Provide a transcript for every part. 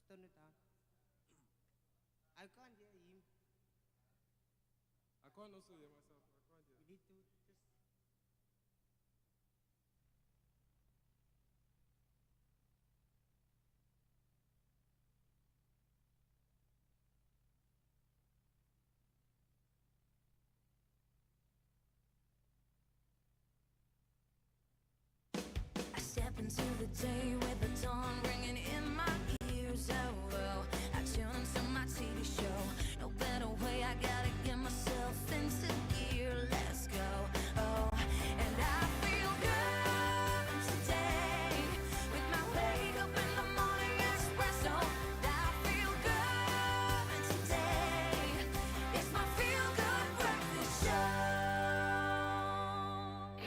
turn it down. I can't hear him. I can't also hear myself. I can't hear. We need to just... I step into the day with the dawn ringing in my ears. Oh, well, I tune into my TV show. No better way, I gotta get myself into gear. Let's go. Oh, and I feel good today with my wake up in the morning espresso. I feel good today. It's my feel good breakfast show.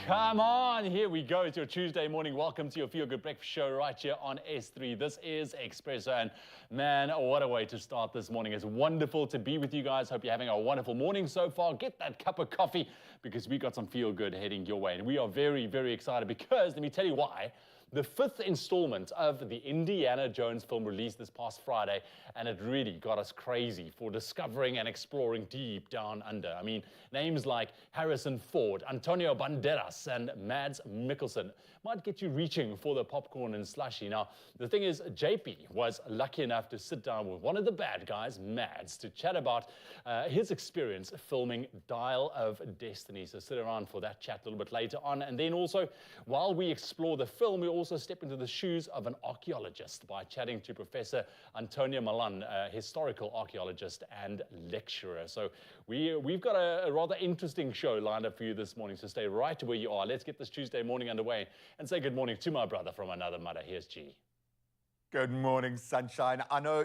Come on, here we go. It's your Tuesday morning. Welcome to your Feel Good Breakfast Show right here on S3. This is Expresso, and man, what a way to start this morning. It's wonderful to be with you guys. Hope you're having a wonderful morning so far. Get that cup of coffee because we got some Feel Good heading your way, and we are very, very excited because, let me tell you why. The fifth installment of the Indiana Jones film released this past Friday, and it really got us crazy for discovering and exploring deep down under. I mean, names like Harrison Ford, Antonio Banderas, and Mads Mikkelsen might get you reaching for the popcorn and slushy. Now, the thing is, JP was lucky enough to sit down with one of the bad guys, Mads, to chat about his experience filming Dial of Destiny. So sit around for that chat a little bit later on. And then also, while we explore the film, we also step into the shoes of an archaeologist by chatting to Professor Antonio Malan, a historical archaeologist and lecturer. So we've got a rather interesting show lined up for you this morning, so stay right where you are. Let's get this Tuesday morning underway and say good morning to my brother from another mother. Here's G. Good morning, sunshine. I know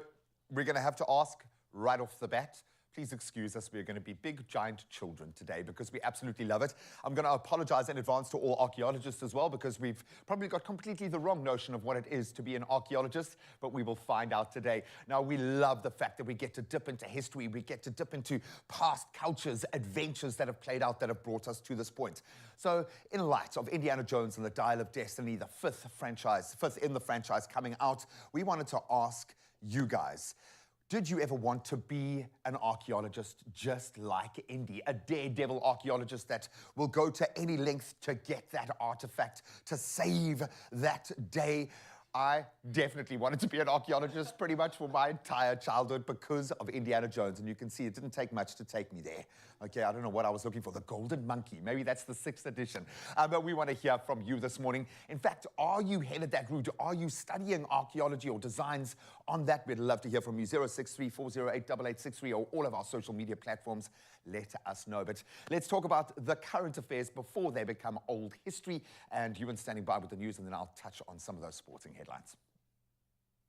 we're going to have to ask right off the bat. Please excuse us, we're going to be big, giant children today because we absolutely love it. I'm going to apologize in advance to all archaeologists as well because we've probably got completely the wrong notion of what it is to be an archaeologist, but we will find out today. Now, we love the fact that we get to dip into history, we get to dip into past cultures, adventures that have played out that have brought us to this point. So, in light of Indiana Jones and the Dial of Destiny, the fifth in the franchise coming out, we wanted to ask you guys, did you ever want to be an archaeologist just like Indy, a daredevil archaeologist that will go to any length to get that artifact, to save that day? I definitely wanted to be an archaeologist pretty much for my entire childhood because of Indiana Jones, and you can see it didn't take much to take me there. Okay, I don't know what I was looking for, the golden monkey. Maybe that's the 6th edition. But we want to hear from you this morning. In fact, are you headed that route? Are you studying archaeology or designs on that? We'd love to hear from you. 063-408-8863 or all of our social media platforms. Let us know. But let's talk about the current affairs before they become old history. And Ewan's standing by with the news, and then I'll touch on some of those sporting headlines.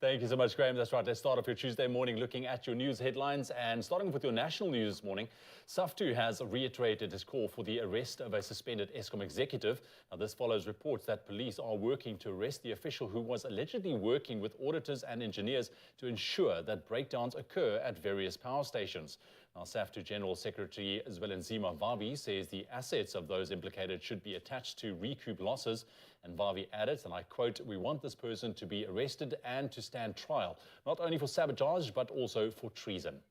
Thank you so much, Graham. That's right. Let's start off your Tuesday morning looking at your news headlines. And starting off with your national news this morning, SAFTU has reiterated his call for the arrest of a suspended Eskom executive. Now, this follows reports that police are working to arrest the official who was allegedly working with auditors and engineers to ensure that breakdowns occur at various power stations. Now, SAFTU General Secretary Zwelinzima Vavi says the assets of those implicated should be attached to recoup losses. And Vavi added, and I quote, "We want this person to be arrested and to stand trial, not only for sabotage, but also for treason."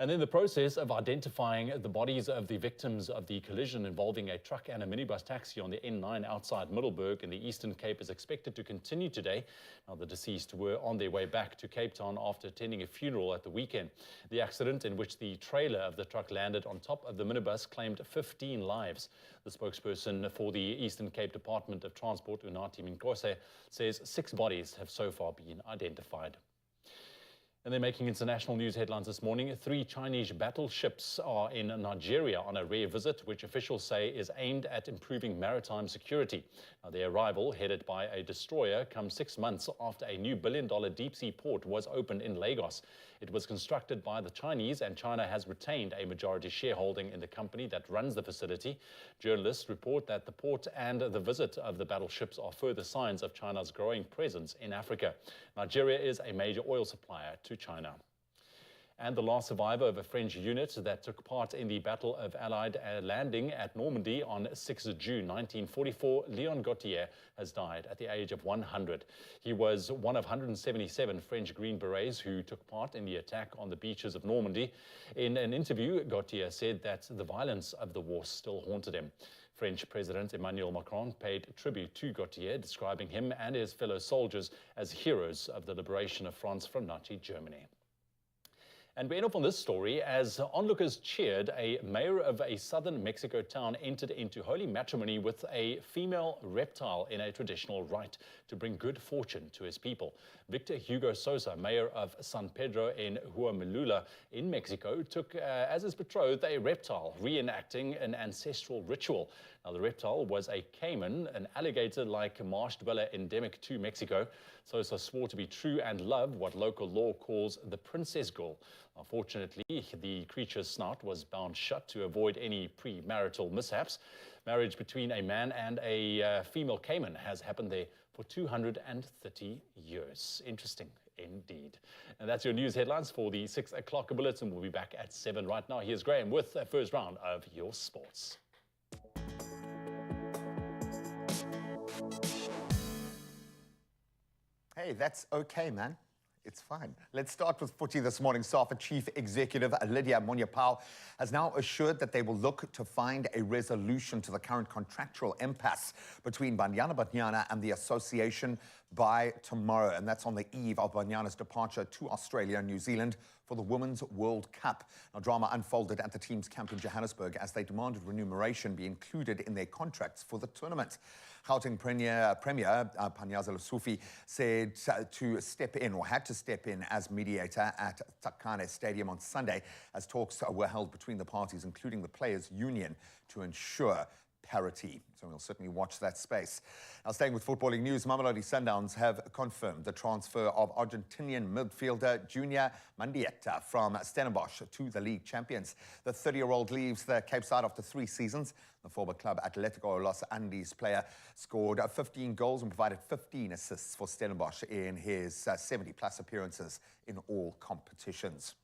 And then the process of identifying the bodies of the victims of the collision involving a truck and a minibus taxi on the N9 outside Middelburg in the Eastern Cape is expected to continue today. Now, the deceased were on their way back to Cape Town after attending a funeral at the weekend. The accident, in which the trailer of the truck landed on top of the minibus, claimed 15 lives. The spokesperson for the Eastern Cape Department of Transport, Unati Minkose, says 6 bodies have so far been identified. And they're making international news headlines this morning. 3 Chinese battleships are in Nigeria on a rare visit, which officials say is aimed at improving maritime security. Now, their arrival, headed by a destroyer, comes 6 months after a new billion-dollar deep-sea port was opened in Lagos. It was constructed by the Chinese, and China has retained a majority shareholding in the company that runs the facility. Journalists report that the port and the visit of the battleships are further signs of China's growing presence in Africa. Nigeria is a major oil supplier to China. And the last survivor of a French unit that took part in the Battle of Allied landing at Normandy on 6 June 1944, Leon Gautier, has died at the age of 100. He was one of 177 French Green Berets who took part in the attack on the beaches of Normandy. In an interview, Gautier said that the violence of the war still haunted him. French President Emmanuel Macron paid tribute to Gautier, describing him and his fellow soldiers as heroes of the liberation of France from Nazi Germany. And we end up on this story as onlookers cheered. A mayor of a southern Mexico town entered into holy matrimony with a female reptile in a traditional rite to bring good fortune to his people. Victor Hugo Sosa, mayor of San Pedro in Huamulula in Mexico, took as his betrothed a reptile, reenacting an ancestral ritual. Now, the reptile was a caiman, an alligator-like marsh dweller endemic to Mexico. Sosa swore to be true and love what local law calls the princess girl. Unfortunately, the creature's snout was bound shut to avoid any premarital mishaps. Marriage between a man and a female caiman has happened there for 230 years. Interesting indeed. And that's your news headlines for the 6 o'clock bulletin. We'll be back at 7 right now. Here's Graham with the first round of your sports. Hey, that's okay, man. It's fine. Let's start with footy this morning. SAFA Chief Executive Lydia Monyapau has now assured that they will look to find a resolution to the current contractual impasse between Banyana Banyana and the association by tomorrow. And that's on the eve of Banyana's departure to Australia and New Zealand for the Women's World Cup. Now, drama unfolded at the team's camp in Johannesburg as they demanded remuneration be included in their contracts for the tournament. Gauteng Premier Panyaza Lesufi said to step in, or had to step in as mediator at Takane Stadium on Sunday as talks were held between the parties, including the Players' Union, to ensure parity. So we'll certainly watch that space. Now, staying with footballing news, Mamelodi Sundowns have confirmed the transfer of Argentinian midfielder Junior Mendieta from Stellenbosch to the league champions. The 30-year-old leaves the Cape Side after 3 seasons. The former club Atletico Los Andes player scored 15 goals and provided 15 assists for Stellenbosch in his 70-plus appearances in all competitions.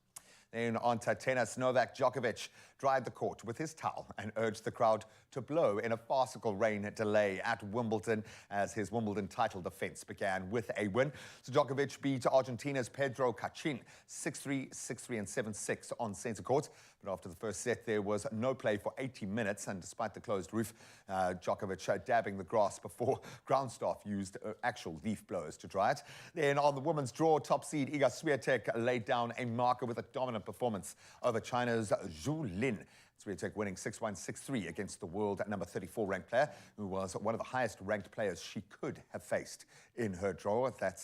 Then on to tennis, Novak Djokovic dried the court with his towel and urged the crowd to blow in a farcical rain delay at Wimbledon as his Wimbledon title defense began with a win. So Djokovic beat Argentina's Pedro Cachin 6-3, 6-3 and 7-6 on centre court. But after the first set, there was no play for 80 minutes. And despite the closed roof, Djokovic dabbing the grass before ground staff used actual leaf blowers to dry it. Then on the women's draw, top seed Iga Swiatek laid down a marker with a dominant performance over China's Zhu Lin. Swiatek winning 6-1, 6-3 against the world number 34 ranked player, who was one of the highest ranked players she could have faced in her draw. That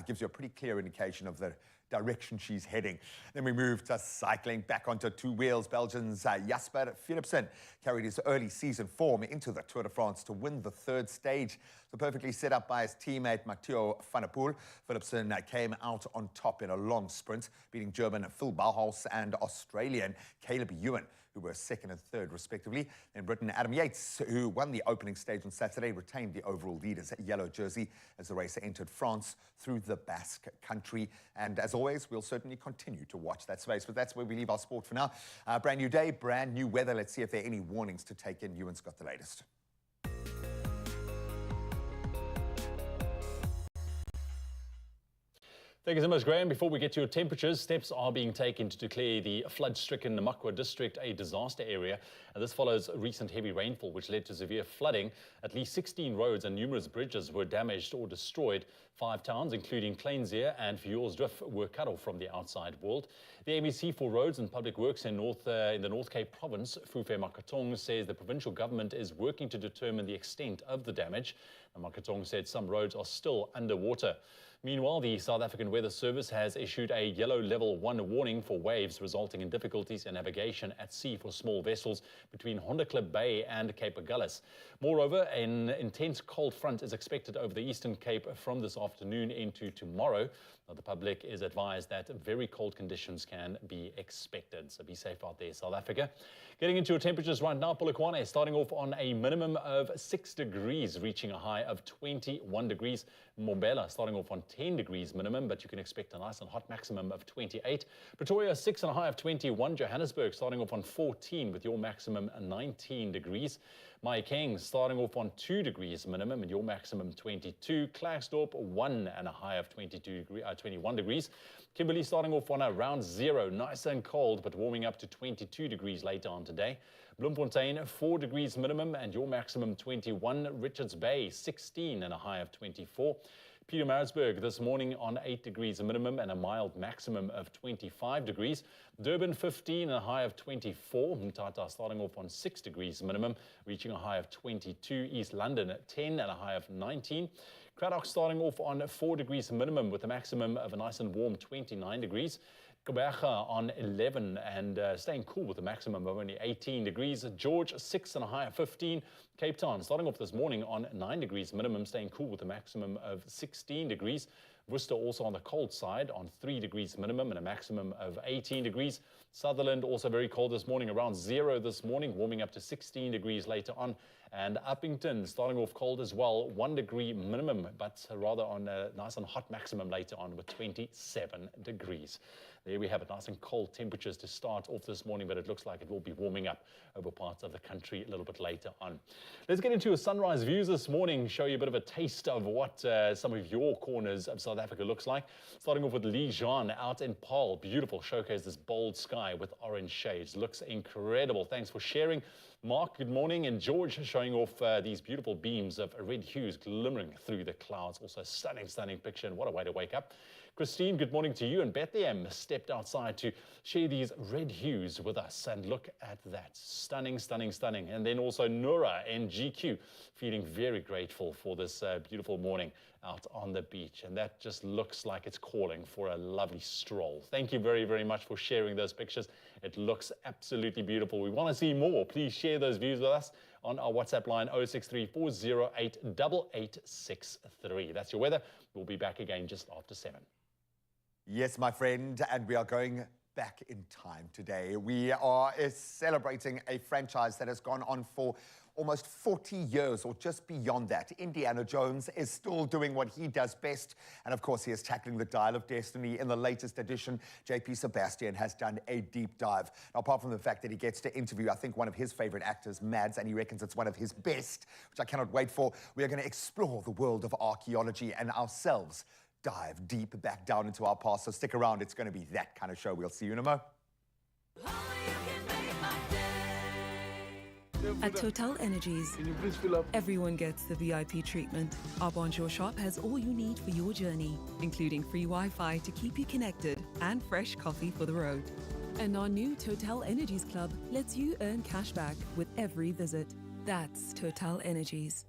gives you a pretty clear indication of the direction she's heading. Then we move to cycling, back onto 2 wheels. Belgian's Jasper Philipsen carried his early season form into the Tour de France to win the 3rd stage. So perfectly set up by his teammate Mathieu van der Poel, Philipsen came out on top in a long sprint, beating German Phil Bauhaus and Australian Caleb Ewan, who were 2nd and 3rd respectively. In Britain, Adam Yates, who won the opening stage on Saturday, retained the overall leader's yellow jersey as the racer entered France through the Basque Country. And as always, we'll certainly continue to watch that space. But that's where we leave our sport for now. Brand new day, brand new weather. Let's see if there are any warnings to take in. Ewan's got the latest. Thank you so much, Graham. Before we get to your temperatures, steps are being taken to declare the flood-stricken Namakwa district a disaster area. And this follows recent heavy rainfall, which led to severe flooding. At least 16 roads and numerous bridges were damaged or destroyed. 5 towns, including Kleinzeer and Vuursdrift, were cut off from the outside world. The MEC for Roads and Public Works in the North Cape province, Fufe Makatong, says the provincial government is working to determine the extent of the damage. Makatong said some roads are still underwater. Meanwhile, the South African Weather Service has issued a yellow level 1 warning for waves, resulting in difficulties in navigation at sea for small vessels between Honderklip Bay and Cape Agulhas. Moreover, an intense cold front is expected over the Eastern Cape from this afternoon into tomorrow. Now, the public is advised that very cold conditions can be expected. So be safe out there, South Africa. Getting into your temperatures right now, Polokwane starting off on a minimum of 6 degrees, reaching a high of 21 degrees. Mbombela starting off on 10 degrees minimum, but you can expect a nice and hot maximum of 28. Pretoria, 6 and a high of 21. Johannesburg starting off on 14 with your maximum 19 degrees. Mahikeng starting off on 2 degrees minimum and your maximum 22. Klerksdorp, 1 and a high of 21 degrees. Kimberley starting off on around 0, nice and cold, but warming up to 22 degrees later on today. Bloemfontein, 4 degrees minimum and your maximum 21. Richards Bay, 16 and a high of 24. Pietermaritzburg this morning on 8 degrees minimum and a mild maximum of 25 degrees. Durban, 15 and a high of 24. Mthatha starting off on 6 degrees minimum, reaching a high of 22. East London, 10 and a high of 19. Cradock starting off on 4 degrees minimum with a maximum of a nice and warm 29 degrees. Gqeberha on 11 and staying cool with a maximum of only 18 degrees. George, 6 and a high of 15. Cape Town starting off this morning on 9 degrees minimum, staying cool with a maximum of 16 degrees. Worcester also on the cold side on 3 degrees minimum and a maximum of 18 degrees. Sutherland also very cold this morning, around 0 this morning, warming up to 16 degrees later on. And Uppington starting off cold as well, 1 degree minimum, but rather on a nice and hot maximum later on with 27 degrees. There we have it, nice and cold temperatures to start off this morning, but it looks like it will be warming up over parts of the country a little bit later on. Let's get into a sunrise views this morning, show you a bit of a taste of what some of your corners of South Africa looks like. Starting off with Lee Jean out in Paarl, beautiful, showcase this bold sky with orange shades. Looks incredible. Thanks for sharing. Mark, good morning. And George showing off these beautiful beams of red hues glimmering through the clouds. Also a stunning, stunning picture, and what a way to wake up. Christine, good morning to you. And Bethlehem stepped outside to share these red hues with us. And look at that. Stunning, stunning, stunning. And then also Nora and GQ feeling very grateful for this beautiful morning out on the beach. And that just looks like it's calling for a lovely stroll. Thank you very, very much for sharing those pictures. It looks absolutely beautiful. We want to see more. Please share those views with us on our WhatsApp line 0634088863. That's your weather. We'll be back again just after 7. Yes, my friend, and we are going back in time today. We are celebrating a franchise that has gone on for almost 40 years or just beyond that. Indiana Jones is still doing what he does best. And of course, he is tackling the Dial of Destiny. In the latest edition, JP Sebastian has done a deep dive. Now, apart from the fact that he gets to interview, I think, one of his favorite actors, Mads, and he reckons it's one of his best, which I cannot wait for, we are going to explore the world of archaeology and ourselves dive deep back down into our past. So stick around. It's going to be that kind of show. We'll see you in a mo. At Total Energies, Can you please fill up? everyone gets the VIP treatment. Our Bonjour shop has all you need for your journey, including free Wi-Fi to keep you connected and fresh coffee for the road. And our new Total Energies Club lets you earn cash back with every visit. That's Total Energies.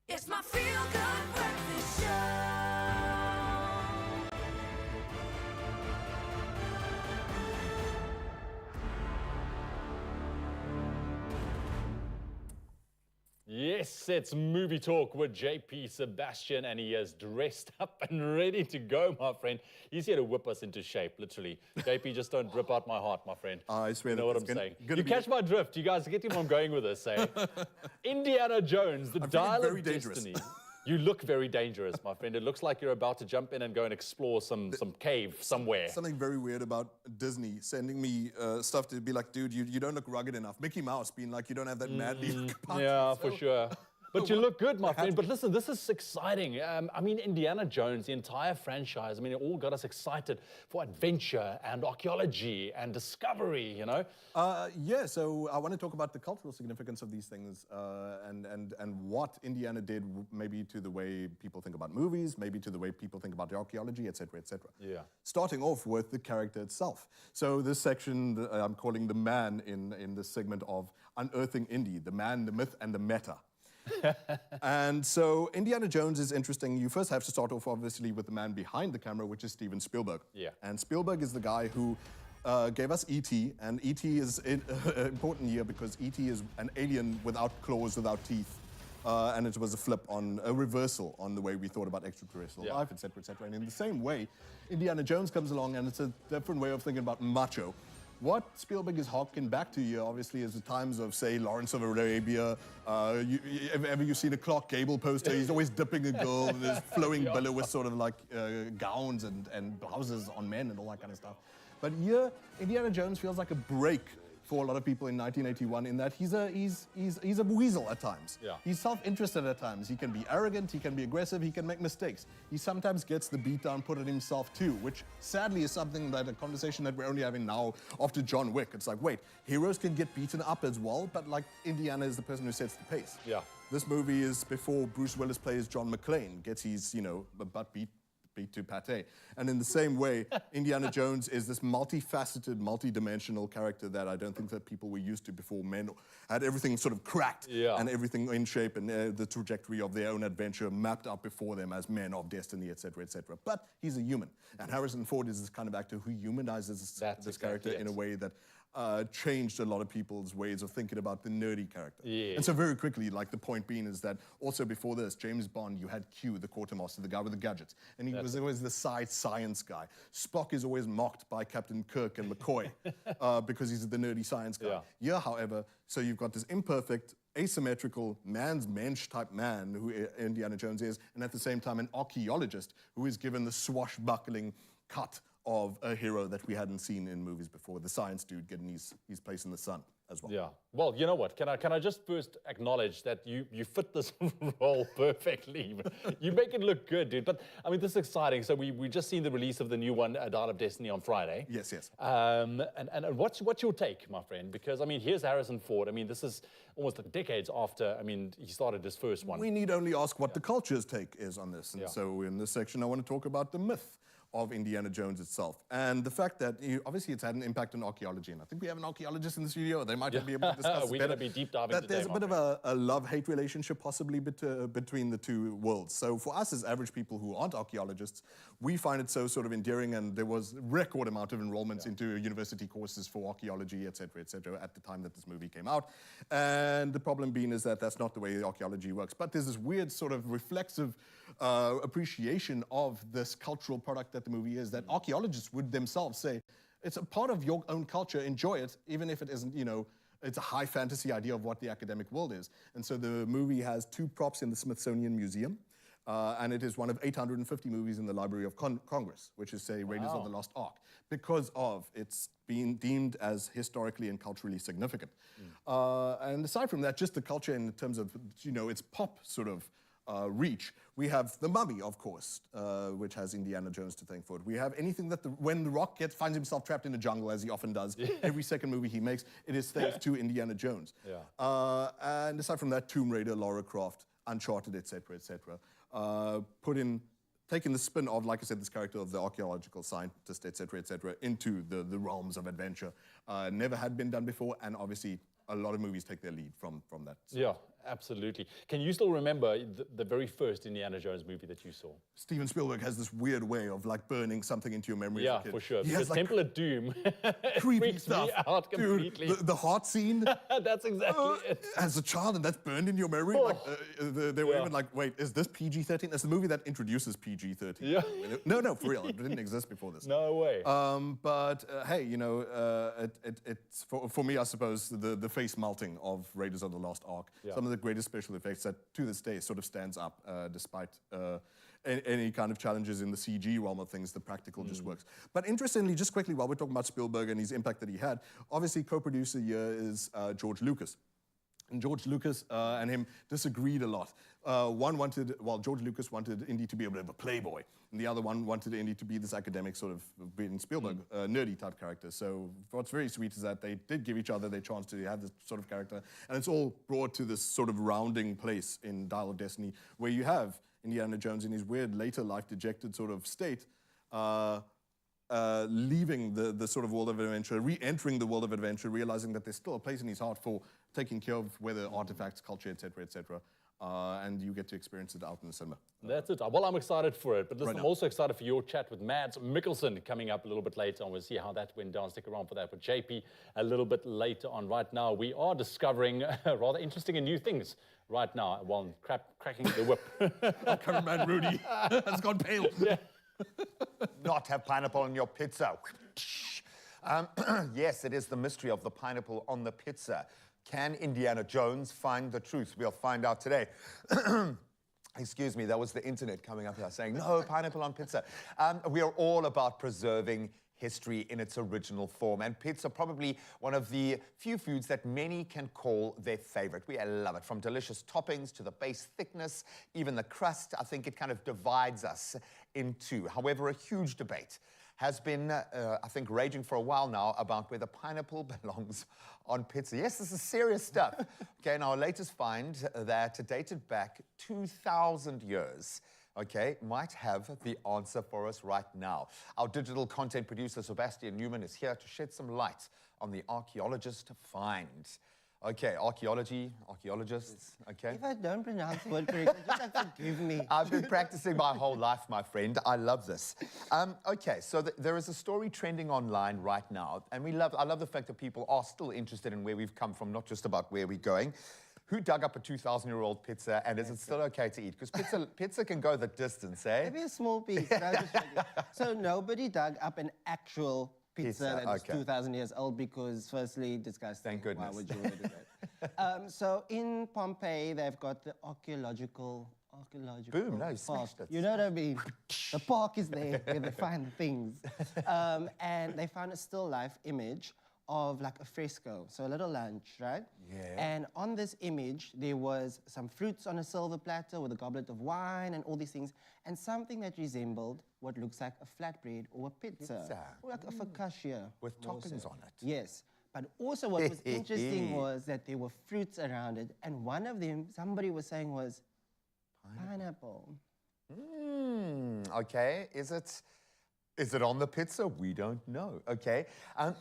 It's my feel-good breakfast show. Yes, it's Movie Talk with JP Sebastian, and he is dressed up and ready to go, my friend. He's here to whip us into shape, literally. JP, just don't rip out my heart, my friend. I swear, you know what I'm saying. You catch my drift. You guys get him where I'm going with this, eh? Indiana Jones, the Dial of Destiny. You look very dangerous, my friend. It looks like you're about to jump in and go and explore some cave somewhere. Something very weird about Disney sending me stuff to be like, dude, you don't look rugged enough. Mickey Mouse being like, you don't have that manly look about Yeah, you. for sure. But you look good, my friend. But listen, this is exciting. I mean, Indiana Jones, the entire franchise, I mean, it all got us excited for adventure and archaeology and discovery, you know? Yeah, so I want to talk about the cultural significance of these things and what Indiana did maybe to the way people think about movies, maybe to the way people think about archaeology, et cetera, et cetera. Yeah. Starting off with the character itself. So this section I'm calling the man in this segment of Unearthing Indy, the man, the myth, and the meta. And so Indiana Jones is interesting. You first have to start off, obviously, with the man behind the camera, which is Steven Spielberg. Yeah. And Spielberg is the guy who gave us E.T., and E.T. is an important year because E.T. is an alien without claws, without teeth. And it was a flip on a reversal on the way we thought about extraterrestrial life, et cetera, et cetera. And in the same way, Indiana Jones comes along, and it's a different way of thinking about macho. What Spielberg is harking back to here, obviously, is the times of, say, Lawrence of Arabia. Ever you've seen a Clark Gable poster? He's always dipping a girl with his flowing billow with sort of like gowns and blouses on men and all that kind of stuff. But here, Indiana Jones feels like a break for a lot of people in 1981 in that he's a weasel at times. Yeah. He's self-interested at times. He can be arrogant, he can be aggressive, he can make mistakes. He sometimes gets the beat down put on himself too, which sadly is something that a conversation that we're only having now after John Wick. It's like, wait, heroes can get beaten up as well, but like Indiana is the person who sets the pace. Yeah. This movie is before Bruce Willis plays John McClane, gets his, butt beat to pate. And in the same way, Indiana Jones is this multifaceted, multi-dimensional character that I don't think that people were used to before. Men had everything sort of cracked and everything in shape and the trajectory of their own adventure mapped out before them as men of destiny, et cetera, et cetera. But he's a human. And Harrison Ford is this kind of actor who humanizes this character in a way that changed a lot of people's ways of thinking about the nerdy character. Yeah. And so very quickly, like the point being is that also before this, James Bond, you had Q, the quartermaster, the guy with the gadgets. And he was always the science guy. Spock is always mocked by Captain Kirk and McCoy because he's the nerdy science guy. Yeah, however, so you've got this imperfect, asymmetrical, man's mensch type man who Indiana Jones is, and at the same time an archaeologist who is given the swashbuckling cut of a hero that we hadn't seen in movies before, the science dude getting his place in the sun as well. Yeah. Well, you know what? Can I just first acknowledge that you fit this role perfectly. You make it look good, dude. But I mean, this is exciting. So we just seen the release of the new one, Dial of Destiny, on Friday. Yes, yes. And what's your take, my friend? Because I mean, here's Harrison Ford. I mean, this is almost decades after. I mean, he started his first one. We need only ask what the culture's take is on this. And so in this section, I want to talk about the myth of Indiana Jones itself. And the fact that, obviously, it's had an impact on archaeology. And I think we have an archaeologist in the studio. They might be able to discuss We're going to be deep diving today, there's a bit of a love-hate relationship possibly between the two worlds. So for us as average people who aren't archaeologists, we find it so sort of endearing, and there was record amount of enrollments into university courses for archaeology, et cetera, at the time that this movie came out. And the problem being is that that's not the way archaeology works. But there's this weird sort of reflexive appreciation of this cultural product that the movie is, that archaeologists would themselves say, it's a part of your own culture, enjoy it, even if it isn't, it's a high fantasy idea of what the academic world is. And so the movie has 2 props in the Smithsonian Museum, and it is one of 850 movies in the Library of Congress, which is, say, Raiders of the Lost Ark, because of its being deemed as historically and culturally significant. And aside from that, just the culture in terms of, its pop sort of reach. We have The Mummy, of course, which has Indiana Jones to thank for it. We have anything that when The Rock finds himself trapped in a jungle, as he often does, every second movie he makes, it is thanks to Indiana Jones. And aside from that, Tomb Raider, Lara Croft, Uncharted, et cetera, taking the spin of, like I said, this character of the archaeological scientist, et cetera, into the realms of adventure. Never had been done before, and obviously a lot of movies take their lead from that. Yeah, Absolutely. Can you still remember the very first Indiana Jones movie that you saw? Steven Spielberg has this weird way of like burning something into your memory. Yeah, as a kid. for sure. He Because has like Temple of Doom creepy freaks stuff. me out completely. Dude, the heart scene. That's exactly it. As a child, and that's burned in your memory. Oh. Like they were Yeah. even like, wait, is this PG-13? It's the movie that introduces PG-13. Yeah. No, for real, it didn't exist before this. No way. But hey, you know, it's for me, I suppose, the face melting of Raiders of the Lost Ark. Yeah. Some of the greatest special effects that to this day sort of stands up despite any kind of challenges in the CG realm of things. The practical just works. But interestingly, just quickly, while we're talking about Spielberg and his impact that he had, obviously co-producer here is George Lucas. And George Lucas and him disagreed a lot. George Lucas wanted Indy to be a bit of a playboy, and the other one wanted Indy to be this academic sort of, being Spielberg, nerdy type character. So what's very sweet is that they did give each other their chance to have this sort of character, and it's all brought to this sort of rounding place in Dial of Destiny, where you have Indiana Jones in his weird later life dejected sort of state, leaving the sort of world of adventure, re-entering the world of adventure, realizing that there's still a place in his heart for taking care of whether artifacts, culture, etc., etc. And you get to experience it out in the cinema. That's it. Well, I'm excited for it. But listen, Right I'm now. also excited for your chat with Mads Mikkelsen coming up a little bit later on. We'll see how that went down. Stick around for that with JP a little bit later on. Right now, we are discovering rather interesting and new things right now while cracking the whip. Our cameraman Rudy has gone pale. Not have pineapple on your pizza. Yes, it is the mystery of the pineapple on the pizza. Can Indiana Jones find the truth? We'll find out today. Excuse me, that was the internet coming up here saying, no, pineapple on pizza. We are all about preserving history in its original form. And pizza, probably one of the few foods that many can call their favorite. We love it. From delicious toppings to the base thickness, even the crust, I think it kind of divides us in two. However, a huge debate has been, I think, raging for a while now about whether pineapple belongs on pizza. Yes, this is serious stuff. Okay, and our latest find that dated back 2,000 years, okay, might have the answer for us right now. Our digital content producer, Sebastian Newman, is here to shed some light on the archaeologist find. Okay, archaeologists, okay? If I don't pronounce the word correctly, just have to forgive me. I've been practicing my whole life, my friend. I love this. Okay, so there is a story trending online right now, and I love the fact that people are still interested in where we've come from, not just about where we're going. Who dug up a 2,000-year-old pizza, and is it still okay to eat? Because pizza can go the distance, eh? Maybe a small piece. But I'll just show you. So nobody dug up an actual pizza that was okay. 2,000 years old because, firstly, disgusting. Thank goodness. Why would you want to do that? So in Pompeii, they've got the archaeological Boom, no, you park. smashed it. You know what I mean? The park is there where they find things. And they found a still life image of like a fresco, so a little lunch, right? Yeah. And on this image, there was some fruits on a silver platter with a goblet of wine and all these things, and something that resembled what looks like a flatbread or a pizza. Or like a focaccia. With toppings on it. Yes. But also what was interesting was that there were fruits around it, and one of them, somebody was saying, was pineapple. Okay, is it on the pizza? We don't know, okay?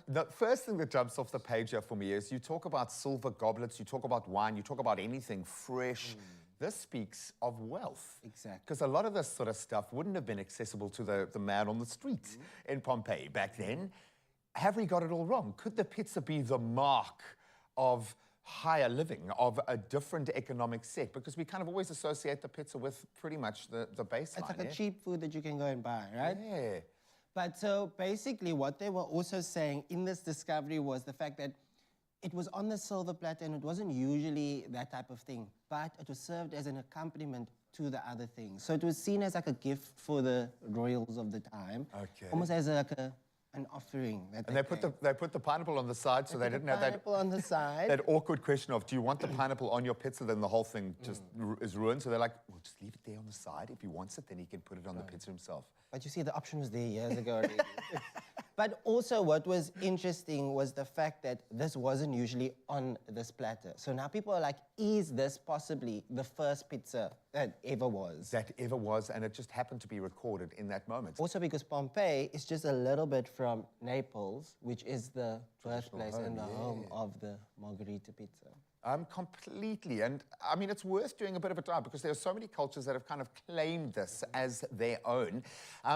The first thing that jumps off the page here for me is you talk about silver goblets, you talk about wine, you talk about anything fresh. This speaks of wealth. Exactly. Because a lot of this sort of stuff wouldn't have been accessible to the man on the street in Pompeii back then. Have we got it all wrong? Could the pizza be the mark of higher living, of a different economic set? Because we kind of always associate the pizza with pretty much the baseline. It's like a cheap food that you can go and buy, right? Yeah. But so basically what they were also saying in this discovery was the fact that it was on the silver platter and it wasn't usually that type of thing, but it was served as an accompaniment to the other things. So it was seen as like a gift for the royals of the time, Okay. almost as an offering. That And they put the pineapple on the side so they didn't have that pineapple on the side. that awkward question of, do you want the pineapple on your pizza? Then the whole thing just is ruined. So they're like, well, just leave it there on the side. If he wants it, then he can put it on the pizza himself. But you see, the option was there years ago already. But also what was interesting was the fact that this wasn't usually on this platter. So now people are like, is this possibly the first pizza that ever was? That ever was, and it just happened to be recorded in that moment. Also because Pompeii is just a little bit from Naples, which is the birthplace and the home of the margherita pizza. Completely. And I mean, it's worth doing a bit of a dive because there are so many cultures that have kind of claimed this as their own.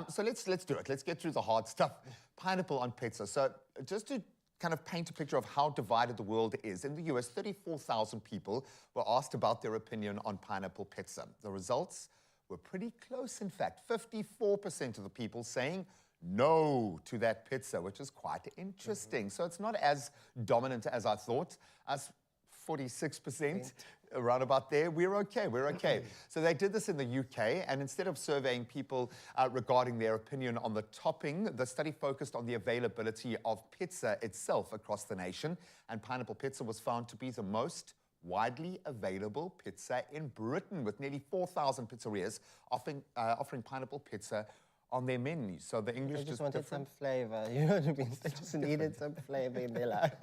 So let's do it. Let's get through the hard stuff. Pineapple on pizza. So just to kind of paint a picture of how divided the world is, in the US, 34,000 people were asked about their opinion on pineapple pizza. The results were pretty close, in fact. 54% of the people saying no to that pizza, which is quite interesting. So it's not as dominant as I thought. As 46%, around about there, we're okay. So they did this in the UK, and instead of surveying people regarding their opinion on the topping, the study focused on the availability of pizza itself across the nation, and pineapple pizza was found to be the most widely available pizza in Britain, with nearly 4,000 pizzerias offering pineapple pizza on their menus. So the English They just wanted some flavor, you know what I mean? They just needed some flavor in their lives.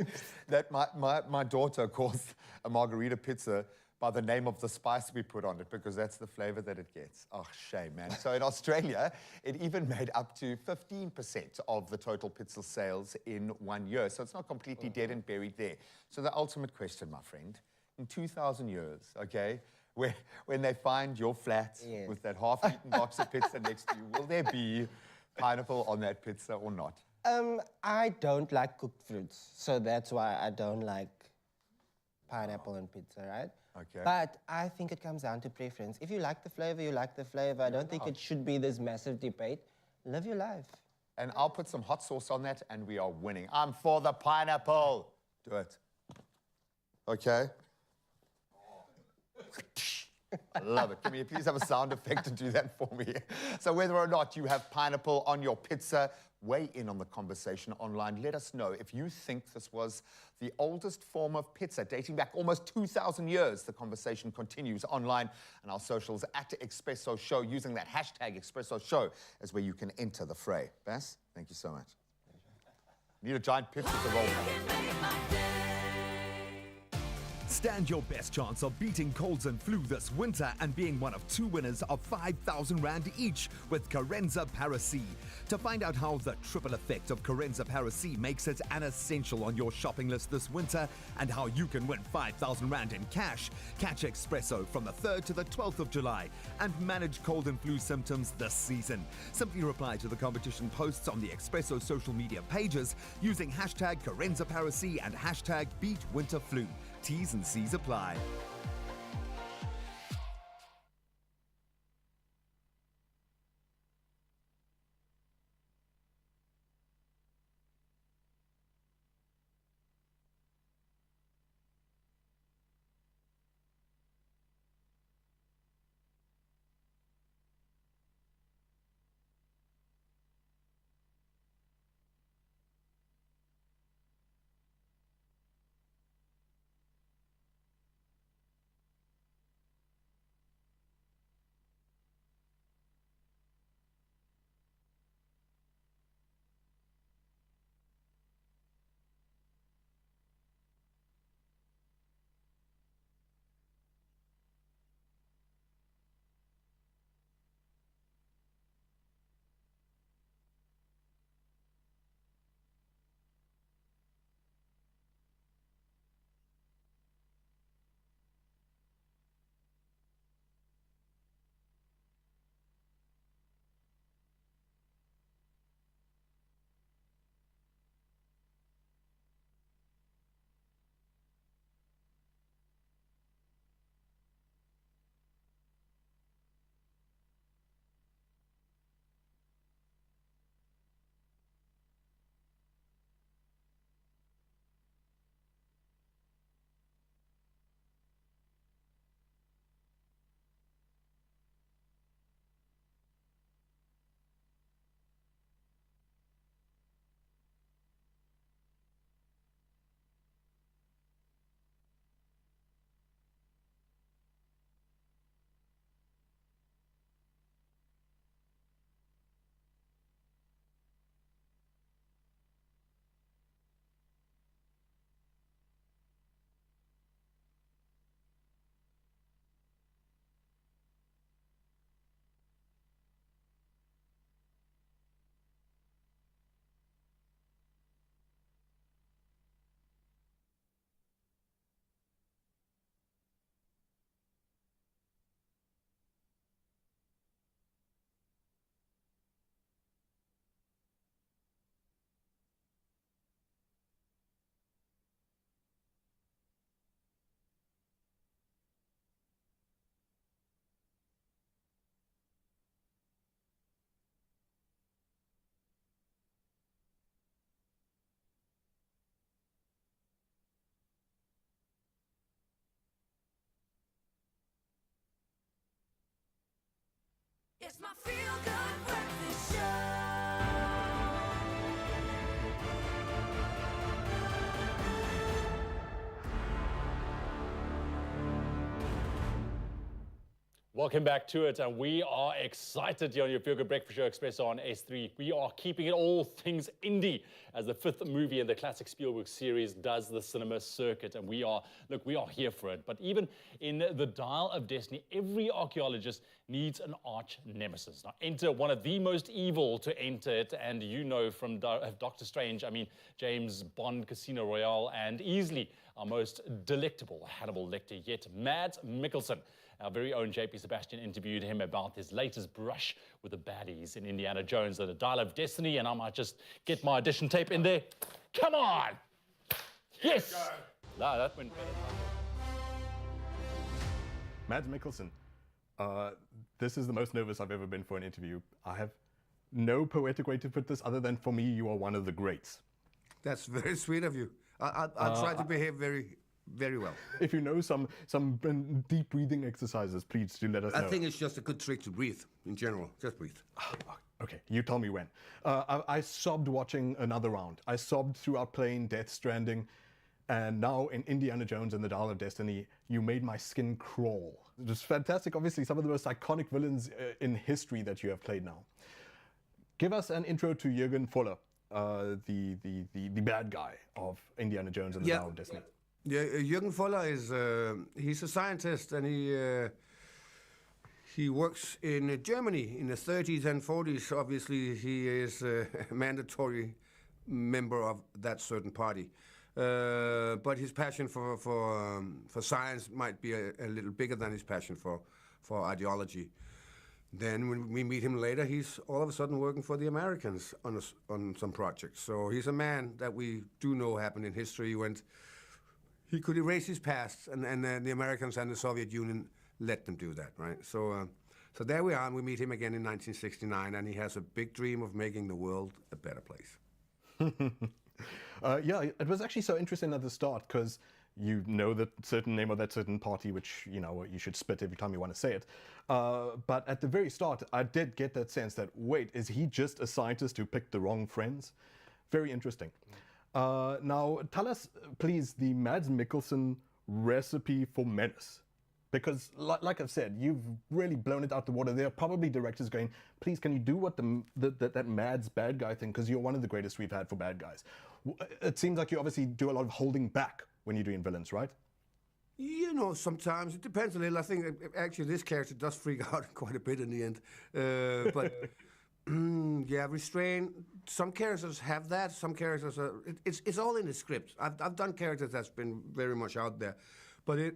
That my daughter calls a margarita pizza by the name of the spice we put on it, because that's the flavor that it gets. Oh, shame, man. So in Australia, it even made up to 15% of the total pizza sales in 1 year. So it's not completely dead and buried there. So the ultimate question, my friend, in 2,000 years, okay, when they find your flat with that half-eaten box of pizza next to you, will there be pineapple on that pizza or not? I don't like cooked fruits, so that's why I don't like pineapple on pizza, right? Okay. But I think it comes down to preference. If you like the flavor, you like the flavor. I don't think it should be this massive debate. Live your life. And I'll put some hot sauce on that, and we are winning. I'm for the pineapple. Do it. Okay? I love it. Can we please have a sound effect to do that for me? So whether or not you have pineapple on your pizza, weigh in on the conversation online. Let us know if you think this was the oldest form of pizza, dating back almost 2,000 years. The conversation continues online on our socials at Expresso Show. Using that hashtag Expresso Show is where you can enter the fray. Bass, thank you so much. Need a giant pizza to roll. Stand your best chance of beating colds and flu this winter and being one of 2 winners of 5,000 Rand each with Carenza Para-C. To find out how the triple effect of Carenza Para-C makes it an essential on your shopping list this winter and how you can win 5,000 Rand in cash, catch Expresso from the 3rd to the 12th of July and manage cold and flu symptoms this season. Simply reply to the competition posts on the Expresso social media pages using hashtag Carenza Para-C and hashtag BeatWinterFlu. T's and C's apply. It's my feel-good breakfast show. Welcome back to it, and we are excited here on your Feel Good Breakfast Show Expresso on S3. We are keeping it all things indie as the fifth movie in the classic Spielberg series does the cinema circuit, and we are here for it. But even in The Dial of Destiny, every archaeologist needs an arch nemesis. Now, enter one of the most evil to enter it, and you know from Doctor Strange, I mean, James Bond, Casino Royale, and easily our most delectable Hannibal Lecter yet, Mads Mikkelsen. Our very own JP Sebastian interviewed him about his latest brush with the baddies in Indiana Jones and The Dial of Destiny, and I might just get my audition tape in there. Come on! Yes! No, that went better. Mads Mikkelsen, this is the most nervous I've ever been for an interview. I have no poetic way to put this other than, for me, you are one of the greats. That's very sweet of you. I'll try to behave very well. If you know some deep breathing exercises, please do let us know. I think it's just a good trick to breathe, in general. Just breathe. Okay, you tell me when. I sobbed watching another round. I sobbed throughout playing Death Stranding, and now in Indiana Jones and the Dial of Destiny, you made my skin crawl. It was fantastic, obviously, some of the most iconic villains in history that you have played now. Give us an intro to Jürgen Voller, the bad guy of Indiana Jones and the Dial of Destiny. Yeah, Jürgen Voller is he's a scientist, and he works in Germany in the 30s and 40s. Obviously, he is a mandatory member of that certain party. But his passion for science might be a little bigger than his passion for ideology. Then when we meet him later, he's all of a sudden working for the Americans on some projects. So he's a man that we do know happened in history. He could erase his past, and the Americans and the Soviet Union let them do that, right? So there we are, and we meet him again in 1969, and he has a big dream of making the world a better place. Yeah, it was actually so interesting at the start, because you know the certain name of that certain party, which, you know, you should spit every time you want to say it. But at the very start, I did get that sense that, wait, is he just a scientist who picked the wrong friends? Very interesting. Now, tell us, please, the Mads Mikkelsen recipe for menace. Because, like I've said, you've really blown it out the water. There are probably directors going, please, can you do what that Mads bad guy thing? Because you're one of the greatest we've had for bad guys. It seems like you obviously do a lot of holding back when you're doing villains, right? You know, sometimes it depends a little. I think actually this character does freak out quite a bit in the end. But yeah, restraint. Some characters have that. Some characters are. It's all in the script. I've done characters that's been very much out there, but if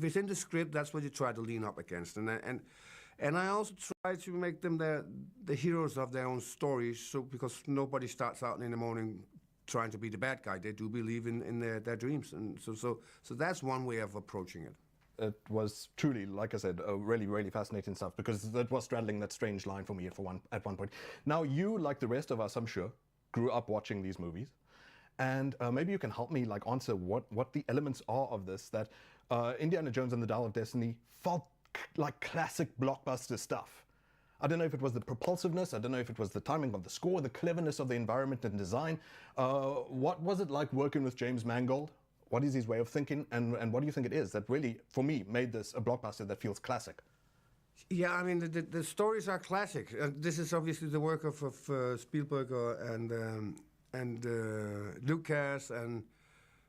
it's in the script, that's what you try to lean up against. And I also try to make them the heroes of their own stories. So because nobody starts out in the morning trying to be the bad guy, they do believe in their dreams, and so that's one way of approaching it. It was truly, like I said, really, really fascinating stuff, because that was straddling that strange line for me at one point. Now, you, like the rest of us, I'm sure, grew up watching these movies, and maybe you can help me answer what the elements are of this, that Indiana Jones and the Dial of Destiny felt like classic blockbuster stuff. I don't know if it was the propulsiveness, I don't know if it was the timing of the score, the cleverness of the environment and design. What was it like working with James Mangold? What is his way of thinking, and what do you think it is that really, for me, made this a blockbuster that feels classic? Yeah, I mean, the stories are classic. This is obviously the work of Spielberg and Lucas, and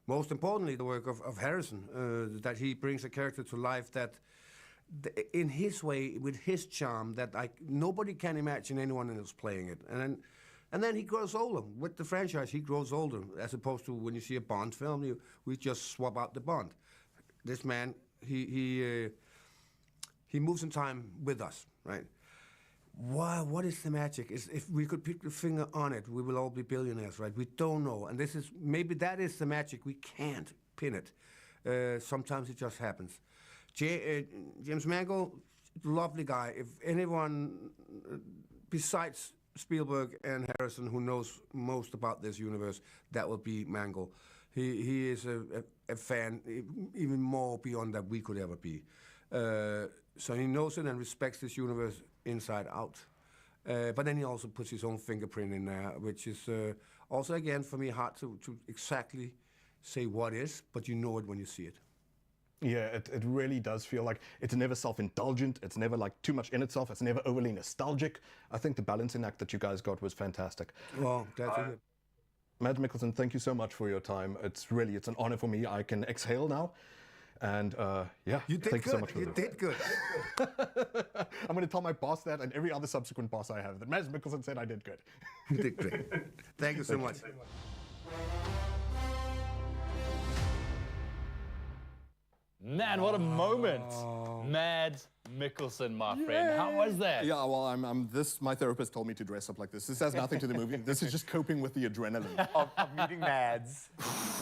most importantly, the work of Harrison, that he brings a character to life that, in his way, with his charm, that nobody can imagine anyone else playing it. And then he grows older. With the franchise, he grows older, as opposed to when you see a Bond film, we just swap out the Bond. This man, he moves in time with us, right? Wow, what is the magic? If we could put the finger on it, we will all be billionaires, right? We don't know, and maybe that is the magic. We can't pin it. Sometimes it just happens. James Mangold, lovely guy. If anyone besides Spielberg and Harrison who knows most about this universe, that will be Mangold. He is a fan, even more beyond that we could ever be. So he knows it and respects this universe inside out. But then he also puts his own fingerprint in there, which is also, again, for me, hard to exactly say what is, but you know it when you see it. Yeah, it really does feel like it's never self-indulgent, it's never like too much in itself, it's never overly nostalgic. I think the balancing act that you guys got was fantastic. Well, glad to hear. Mads Mikkelsen, thank you so much for your time. It's an honor for me. I can exhale now. And yeah, You did thank good. you so much for You this. did good. I'm going to tell my boss that and every other subsequent boss I have that Mads Mikkelsen said I did good. You did great. Thank you so much. Man, what a moment. Mads Mikkelsen, my friend. How was that? Yeah, well, my therapist told me to dress up like this. This has nothing to the movie. This is just coping with the adrenaline. of meeting Mads.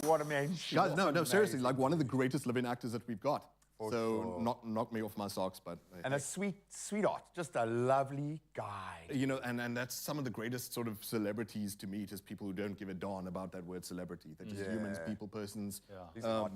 What a man. Guys, no, seriously, like one of the greatest living actors that we've got. For So sure. knock me off my socks, but And a sweetheart, just a lovely guy. you know, and that's some of the greatest sort of celebrities to meet is people who don't give a darn about that word celebrity. They're just humans, people, persons,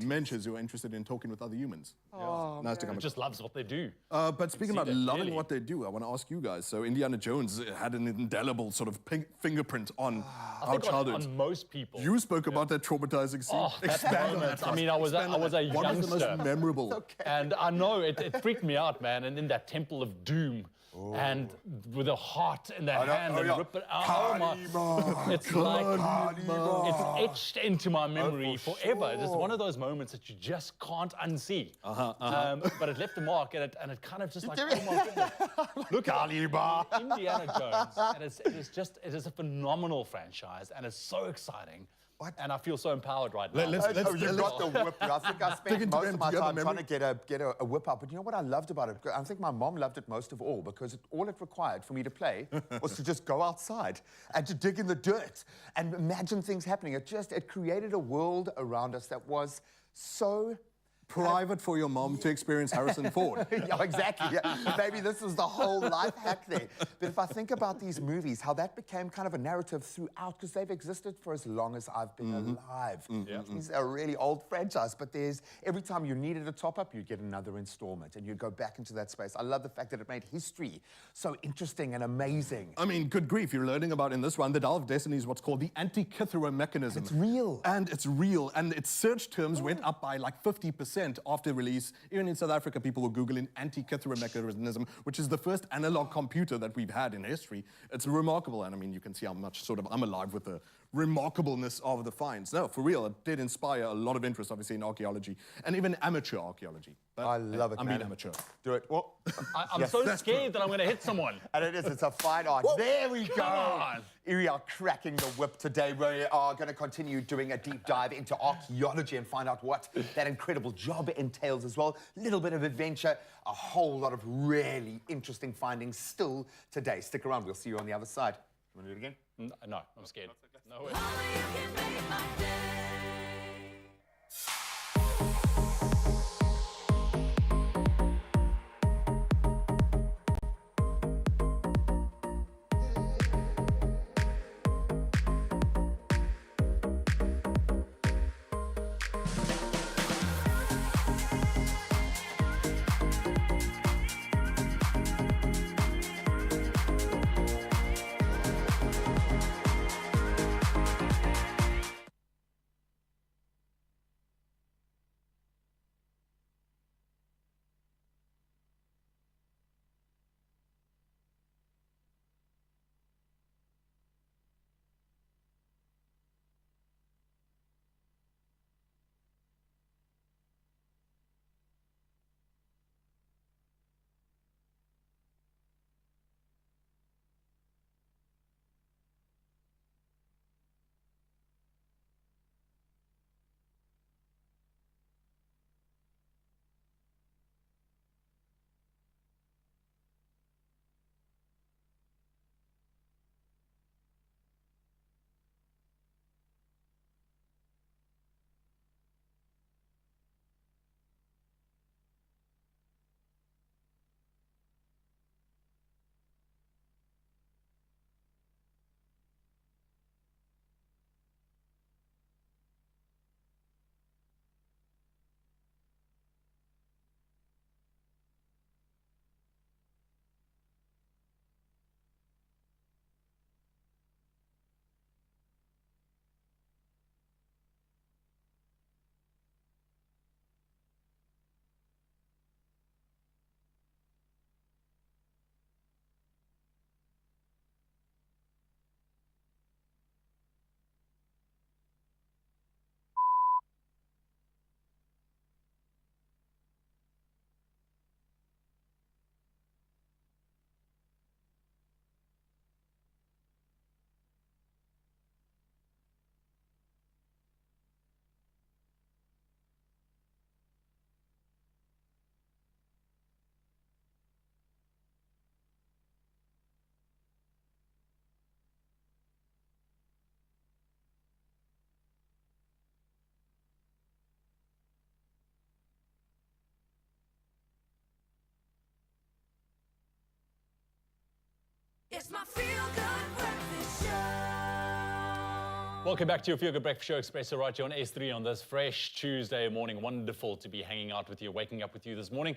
mentors who are interested in talking with other humans. Nice to come. He just loves what they do. But speaking see about that loving clearly. what they do, I want to ask you guys. So Indiana Jones had an indelible sort of fingerprint on I our think childhood. on most people. You spoke about that traumatizing scene. Oh, that Expand on moment. that. I mean, I was a Expand on that. youngster. What was the most memorable? And I know it freaked me out, man. And in that Temple of Doom, and with a heart in their hand and rip it out. It's like it's etched into my memory forever. It's one of those moments that you just can't unsee. But it left a mark, and it kind of just like, oh my goodness. Look, Indiana Jones, and it is a phenomenal franchise, and it's so exciting. And I feel so empowered right now. You got the whip. I think I spent most of my time trying to get a whip up. But you know what I loved about it? I think my mom loved it most of all because all it required for me to play was to just go outside and to dig in the dirt and imagine things happening. It created a world around us that was so Private for your mom to experience Harrison Ford. Yeah, exactly. Yeah. Maybe this was the whole life hack there. But if I think about these movies, how that became kind of a narrative throughout, because they've existed for as long as I've been alive. These are a really old franchise, but every time you needed a top-up, you'd get another installment, and you'd go back into that space. I love the fact that it made history so interesting and amazing. I mean, good grief, you're learning about in this one, the Dial of Destiny is what's called the Antikythera mechanism. It's real. And it's real, and its search terms went up by like 50% after release. Even in South Africa, people were Googling Antikythera mechanism, which is the first analog computer that we've had in history. It's remarkable, and I mean, you can see how much sort of I'm alive with the remarkableness of the finds. No, for real, it did inspire a lot of interest, obviously, in archaeology, and even amateur archaeology. But I love it, I'm man. being amateur. Do it. Well, I'm so scared that I'm going to hit someone. and it's a fine art. There we go. on. We are cracking the whip today. We are going to continue doing a deep dive into archaeology and find out what that incredible job entails as well. A little bit of adventure, a whole lot of really interesting findings still today. Stick around. We'll see you on the other side. You want to do it again? No, I'm scared. No way. Only you can make my day. It's my feel-good breakfast show. Welcome back to your Feel Good Breakfast Show, Expresso, right here on S3 on this fresh Tuesday morning. Wonderful to be hanging out with you, waking up with you this morning.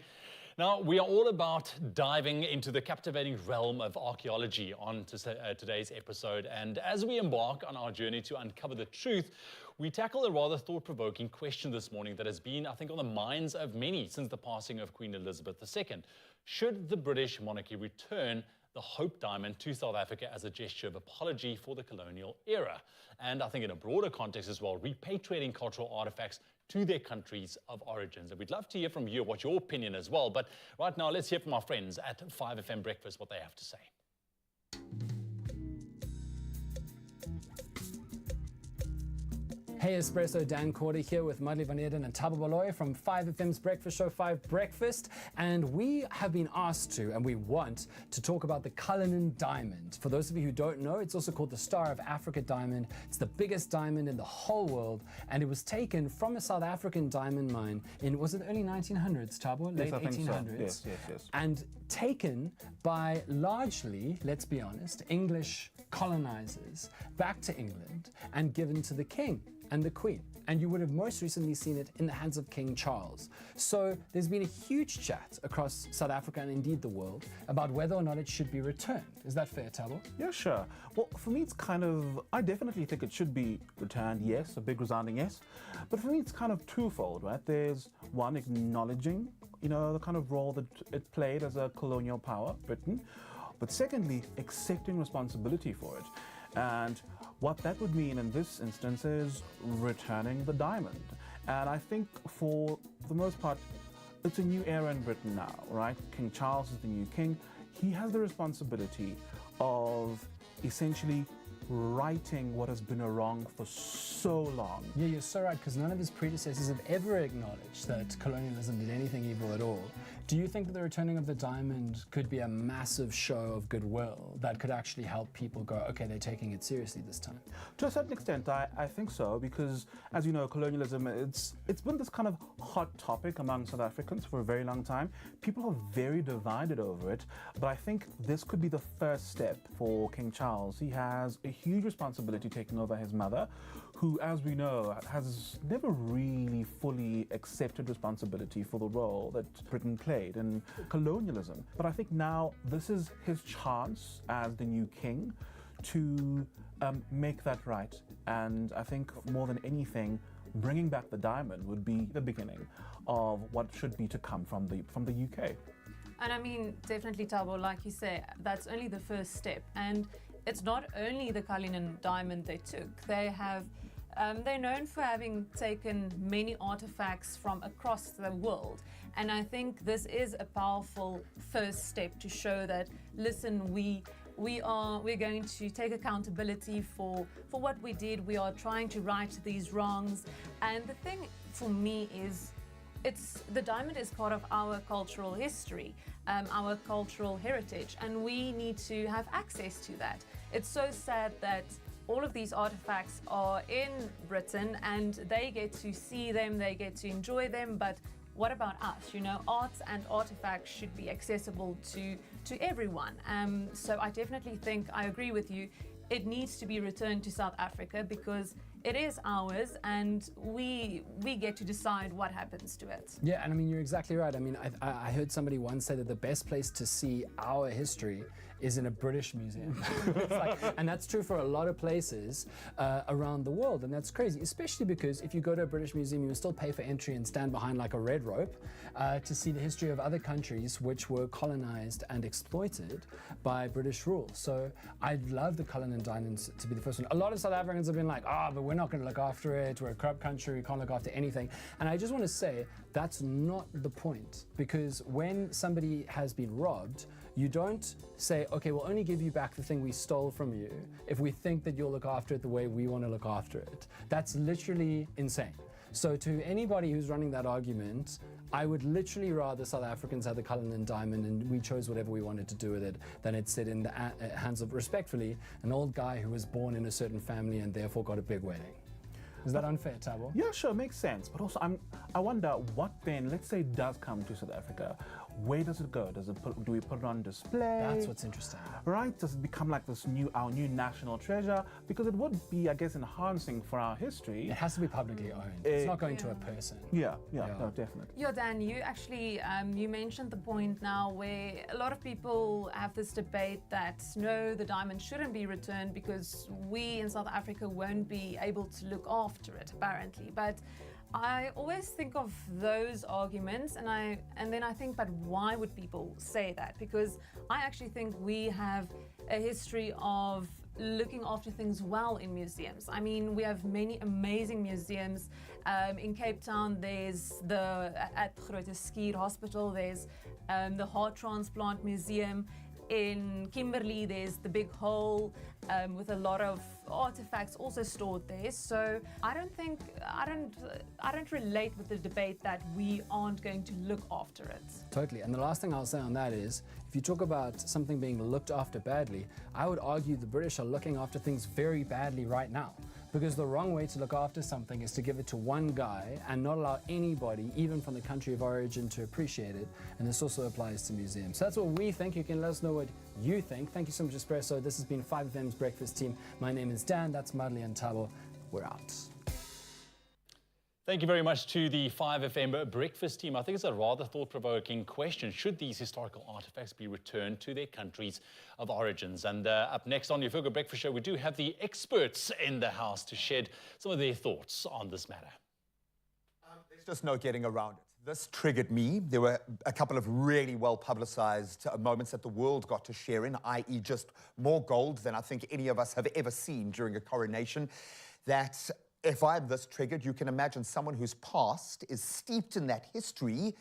Now, we are all about diving into the captivating realm of archaeology on today's episode. And as we embark on our journey to uncover the truth, we tackle a rather thought-provoking question this morning that has been, I think, on the minds of many since the passing of Queen Elizabeth II. Should the British monarchy return the Hope Diamond to South Africa as a gesture of apology for the colonial era? And I think in a broader context as well, repatriating cultural artifacts to their countries of origins. And we'd love to hear from you what your opinion as well. But right now, let's hear from our friends at 5FM Breakfast what they have to say. Hey Espresso, Dan Corder here with Madly Van Eden and Thabo Baloy from 5FM's Breakfast Show 5 Breakfast, and we have been asked to, and we want to talk about the Cullinan Diamond. For those of you who don't know, it's also called the Star of Africa Diamond. It's the biggest diamond in the whole world, and it was taken from a South African diamond mine in, was it early 1900s, Thabo? Late 1800s? Yes. And taken by largely, let's be honest, English colonizers back to England and given to the king and the Queen. And you would have most recently seen it in the hands of King Charles. So there's been a huge chat across South Africa and indeed the world about whether or not it should be returned. Is that fair, Thabo? Yeah, sure. Well, for me, it's kind of, I definitely think it should be returned, yes, a big resounding yes. But for me, it's kind of twofold, right? There's one, acknowledging, the kind of role that it played as a colonial power, Britain. But secondly, accepting responsibility for it. And what that would mean in this instance is returning the diamond. And I think for the most part, it's a new era in Britain now, right? King Charles is the new king. He has the responsibility of essentially righting what has been a wrong for so long. Yeah, you're so right, because none of his predecessors have ever acknowledged that colonialism did anything evil at all. Do you think that the returning of the diamond could be a massive show of goodwill that could actually help people go, okay, they're taking it seriously this time? To a certain extent, I think so, because as you know, colonialism, it's been this kind of hot topic among South Africans for a very long time. People are very divided over it, but I think this could be the first step for King Charles. He has a huge responsibility taking over his mother, who, as we know, has never really fully accepted responsibility for the role that Britain played in colonialism. But I think now this is his chance as the new king to make that right. And I think more than anything, bringing back the diamond would be the beginning of what should be to come from the UK. And I mean, definitely, Thabo, like you say, that's only the first step. And it's not only the Cullinan diamond they took. They have, they're known for having taken many artifacts from across the world. And I think this is a powerful first step to show that, listen, we're going to take accountability for what we did. We are trying to right these wrongs. And the thing for me is, the diamond is part of our cultural history, our cultural heritage, and we need to have access to that. It's so sad that all of these artifacts are in Britain and they get to see them, they get to enjoy them, but what about us? Arts and artifacts should be accessible to everyone. So I definitely think, I agree with you, it needs to be returned to South Africa because it is ours and we get to decide what happens to it. Yeah, and I mean, you're exactly right. I mean, I heard somebody once say that the best place to see our history is in a British museum. And that's true for a lot of places around the world, and that's crazy, especially because if you go to a British museum, you will still pay for entry and stand behind like a red rope to see the history of other countries which were colonized and exploited by British rule. So I'd love the Cullinan Diamonds to be the first one. A lot of South Africans have been like, but we're not going to look after it, we're a corrupt country, we can't look after anything. And I just want to say, that's not the point, because when somebody has been robbed, you don't say, okay, we'll only give you back the thing we stole from you if we think that you'll look after it the way we want to look after it. That's literally insane. So to anybody who's running that argument, I would literally rather South Africans had the Cullinan Diamond and we chose whatever we wanted to do with it than it sit in the hands of, respectfully, an old guy who was born in a certain family and therefore got a big wedding. Is that unfair, Thabo? Yeah, sure, makes sense. But also, I wonder what then, let's say, does come to South Africa. where does it go? Do we put it on display? That's what's interesting. Right? Does it become like our new national treasure? Because it would be, I guess, enhancing for our history. It has to be publicly owned. It's not going to a person. Yeah, no, definitely. Yeah, Dan, you actually you mentioned the point now where a lot of people have this debate that no, the diamond shouldn't be returned because we in South Africa won't be able to look after it, apparently. But I always think of those arguments and then I think, but why would people say that? Because I actually think we have a history of looking after things well in museums. I mean, we have many amazing museums. In Cape Town, there's at Groote Schuur Hospital, there's the Heart Transplant Museum. In Kimberley, there's the Big Hole with a lot of artifacts also stored there. So I don't relate with the debate that we aren't going to look after it. Totally. And the last thing I'll say on that is, if you talk about something being looked after badly, I would argue the British are looking after things very badly right now. Because the wrong way to look after something is to give it to one guy and not allow anybody, even from the country of origin, to appreciate it. And this also applies to museums. So that's what we think. You can let us know what you think. Thank you so much, Expresso. This has been 5FM's Breakfast Team. My name is Dan. That's Madly and Tabo. We're out. Thank you very much to the 5FM Breakfast Team. I think it's a rather thought-provoking question. Should these historical artifacts be returned to their countries of origins? And up next on your Fugo Breakfast Show, we do have the experts in the house to shed some of their thoughts on this matter. There's just no getting around it. This triggered me. There were a couple of really well-publicized moments that the world got to share in, i.e. just more gold than I think any of us have ever seen during a coronation. That if I'm this triggered, you can imagine someone whose past is steeped in that history,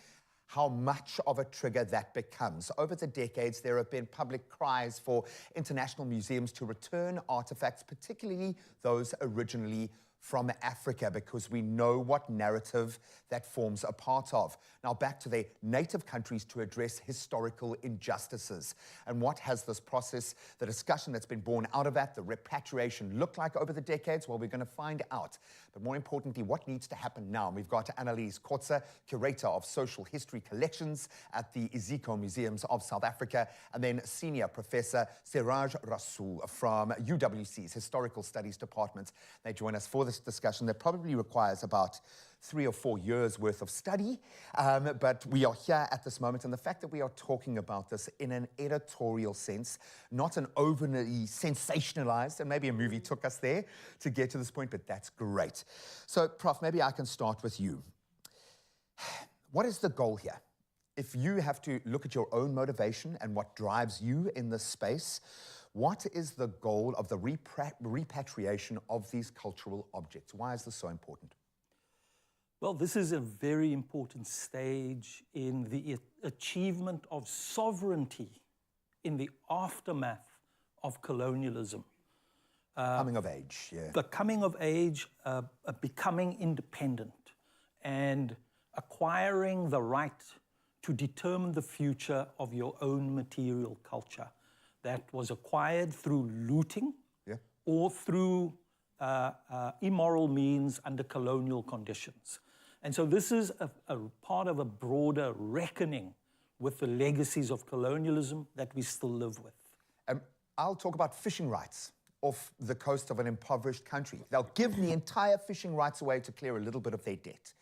how much of a trigger that becomes. Over the decades, there have been public cries for international museums to return artifacts, particularly those originally from Africa, because we know what narrative that forms a part of. Now back to their native countries to address historical injustices. And what has this process, the discussion that's been born out of that, the repatriation looked like over the decades? Well, we're going to find out. But more importantly, what needs to happen now? And we've got Annelies Kotze, Curator of Social History Collections at the Iziko Museums of South Africa, and then Senior Professor Siraj Rasool from UWC's Historical Studies Department. They join us for this discussion that probably requires about 3 or 4 years worth of study, but we are here at this moment, and the fact that we are talking about this in an editorial sense, not an overly sensationalized, and maybe a movie took us there to get to this point, but that's great. So, Prof, maybe I can start with you. What is the goal here? If you have to look at your own motivation and what drives you in this space, what is the goal of the repatriation of these cultural objects? Why is this so important? Well, this is a very important stage in the achievement of sovereignty in the aftermath of colonialism. Coming of age, yeah. The coming of age, becoming independent and acquiring the right to determine the future of your own material culture. That was acquired through looting or through immoral means under colonial conditions. And so this is a part of a broader reckoning with the legacies of colonialism that we still live with. I'll talk about fishing rights off the coast of an impoverished country. They'll give the entire fishing rights away to clear a little bit of their debt.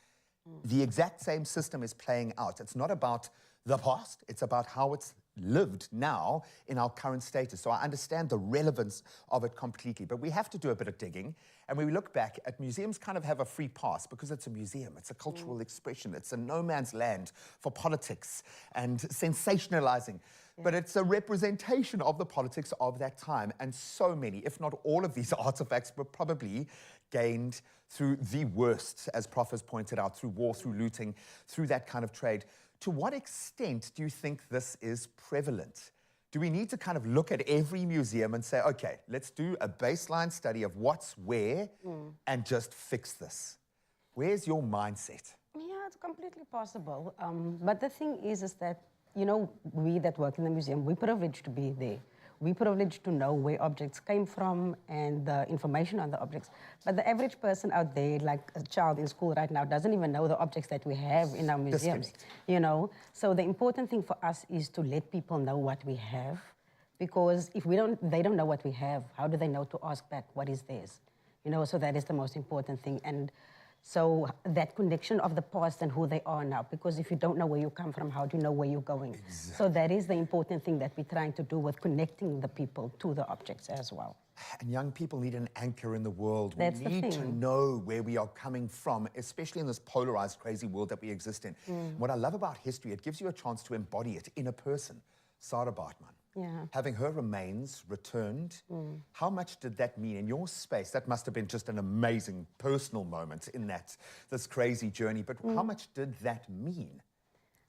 The exact same system is playing out. It's not about the past, it's about how it's lived now in our current status. So I understand the relevance of it completely, but we have to do a bit of digging. And when we look back at museums, kind of have a free pass because it's a museum, it's a cultural expression, it's a no man's land for politics and sensationalizing. But it's a representation of the politics of that time. And so many, if not all of these artifacts were probably gained through the worst, as Prof has pointed out, through war, through looting, through that kind of trade. To what extent do you think this is prevalent? Do we need to kind of look at every museum and say, okay, let's do a baseline study of what's where and just fix this? Where's your mindset? Yeah, it's completely possible. But the thing is that, you know, we that work in the museum, we're privileged to be there. we're privileged to know where objects came from and the information on the objects. But the average person out there, like a child in school right now, doesn't even know the objects that we have in our museums. You know, so the important thing for us is to let people know what we have, because if they don't know what we have, how do they know to ask back what is theirs? You know, so that is the most important thing. And so that connection of the past and who they are now, because if you don't know where you come from, how do you know where you're going? Exactly. So that is the important thing that we're trying to do with connecting the people to the objects as well. And young people need an anchor in the world. That's we need to know where we are coming from, especially in this polarized, crazy world that we exist in. What I love about history, it gives you a chance to embody it in a person. Sarah Baartman. Yeah. Having her remains returned, how much did that mean in your space? That must have been just an amazing personal moment in this crazy journey, but how much did that mean?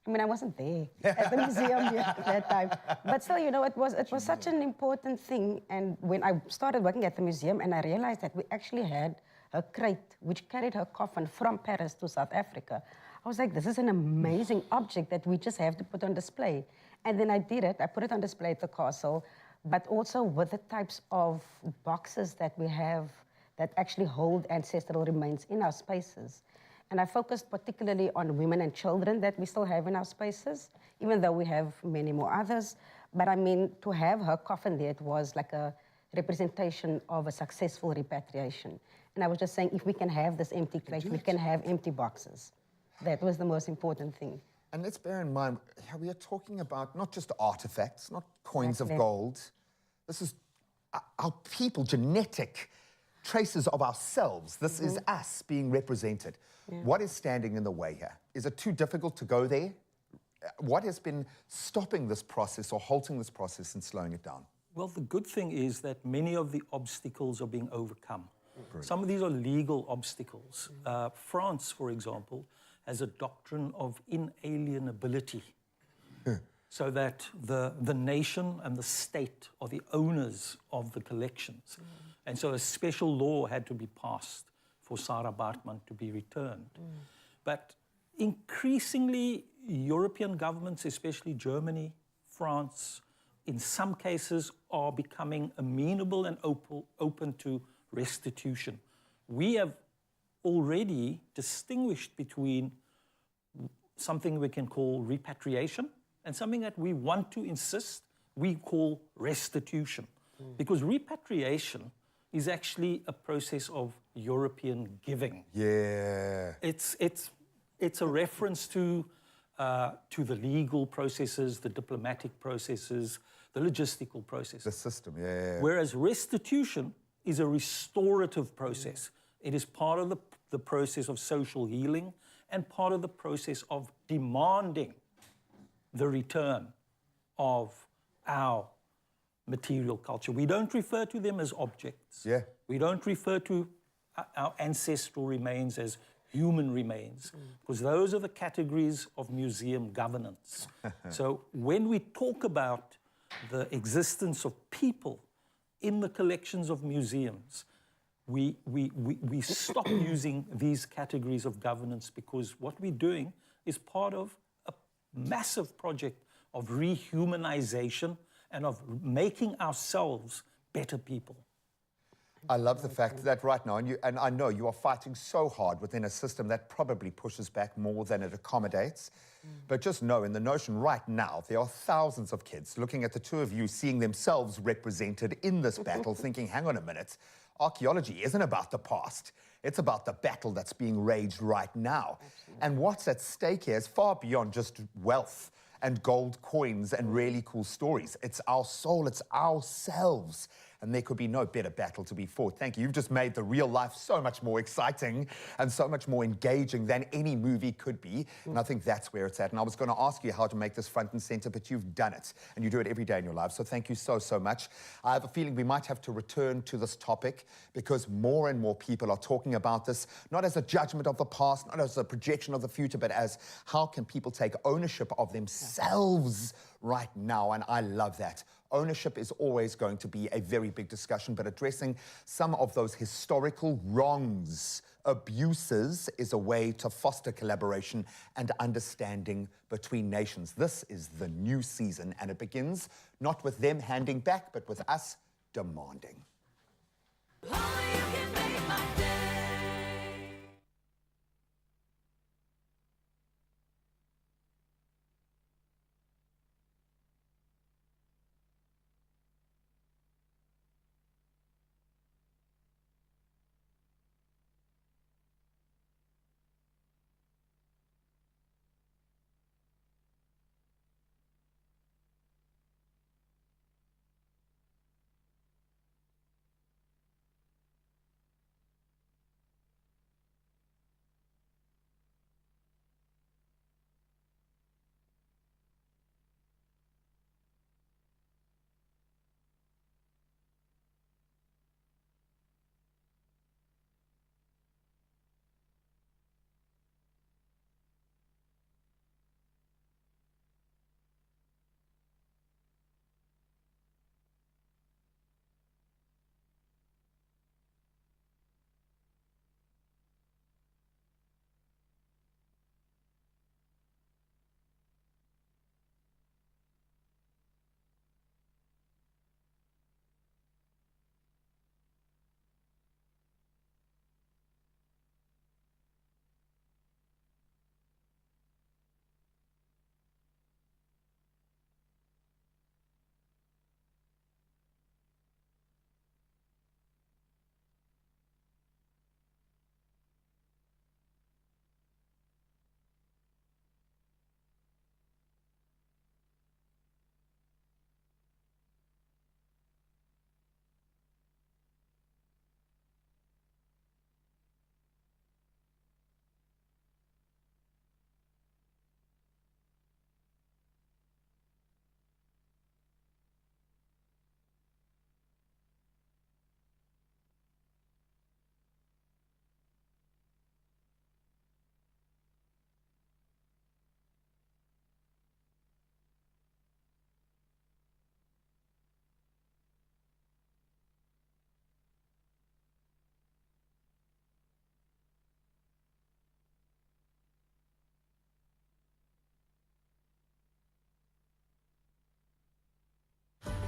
I mean, I wasn't there at the museum at that time. But still, you know, it was such an important thing. And when I started working at the museum and I realized that we actually had a crate which carried her coffin from Paris to South Africa, I was like, this is an amazing object that we just have to put on display. And then I did it. I put it on display at the castle, but also with the types of boxes that we have that actually hold ancestral remains in our spaces. And I focused particularly on women and children that we still have in our spaces, even though we have many more others. But I mean, to have her coffin there, it was like a representation of a successful repatriation. And I was just saying, if we can have this empty crate, we can have empty boxes. That was the most important thing. And let's bear in mind, we are talking about not just artifacts, not coins of gold. This is our people, genetic traces of ourselves. This is us being represented. What is standing in the way here? Is it too difficult to go there? What has been stopping this process or halting this process and slowing it down? Well, the good thing is that many of the obstacles are being overcome. Some of these are legal obstacles. France, for example, has a doctrine of inalienability, so that the nation and the state are the owners of the collections. And so a special law had to be passed for Sarah Baartman to be returned. But increasingly, European governments, especially Germany, France, in some cases are becoming amenable and open to restitution. We have already distinguished between something we can call repatriation and something that we want to insist we call restitution. Because repatriation is actually a process of European giving. Yeah. It's a reference to the legal processes, the diplomatic processes, the logistical processes. The system, yeah. Whereas restitution is a restorative process. It is part of the process of social healing and part of the process of demanding the return of our material culture. We don't refer to them as objects. Yeah. We don't refer to our ancestral remains as human remains, because those are the categories of museum governance. So when we talk about the existence of people in the collections of museums, we stop using these categories of governance, because what we're doing is part of a massive project of rehumanization and of making ourselves better people. I love the fact that right now, and I know you are fighting so hard within a system that probably pushes back more than it accommodates. But just know, in the notion right now, there are thousands of kids looking at the two of you, seeing themselves represented in this battle, thinking, hang on a minute, archaeology isn't about the past. It's about the battle that's being waged right now. Absolutely. And what's at stake here is far beyond just wealth and gold coins and really cool stories. It's our soul, it's ourselves. And there could be no better battle to be fought. Thank you. You've just made the real life so much more exciting and so much more engaging than any movie could be. And I think that's where it's at. And I was going to ask you how to make this front and center, but you've done it. And you do it every day in your life. So thank you so, so much. I have a feeling we might have to return to this topic, because more and more people are talking about this, not as a judgment of the past, not as a projection of the future, but as how can people take ownership of themselves right now. And I love that. ownership is always going to be a very big discussion, but addressing some of those historical wrongs, abuses, is a way to foster collaboration and understanding between nations. This is the new season, and it begins not with them handing back, but with us demanding.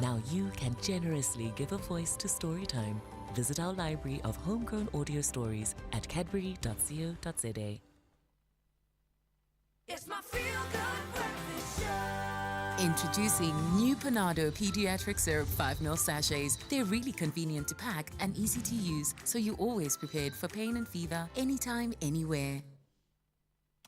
Now you can generously give a voice to Storytime. Visit our library of homegrown audio stories at cadbury.co.za. It's my feel-good breakfast show. Introducing new Panado Pediatric Syrup 5ml sachets. They're really convenient to pack and easy to use, so you're always prepared for pain and fever, anytime, anywhere.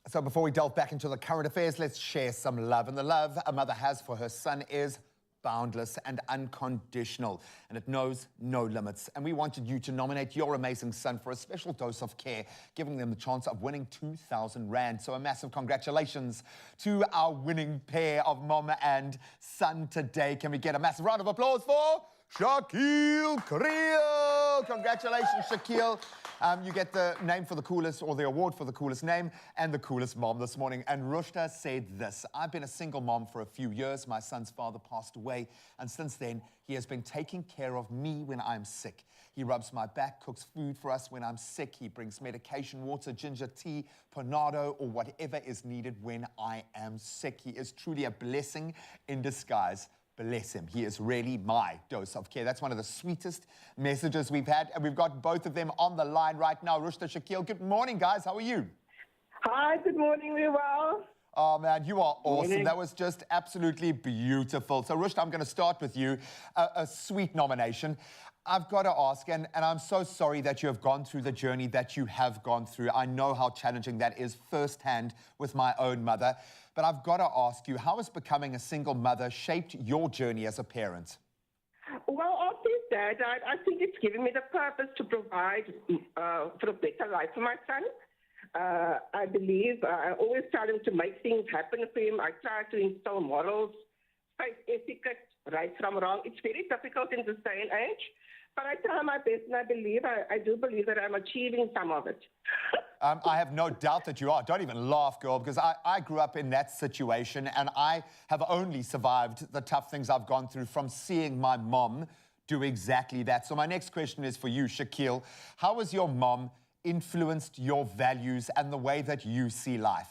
So before we delve back into the current affairs, let's share some love. And the love a mother has for her son is boundless and unconditional, and it knows no limits. And we wanted you to nominate your amazing son for a special dose of care, giving them the chance of winning 2,000 Rand. So a massive congratulations to our winning pair of mom and son today. Can we get a massive round of applause for Shaquille Creel? Congratulations, Shaquille. You get the name for the coolest, or the award for the coolest name and the coolest mom this morning. And Rushta said this: I've been a single mom for a few years. My son's father passed away, and since then, he has been taking care of me when I'm sick. He rubs my back, cooks food for us when I'm sick. He brings medication, water, ginger tea, Panado, or whatever is needed when I am sick. He is truly a blessing in disguise. Bless him. He is really my dose of care. That's one of the sweetest messages we've had. And we've got both of them on the line right now. Rushta, Shaquille, good morning, guys. How are you? Hi, good morning. We're well. Oh, man, you are awesome. Morning. That was just absolutely beautiful. So, Rushta, I'm going to start with you. A sweet nomination. I've got to ask, and I'm so sorry that you have gone through the journey that you have gone through. I know how challenging that is firsthand with my own mother. But I've got to ask you, how has becoming a single mother shaped your journey as a parent? Well, after that, I think it's given me the purpose to provide for a better life for my son. I believe I always try him to make things happen for him. I try to instill morals, faith, etiquette, right from wrong. It's very difficult in this day and age. But I try my best, and I do believe that I'm achieving some of it. I have no doubt that you are. Don't even laugh, girl, because I grew up in that situation, and I have only survived the tough things I've gone through from seeing my mom do exactly that. So my next question is for you, Shaquille. How has your mom influenced your values and the way that you see life?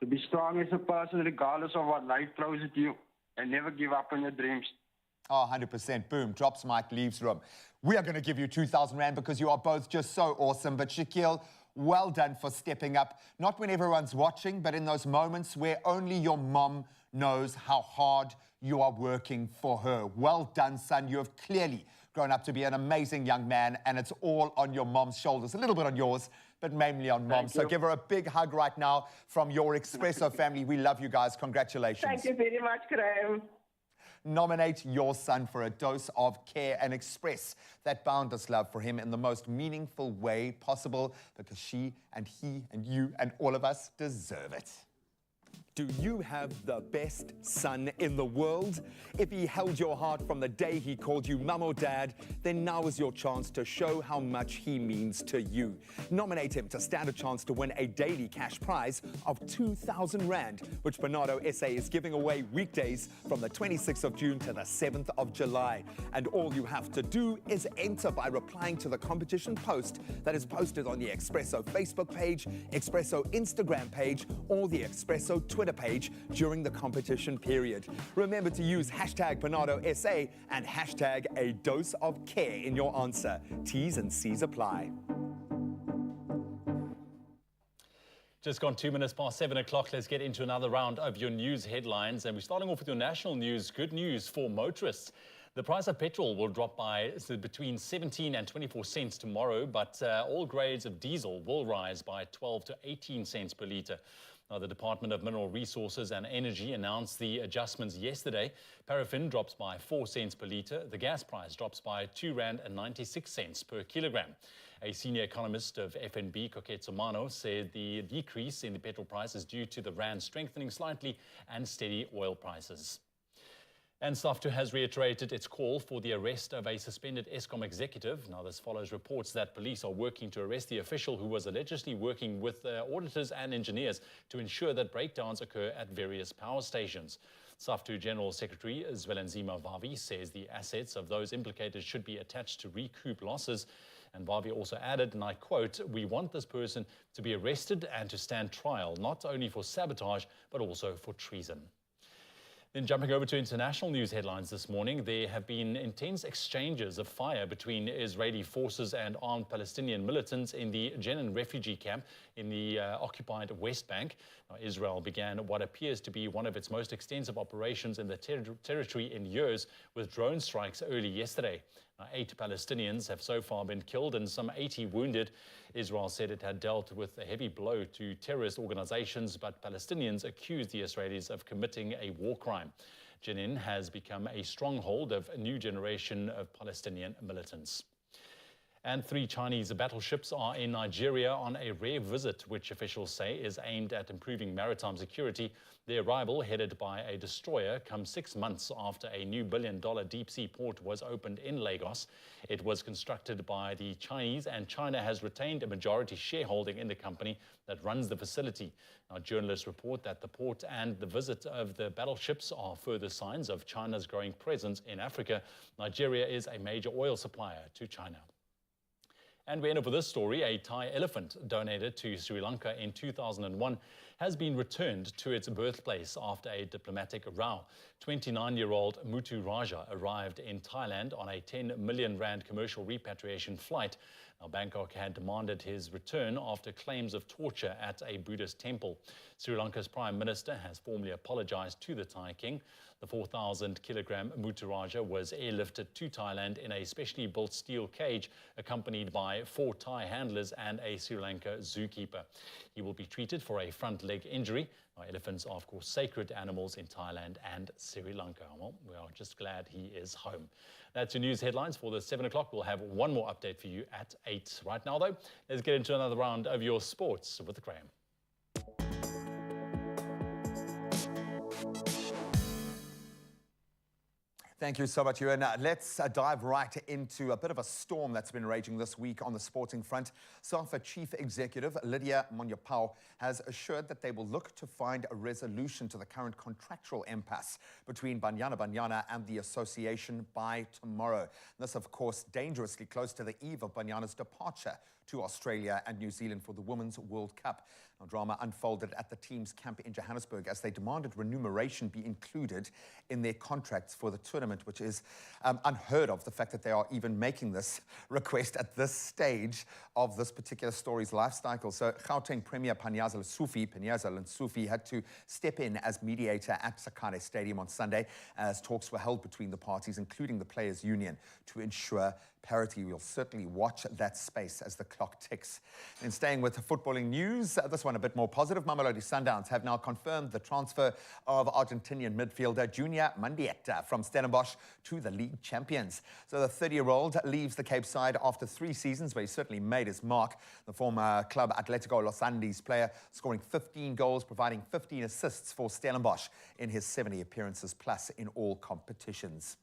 To be strong as a person regardless of what life throws at you, and never give up on your dreams. Oh, 100%. Boom. Drops mic, leaves room. We are going to give you 2,000 Rand because you are both just so awesome. But Shaquille, well done for stepping up. Not when everyone's watching, but in those moments where only your mom knows how hard you are working for her. Well done, son. You have clearly grown up to be an amazing young man, and it's all on your mom's shoulders. A little bit on yours, but mainly on mom. So give her a big hug right now from your Expresso family. We love you guys. Congratulations. Thank you very much, Graham. Nominate your son for a dose of care and express that boundless love for him in the most meaningful way possible, because she and he and you and all of us deserve it. Do you have the best son in the world? If he held your heart from the day he called you mum or dad, then now is your chance to show how much he means to you. Nominate him to stand a chance to win a daily cash prize of 2,000 Rand, which Bernardo SA is giving away weekdays from the 26th of June to the 7th of July. And all you have to do is enter by replying to the competition post that is posted on the Expresso Facebook page, Expresso Instagram page, or the Expresso Twitter page during the competition period. Remember to use hashtag Bernardo SA and hashtag a dose of care in your answer. T's and C's apply. Just gone 2 minutes past 7 o'clock. Let's get into another round of your news headlines. And we're starting off with your national news. Good news for motorists. The price of petrol will drop by between 17 and 24 cents tomorrow, but all grades of diesel will rise by 12 to 18 cents per litre. Now, the Department of Mineral Resources and Energy announced the adjustments yesterday. Paraffin drops by 4 cents per litre. The gas price drops by R2.96 per kilogram. A senior economist of FNB, Koketso Mano, said the decrease in the petrol price is due to the rand strengthening slightly and steady oil prices. And SAFTU has reiterated its call for the arrest of a suspended Eskom executive. Now, this follows reports that police are working to arrest the official who was allegedly working with auditors and engineers to ensure that breakdowns occur at various power stations. SAFTU General Secretary Zwelinzima Vavi says the assets of those implicated should be attached to recoup losses. And Vavi also added, and I quote, "We want this person to be arrested and to stand trial, not only for sabotage, but also for treason." Then jumping over to international news headlines this morning, there have been intense exchanges of fire between Israeli forces and armed Palestinian militants in the Jenin refugee camp in the occupied West Bank. Now, Israel began what appears to be one of its most extensive operations in the territory in years with drone strikes early yesterday. 8 Palestinians have so far been killed and some 80 wounded. Israel said it had dealt with a heavy blow to terrorist organizations, but Palestinians accused the Israelis of committing a war crime. Jenin has become a stronghold of a new generation of Palestinian militants. And 3 Chinese battleships are in Nigeria on a rare visit, which officials say is aimed at improving maritime security. Their arrival, headed by a destroyer, comes 6 months after a new billion-dollar deep-sea port was opened in Lagos. It was constructed by the Chinese, and China has retained a majority shareholding in the company that runs the facility. Now, journalists report that the port and the visit of the battleships are further signs of China's growing presence in Africa. Nigeria is a major oil supplier to China. And we end up with this story. A Thai elephant donated to Sri Lanka in 2001 has been returned to its birthplace after a diplomatic row. 29-year-old Mutu Raja arrived in Thailand on a 10 million Rand commercial repatriation flight. Now, Bangkok had demanded his return after claims of torture at a Buddhist temple. Sri Lanka's Prime Minister has formally apologized to the Thai king. The 4,000-kilogram Mutu Raja was airlifted to Thailand in a specially built steel cage, accompanied by 4 Thai handlers and a Sri Lanka zookeeper. He will be treated for a front leg injury. Now, elephants are, of course, sacred animals in Thailand and Sri Lanka. Well, we are just glad he is home. That's your news headlines for the 7 o'clock. We'll have one more update for you at 8. Right now, though, let's get into another round of your sports with Graham. Thank you so much, Ewan. Let's dive right into a bit of a storm that's been raging this week on the sporting front. SAFA Chief Executive Lydia Monyapao has assured that they will look to find a resolution to the current contractual impasse between Banyana Banyana and the association by tomorrow. This, of course, dangerously close to the eve of Banyana's departure to Australia and New Zealand for the Women's World Cup. Now, drama unfolded at the team's camp in Johannesburg as they demanded remuneration be included in their contracts for the tournament, which is unheard of, the fact that they are even making this request at this stage of this particular story's life cycle. So Gauteng Premier Panyaza Lesufi had to step in as mediator at Sakane Stadium on Sunday as talks were held between the parties, including the Players' Union, to ensure parity. We'll certainly watch that space as the clock ticks. And staying with footballing news, this one a bit more positive. Mamelodi Sundowns have now confirmed the transfer of Argentinian midfielder Junior Mendieta from Stellenbosch to the league champions. So the 30-year-old leaves the Cape side after 3 seasons where he certainly made his mark. The former club Atletico Los Andes player scoring 15 goals, providing 15 assists for Stellenbosch in his 70 appearances plus in all competitions.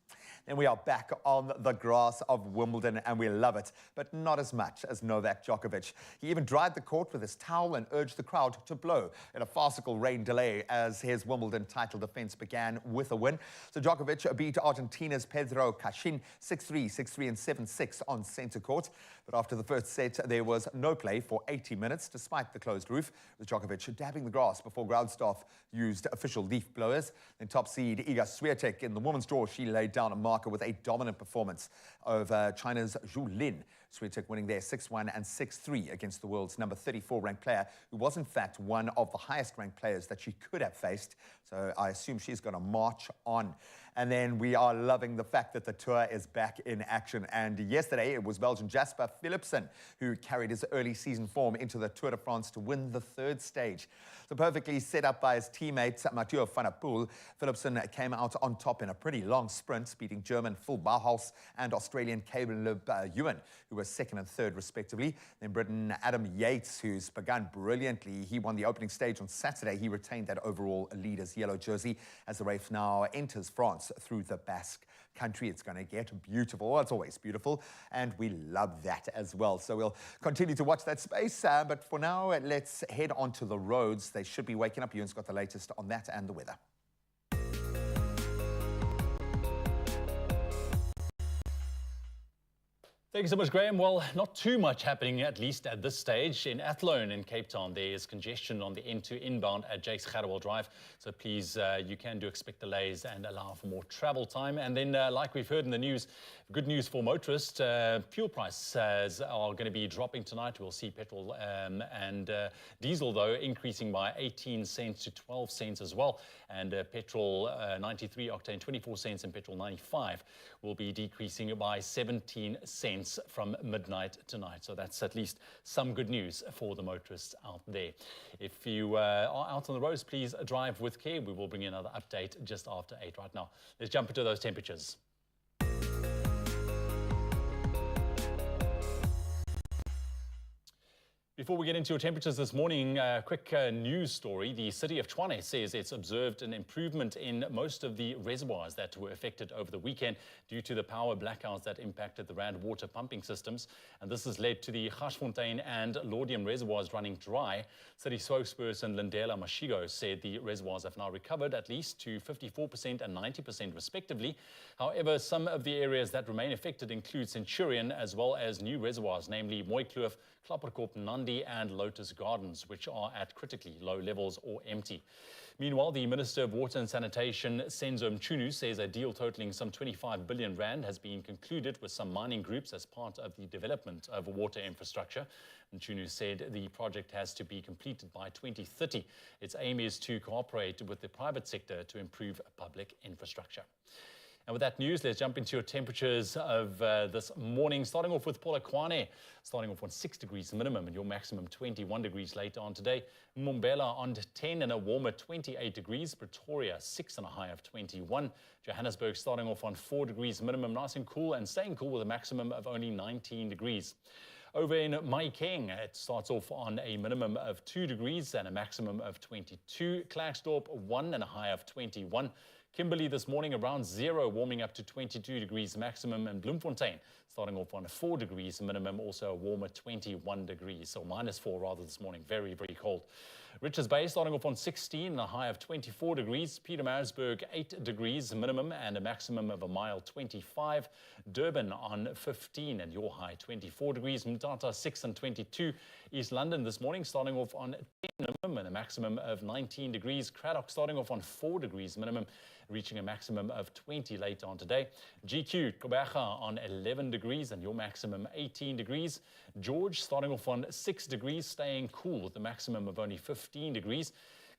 Then we are back on the grass of Wimbledon and we love it, but not as much as Novak Djokovic. He even dried the court with his towel and urged the crowd to blow in a farcical rain delay as his Wimbledon title defense began with a win. So Djokovic beat Argentina's Pedro Cachin 6-3, 6-3 and 7-6 on centre court. But after the first set, there was no play for 80 minutes, despite the closed roof, with Djokovic dabbing the grass before ground staff used official leaf blowers. Then top seed Iga Swiatek in the women's draw, she laid down a marker with a dominant performance over China's Zhu Lin. Swiatek winning there 6-1 and 6-3 against the world's number 34 ranked player, who was in fact one of the highest ranked players that she could have faced. So I assume she's going to march on. And then we are loving the fact that the tour is back in action. And yesterday, it was Belgian Jasper Philipsen who carried his early season form into the Tour de France to win the 3rd stage. So perfectly set up by his teammate Mathieu van der Poel, Philipsen came out on top in a pretty long sprint, beating German Phil Bauhaus and Australian Caleb Ewan, who was 2nd and 3rd respectively. Then Britain Adam Yates, who's begun brilliantly. He won the opening stage on Saturday. He retained that overall leader's yellow jersey as the race now enters France through the Basque country. It's going to get beautiful. It's always beautiful, and we love that as well. So we'll continue to watch that space, but for now, let's head on to the roads. They should be waking up. Ewan's got the latest on that and the weather. Thank you so much, Graham. Well, not too much happening, at least at this stage. In Athlone in Cape Town, there is congestion on the N2 inbound at Jakes Gerwel Drive. So please, you do expect delays and allow for more travel time. And then, like we've heard in the news, good news for motorists. Fuel prices are going to be dropping tonight. We'll see petrol and diesel, though, increasing by 18 cents to 12 cents as well. And petrol 93 octane 24 cents and petrol 95 will be decreasing by 17 cents from midnight tonight. So that's at least some good news for the motorists out there. If you are out on the roads, please drive with care. We will bring you another update just after 8 right now. Let's jump into those temperatures. Before we get into your temperatures this morning, a quick news story. The city of Tshwane says it's observed an improvement in most of the reservoirs that were affected over the weekend due to the power blackouts that impacted the Rand water pumping systems. And this has led to the Garsfontein and Laudium reservoirs running dry. City spokesperson Lindela Mashigo said the reservoirs have now recovered at least to 54% and 90% respectively. However, some of the areas that remain affected include Centurion as well as new reservoirs, namely Mooikloof, Klapperkop, Nandi and Lotus Gardens, which are at critically low levels or empty. Meanwhile, the Minister of Water and Sanitation, Senzo Mchunu, says a deal totaling some 25 billion rand has been concluded with some mining groups as part of the development of water infrastructure. Mchunu said the project has to be completed by 2030. Its aim is to cooperate with the private sector to improve public infrastructure. And with that news, let's jump into your temperatures of this morning. Starting off with Polokwane, starting off on 6 degrees minimum and your maximum 21 degrees later on today. Mbombela on 10 and a warmer 28 degrees. Pretoria 6 and a high of 21. Johannesburg starting off on 4 degrees minimum, nice and cool and staying cool with a maximum of only 19 degrees. Over in Mahikeng, it starts off on a minimum of 2 degrees and a maximum of 22. Klerksdorp 1 and a high of 21. Kimberley this morning around 0, warming up to 22 degrees maximum, and Bloemfontein starting off on 4 degrees minimum, also a warmer 21 degrees, so -4 rather this morning, very, very cold. Richards Bay starting off on 16 and a high of 24 degrees. Pietermaritzburg 8 degrees minimum and a maximum of a mild 25. Durban on 15 and your high 24 degrees. Mthatha 6 and 22. East London this morning starting off on 10 minimum and a maximum of 19 degrees. Craddock starting off on 4 degrees minimum, reaching a maximum of 20 later on today. GQ, Gqeberha on 11 degrees and your maximum 18 degrees. George starting off on 6 degrees, staying cool with a maximum of only 15 degrees.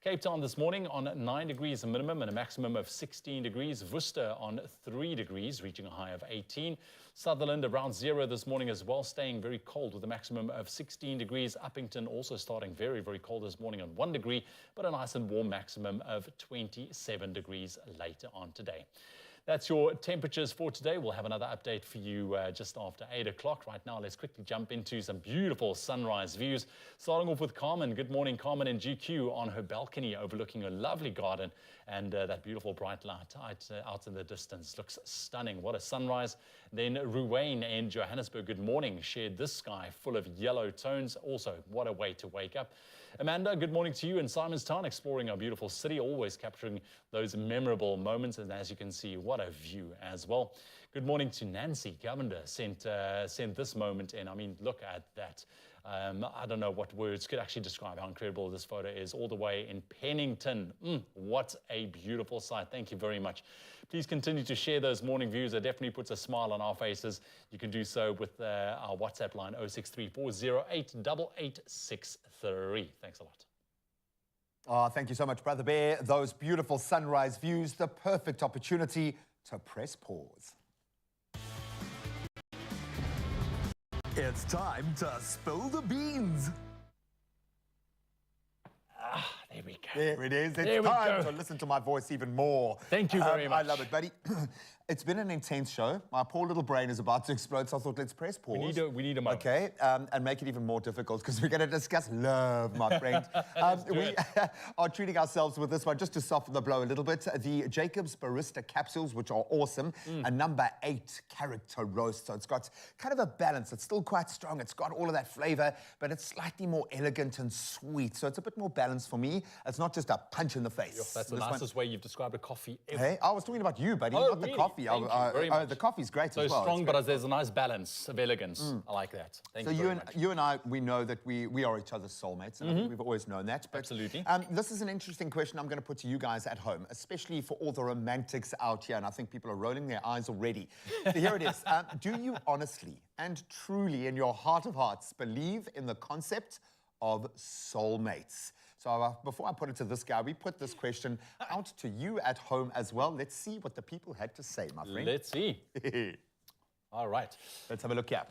Cape Town this morning on 9 degrees minimum and a maximum of 16 degrees. Worcester on 3 degrees, reaching a high of 18. Sutherland around 0 this morning as well, staying very cold with a maximum of 16 degrees. Uppington also starting very, very cold this morning on 1 degree, but a nice and warm maximum of 27 degrees later on today. That's your temperatures for today. We'll have another update for you just after 8 o'clock. Right now, let's quickly jump into some beautiful sunrise views. Starting off with Carmen. Good morning, Carmen in GQ on her balcony overlooking a lovely garden and that beautiful bright light out in the distance. Looks stunning. What a sunrise. Then Ruane in Johannesburg, good morning, shared this sky full of yellow tones. Also, what a way to wake up. Amanda, good morning to you in Simonstown, exploring our beautiful city, always capturing those memorable moments. And as you can see, what a view as well. Good morning to Nancy. Governor sent this moment in. I mean, look at that. I don't know what words could actually describe how incredible this photo is, all the way in Pennington. What a beautiful sight. Thank you very much. Please continue to share those morning views. It definitely puts a smile on our faces. You can do so with our WhatsApp line 0634088863. Thanks a lot. Oh, thank you so much, Brother Bear. Those beautiful sunrise views, the perfect opportunity to press pause. It's time to spill the beans. There we go. There it is. There It's we time go. to listen to my voice even more. Thank you very much. I love it, buddy. It's been an intense show. My poor little brain is about to explode, so I thought, let's press pause. We need a moment. Okay, and make it even more difficult, because we're going to discuss love, my friend. We are treating ourselves with this one, just to soften the blow a little bit. The Jacob's Barista capsules, which are awesome. A number 8 character roast. So it's got kind of a balance. It's still quite strong. It's got all of that flavor, but it's slightly more elegant and sweet. So it's a bit more balanced for me. It's not just a punch in the face. That's the nicest way you've described a coffee ever. Hey, I was talking about you, buddy, Oh, not really? the coffee. Thank you very much. The coffee's great So as well. strong, but there's a nice balance of elegance. I like that. Thank you very much. You and I, we know that we are each other's soulmates, and I think we've always known that. But, absolutely. This is an interesting question I'm going to put to you guys at home, especially for all the romantics out here, and I think people are rolling their eyes already. So here it is. Do you honestly and truly, in your heart of hearts, believe in the concept of soulmates? So before I put it to this guy, we put this question out to you at home as well. Let's see what the people had to say, my friend. Let's see. All right. Let's have a look here.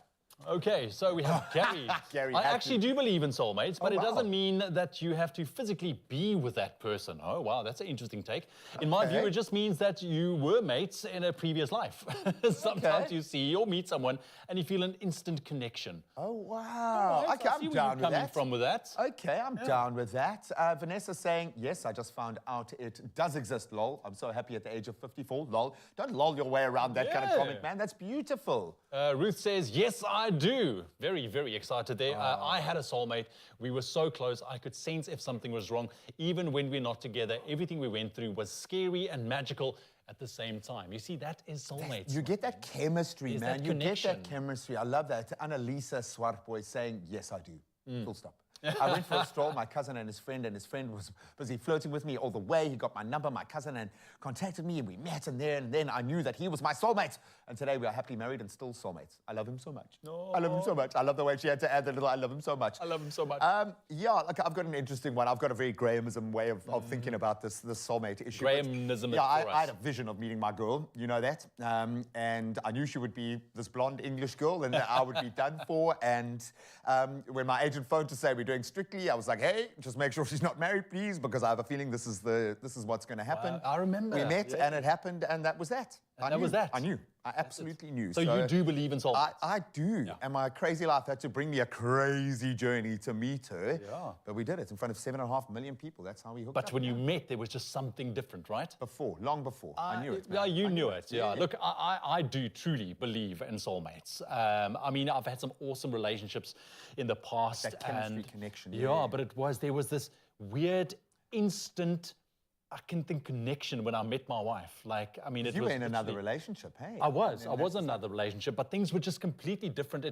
Okay, so we have Gary. Gary, I actually do believe in soulmates, but Oh, it wow. doesn't mean that you have to physically be with that person. Oh, wow, that's an interesting take. In my view, it just means that you were mates in a previous life. Sometimes you see or meet someone and you feel an instant connection. Oh, wow. Right, Okay, I see I'm where down you're with coming that. from with that. Okay, I'm down with that. Vanessa saying, yes, I just found out it does exist, lol. I'm so happy at the age of 54, lol. Don't lol your way around that kind of comment, man. That's beautiful. Ruth says, yes, I do. Very, very excited there. I had a soulmate. We were so close. I could sense if something was wrong. Even when we're not together, everything we went through was scary and magical at the same time. You see, that is soulmates. You get that chemistry, Is man. that You get connection. that chemistry. I love that. Annalisa Swartboy saying, yes, I do. Full stop. I went for a stroll. My cousin and his friend was busy flirting with me all the way. He got my number, my cousin, and contacted me, and we met, and then I knew that he was my soulmate. And today we are happily married and still soulmates. I love him so much. No. I love him so much. I love the way she had to add the little I love him so much. I love him so much. Yeah, like I've got an interesting one. I've got a very Grahamism way of thinking about this soulmate issue. But Grahamism yeah, for I us. had a vision of meeting my girl, you know that. And I knew she would be this blonde English girl and that I would be done for. And when my agent phoned to say we're doing Strictly, I was like, hey, just make sure she's not married, please, because I have a feeling this is what's going to happen. I remember. We met Yeah. and it happened, and that was that. And that was that. I knew. I absolutely knew. So you do believe in soulmates? I do. And my crazy life had to bring me a crazy journey to meet her. Yeah. But we did it in front of 7.5 million people. That's how we hooked up. But when you met, there was just something different, right? Long before. I knew it. Yeah, man. you I knew it. Yeah. Yeah. Look, I do truly believe in soulmates. I mean, I've had some awesome relationships in the past. That chemistry and connection. Yeah, but there was this weird, instant, I can think connection when I met my wife. Like, I mean, You were in another relationship, hey? I was in another relationship, but things were just completely different.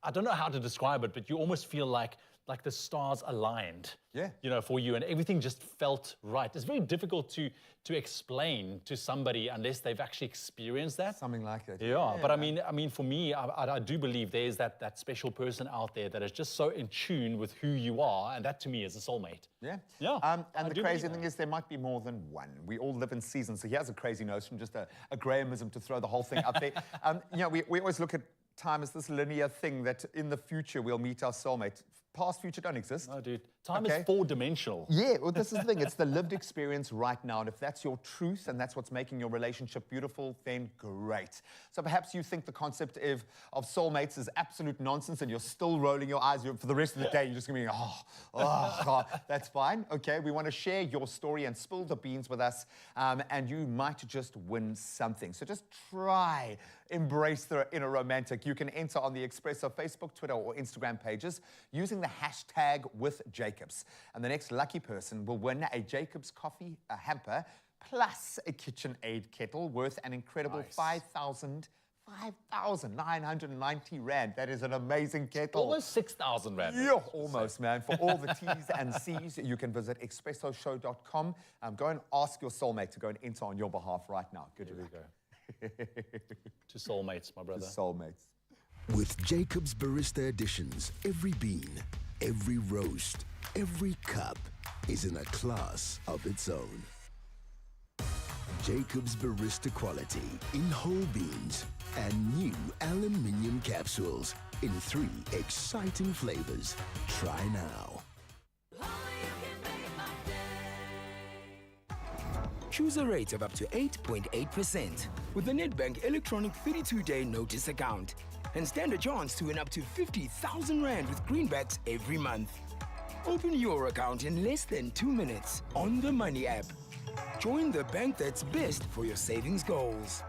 I don't know how to describe it, but you almost feel like the stars aligned. Yeah. You know, for you, and everything just felt right. It's very difficult to explain to somebody unless they've actually experienced that. Something like that. Yeah, but I mean, for me, I do believe there's that special person out there that is just so in tune with who you are, and that to me is a soulmate. Yeah. Yeah. And the crazy thing is there might be more than one. We all live in seasons. So here's a crazy notion, just a Grahamism to throw the whole thing up there. You know, we always look at time as this linear thing that in the future we'll meet our soulmate. Past, future don't exist. No, dude. Time is four-dimensional. Yeah, well, this is the thing. It's the lived experience right now. And if that's your truth and that's what's making your relationship beautiful, then great. So perhaps you think the concept of soulmates is absolute nonsense and you're still rolling your eyes for the rest of the day. You're just going to be, oh, that's fine. Okay, we want to share your story and spill the beans with us. And you might just win something. So just try, embrace the inner romantic. You can enter on the Expresso Facebook, Twitter, or Instagram pages using the hashtag with Jacobs. And the next lucky person will win a Jacobs coffee hamper plus a KitchenAid kettle worth an incredible 5,990 Rand. That is an amazing kettle. Almost 6,000 Rand. Yeah, almost, man. For all the T's and C's, you can visit expressoshow.com. Go and ask your soulmate to go and enter on your behalf right now. Good luck. To soulmates, my brother. To soulmates. With Jacob's Barista Editions, every bean, every roast, every cup is in a class of its own. Jacob's Barista quality in whole beans and new aluminium capsules in 3 exciting flavors. Try now. Choose a rate of up to 8.8% with the Nedbank electronic 32-day notice account and stand a chance to win up to 50,000 Rand with greenbacks every month. Open your account in less than 2 minutes on the Money app. Join the bank that's best for your savings goals.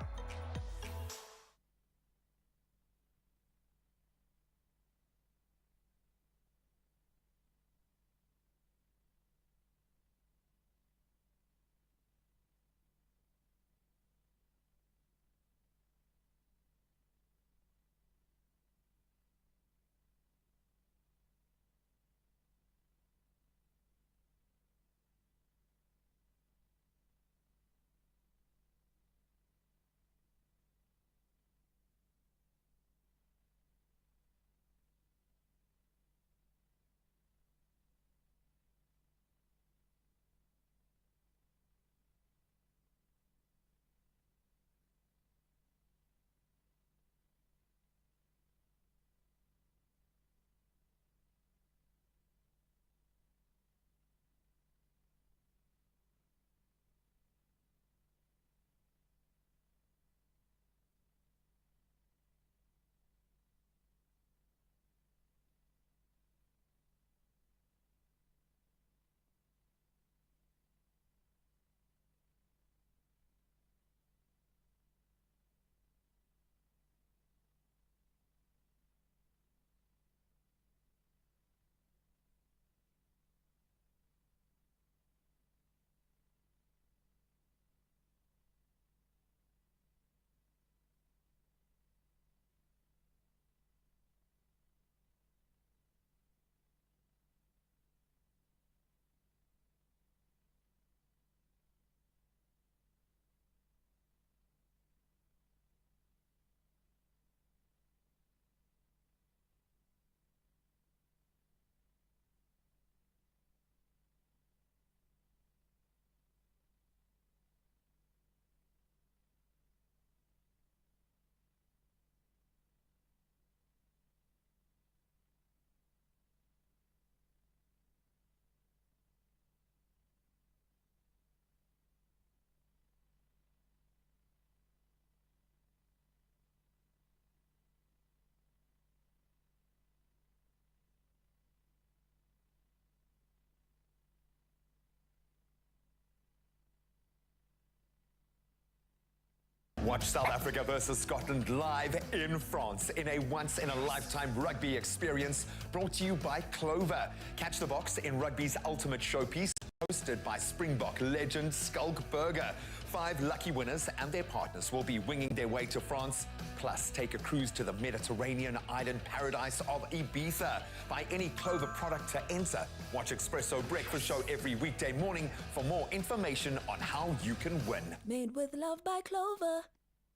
Watch South Africa versus Scotland live in France in a once-in-a-lifetime rugby experience brought to you by Clover. Catch the Box in rugby's ultimate showpiece, hosted by Springbok legend Skulk Burger. 5 lucky winners and their partners will be winging their way to France. Plus, take a cruise to the Mediterranean island paradise of Ibiza. Buy any Clover product to enter. Watch Expresso Breakfast Show every weekday morning for more information on how you can win. Made with love by Clover.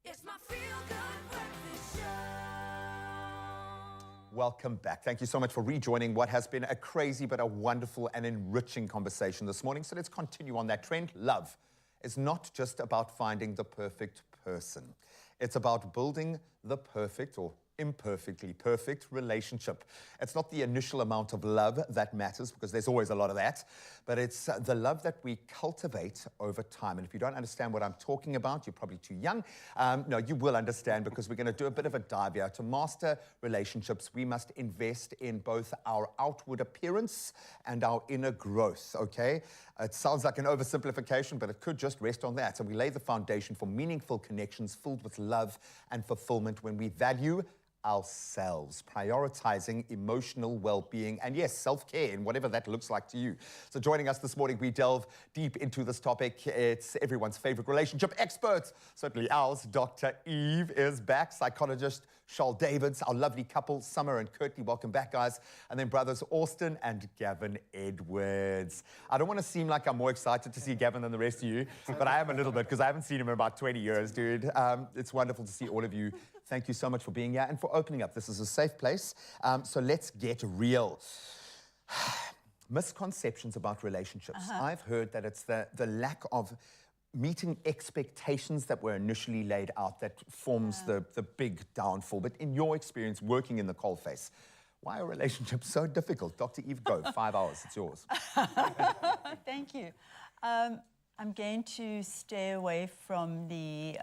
It's my feel-good breakfast show. Welcome back. Thank you so much for rejoining what has been a crazy but a wonderful and enriching conversation this morning. So let's continue on that trend. Love is not just about finding the perfect person. It's about building the perfect or imperfectly perfect relationship. It's not the initial amount of love that matters, because there's always a lot of that, but it's the love that we cultivate over time. And if you don't understand what I'm talking about, you're probably too young. No, you will understand, because we're going to do a bit of a dive here. To master relationships, we must invest in both our outward appearance and our inner growth, okay? It sounds like an oversimplification, but it could just rest on that. And we lay the foundation for meaningful connections filled with love and fulfillment when we value ourselves, prioritizing emotional well-being, and yes, self-care in whatever that looks like to you. So joining us this morning, we delve deep into this topic. It's everyone's favorite relationship expert, certainly ours. Dr. Eve is back, psychologist Charles Davids, our lovely couple, Summer and Courtney. Welcome back, guys. And then brothers Austin and Gavin Edwards. I don't want to seem like I'm more excited to see Gavin than the rest of you, but I am a little bit, because I haven't seen him in about 20 years, dude. It's wonderful to see all of you. Thank you so much for being here and for opening up. This is a safe place. So let's get real. Misconceptions about relationships. I've heard that it's the lack of meeting expectations that were initially laid out that forms the big downfall. But in your experience working in the coalface, why are relationships so difficult? Dr. Eve, go. 5 hours. It's yours. Thank you. I'm going to stay away from the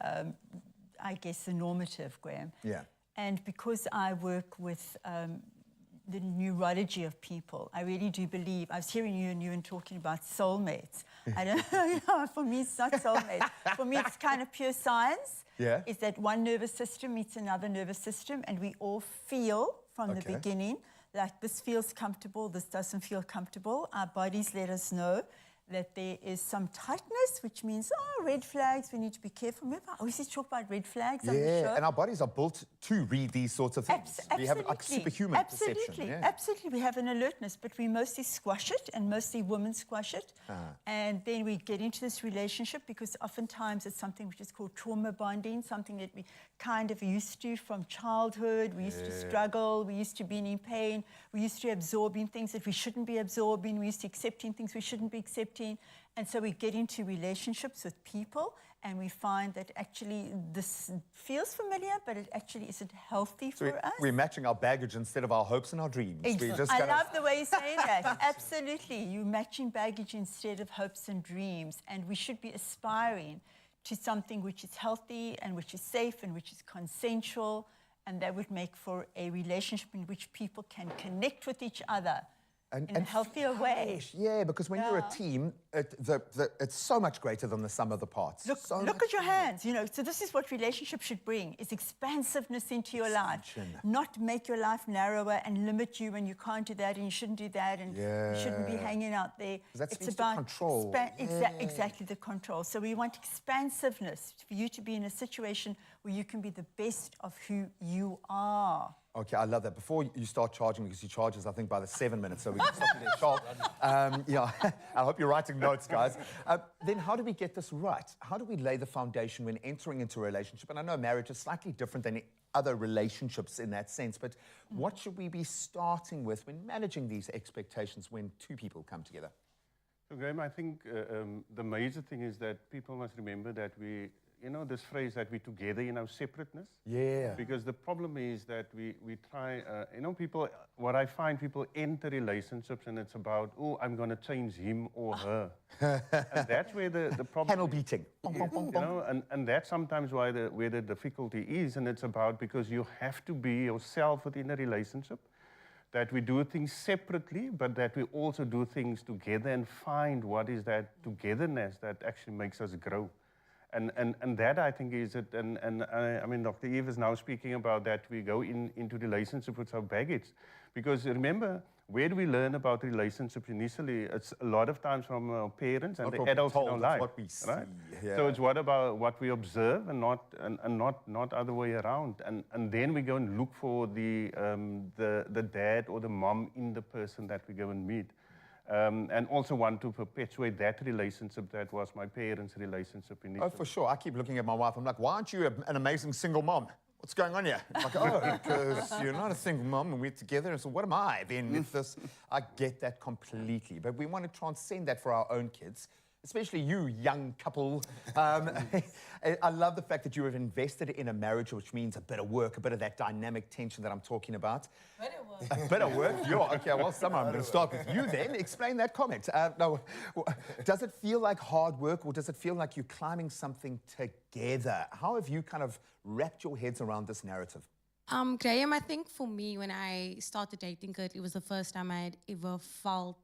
I guess the normative, Graham. Yeah. And because I work with the neurology of people, I really do believe, I was hearing you and talking about soulmates. I don't know, for me it's not soulmates. For me it's kind of pure science. Yeah. Is that one nervous system meets another nervous system, and we all feel from the beginning like this feels comfortable, this doesn't feel comfortable. Our bodies let us know that there is some tightness, which means, red flags, we need to be careful. Remember, I always talk about red flags on the show. And our bodies are built to read these sorts of things. We have like superhuman perception. Yeah. Absolutely, we have an alertness, but we mostly squash it, and mostly women squash it. And then we get into this relationship, because oftentimes it's something which is called trauma bonding, something that we kind of used to from childhood. We used to struggle, we used to be in pain, we used to absorbing things that we shouldn't be absorbing, we used to accepting things we shouldn't be accepting. And so we get into relationships with people, and we find that actually this feels familiar, but it actually isn't healthy for us. We're matching our baggage instead of our hopes and our dreams. I love the way you say that. Absolutely. You're matching baggage instead of hopes and dreams. And we should be aspiring to something which is healthy and which is safe and which is consensual. And that would make for a relationship in which people can connect with each other in a healthier way. Yeah, because when you're a team, it's so much greater than the sum of the parts. Look at your hands, so this is what relationships should bring, is expansiveness into your life. Not make your life narrower and limit you, and you can't do that, and you shouldn't do that, and you shouldn't be hanging out there. It's about control. Exactly, the control. So we want expansiveness, for you to be in a situation where you can be the best of who you are. Okay, I love that. Before you start charging me, because you charge us, I think, by the 7 minutes, so we can stop you there, Charles. I hope you're writing notes, guys. Then how do we get this right? How do we lay the foundation when entering into a relationship? And I know marriage is slightly different than other relationships in that sense, but what should we be starting with when managing these expectations when two people come together? So, Graham, I think the major thing is that people must remember that we, this phrase that we're together in our separateness. Yeah. Because the problem is that we try, people, what I find, people enter relationships and it's about, I'm going to change him or her. And that's where the problem Panel beating. And that's sometimes where the difficulty is, and it's about because you have to be yourself within a relationship, that we do things separately, but that we also do things together and find what is that togetherness that actually makes us grow. And that, I think, is it. And I mean, Dr. Eve is now speaking about that. We go into relationship with our baggage. Because remember, where do we learn about relationships initially? It's a lot of times from our parents and Not the what we're adults in told, our it's life. what we see, Right? yeah. So it's what about what we observe and not other way around. And then we go and look for the dad or the mom in the person that we go and meet. And also want to perpetuate that relationship that was my parents' relationship initially. Oh, for sure. I keep looking at my wife. I'm like, why aren't you an amazing single mom? What's going on here? It's like, oh, because you're not a single mom and we're together. And so what am I then with this? I get that completely. But we want to transcend that for our own kids, especially you, young couple. I love the fact that you have invested in a marriage, which means a bit of work, a bit of that dynamic tension that I'm talking about. A bit of work? Okay, well, somehow I'm going to start with you then. Explain that comment. No, does it feel like hard work or does it feel like you're climbing something together? How have you kind of wrapped your heads around this narrative? Graham, I think for me, when I started dating Kurt, it was the first time I had ever felt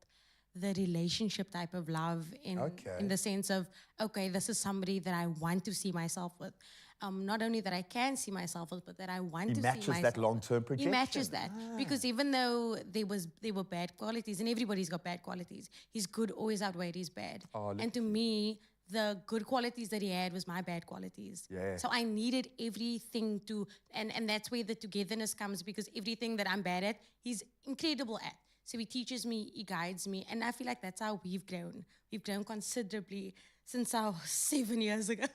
the relationship type of love in the sense of, okay, this is somebody that I want to see myself with. Not only that I can see myself with, but that I want to see myself with. He matches that long-term projection. He matches that. Because even though there were bad qualities, and everybody's got bad qualities, his good always outweighed his bad. And to me, the good qualities that he had was my bad qualities. Yeah. So I needed everything to, and that's where the togetherness comes, because everything that I'm bad at, he's incredible at. So he teaches me, he guides me, and I feel like that's how we've grown. We've grown considerably since our 7 years ago.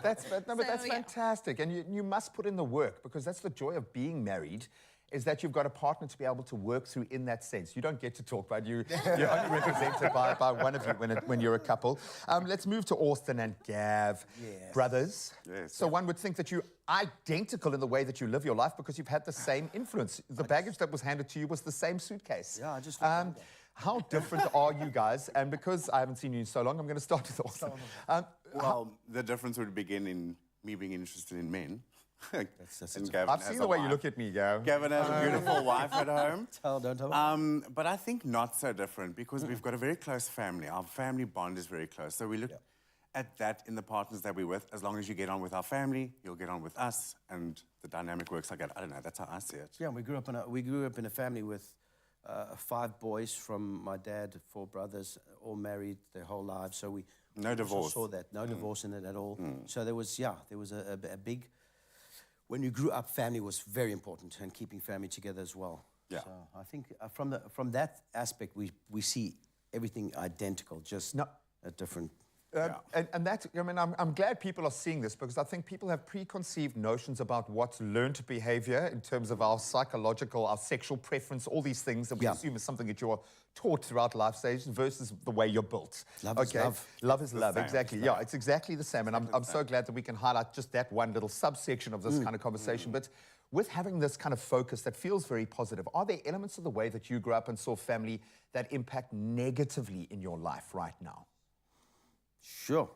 That's fantastic. And you must put in the work, because that's the joy of being married, is that you've got a partner to be able to work through in that sense. You don't get to talk about you're only represented by one of you when you're a couple. Let's move to Austin and Gav, brothers. Yes. So one would think that you're identical in the way that you live your life because you've had the same influence. The baggage that was handed to you was the same suitcase. Yeah, I just... How different are you guys? And because I haven't seen you in so long, I'm going to start with Austin. Well, the difference would begin in me being interested in men. I've seen the way you look at me, Gav. Gavin has a beautiful wife at home. Don't tell But I think not so different, because we've got a very close family. Our family bond is very close. So we look at that in the partners that we're with. As long as you get on with our family, you'll get on with us, and the dynamic works like that. I don't know, that's how I see it. Yeah, we grew up in a family with 5 boys from my dad, 4 brothers, all married their whole lives. So we no divorce. Saw that, no divorce in it at all. So there was a big. When you grew up, family was very important, and keeping family together as well. Yeah. So I think from that aspect, we see everything identical, just a different. And that, I mean, I'm glad people are seeing this, because I think people have preconceived notions about what's learned behavior in terms of our psychological, our sexual preference, all these things that we assume is something that you're taught throughout life stages versus the way you're built. Love is love. Love is love, exactly. Yeah, it's exactly the same. And I'm so glad that we can highlight just that one little subsection of this kind of conversation. But with having this kind of focus that feels very positive, are there elements of the way that you grew up and saw family that impact negatively in your life right now? Sure.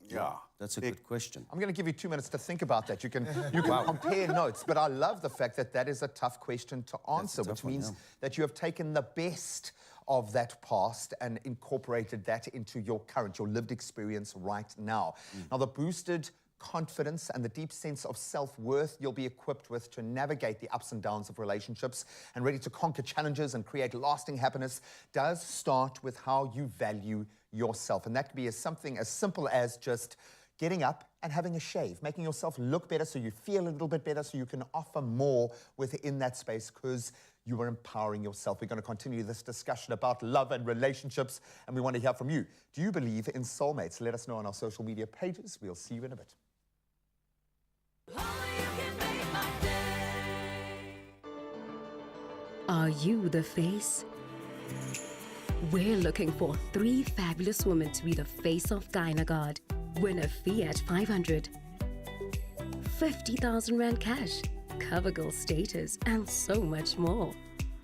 Yeah. That's a good question. I'm going to give you 2 minutes to think about that. You can compare notes, but I love the fact that that is a tough question to answer, which means that you have taken the best of that past and incorporated that into your current, your lived experience right now. Now, the boosted confidence and the deep sense of self-worth you'll be equipped with to navigate the ups and downs of relationships and ready to conquer challenges and create lasting happiness does start with how you value yourself. And that could be something as simple as just getting up and having a shave, making yourself look better so you feel a little bit better, so you can offer more within that space because you are empowering yourself. We're going to continue this discussion about love and relationships, and we want to hear from you. Do you believe in soulmates? Let us know on our social media pages. We'll see you in a bit. Are you the face? We're looking for 3 fabulous women to be the face of Gynagard. Win a Fiat 500, 50,000 Rand cash, CoverGirl status, and so much more.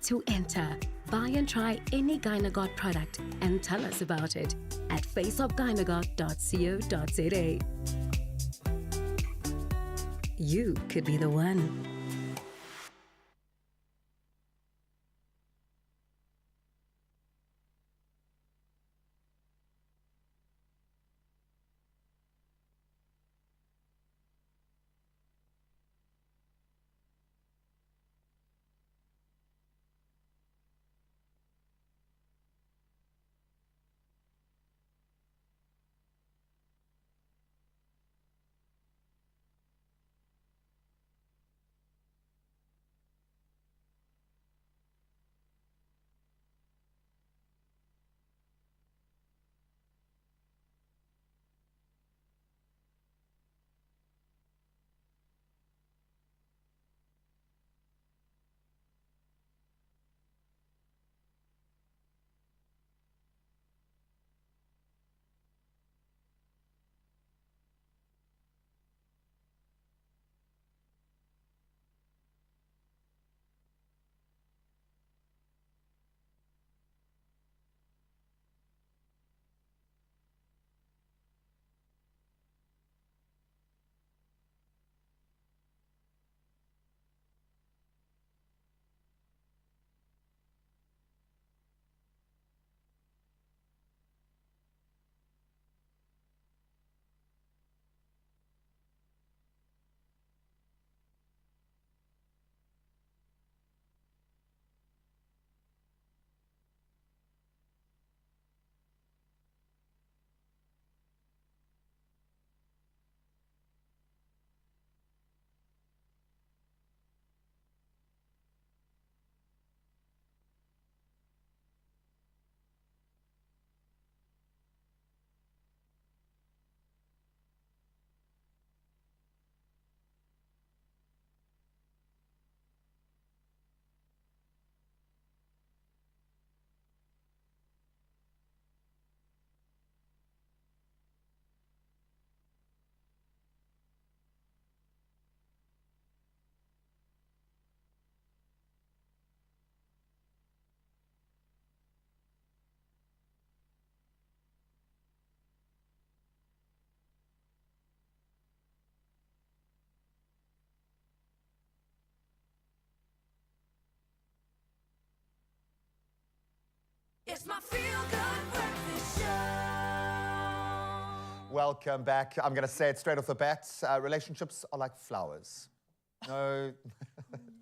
To enter, buy and try any Gynagard product and tell us about it at faceofgynagard.co.za. You could be the one. It's my feel-good breakfast show. Welcome back. I'm going to say it straight off the bat. Relationships are like flowers. No,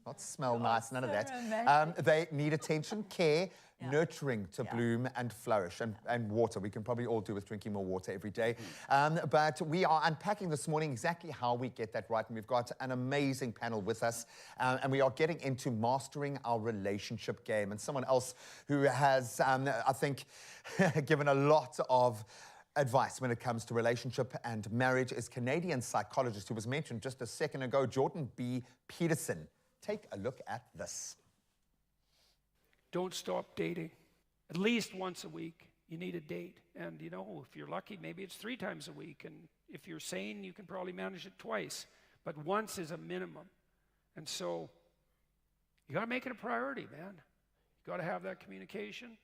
not smell nice, none of that. They need attention, care, nurturing to bloom and flourish, and water. We can probably all do with drinking more water every day. But we are unpacking this morning exactly how we get that right. And we've got an amazing panel with us. And we are getting into mastering our relationship game. And someone else who has, I think, given a lot of advice when it comes to relationship and marriage is Canadian psychologist who was mentioned just a second ago, Jordan B. Peterson. Take a look at this. Don't stop dating. At least once a week, you need a date. And, you know, if you're lucky, maybe it's 3 times a week. And if you're sane, you can probably manage it twice. But once is a minimum. And so you got to make it a priority, man. You got to have that communication.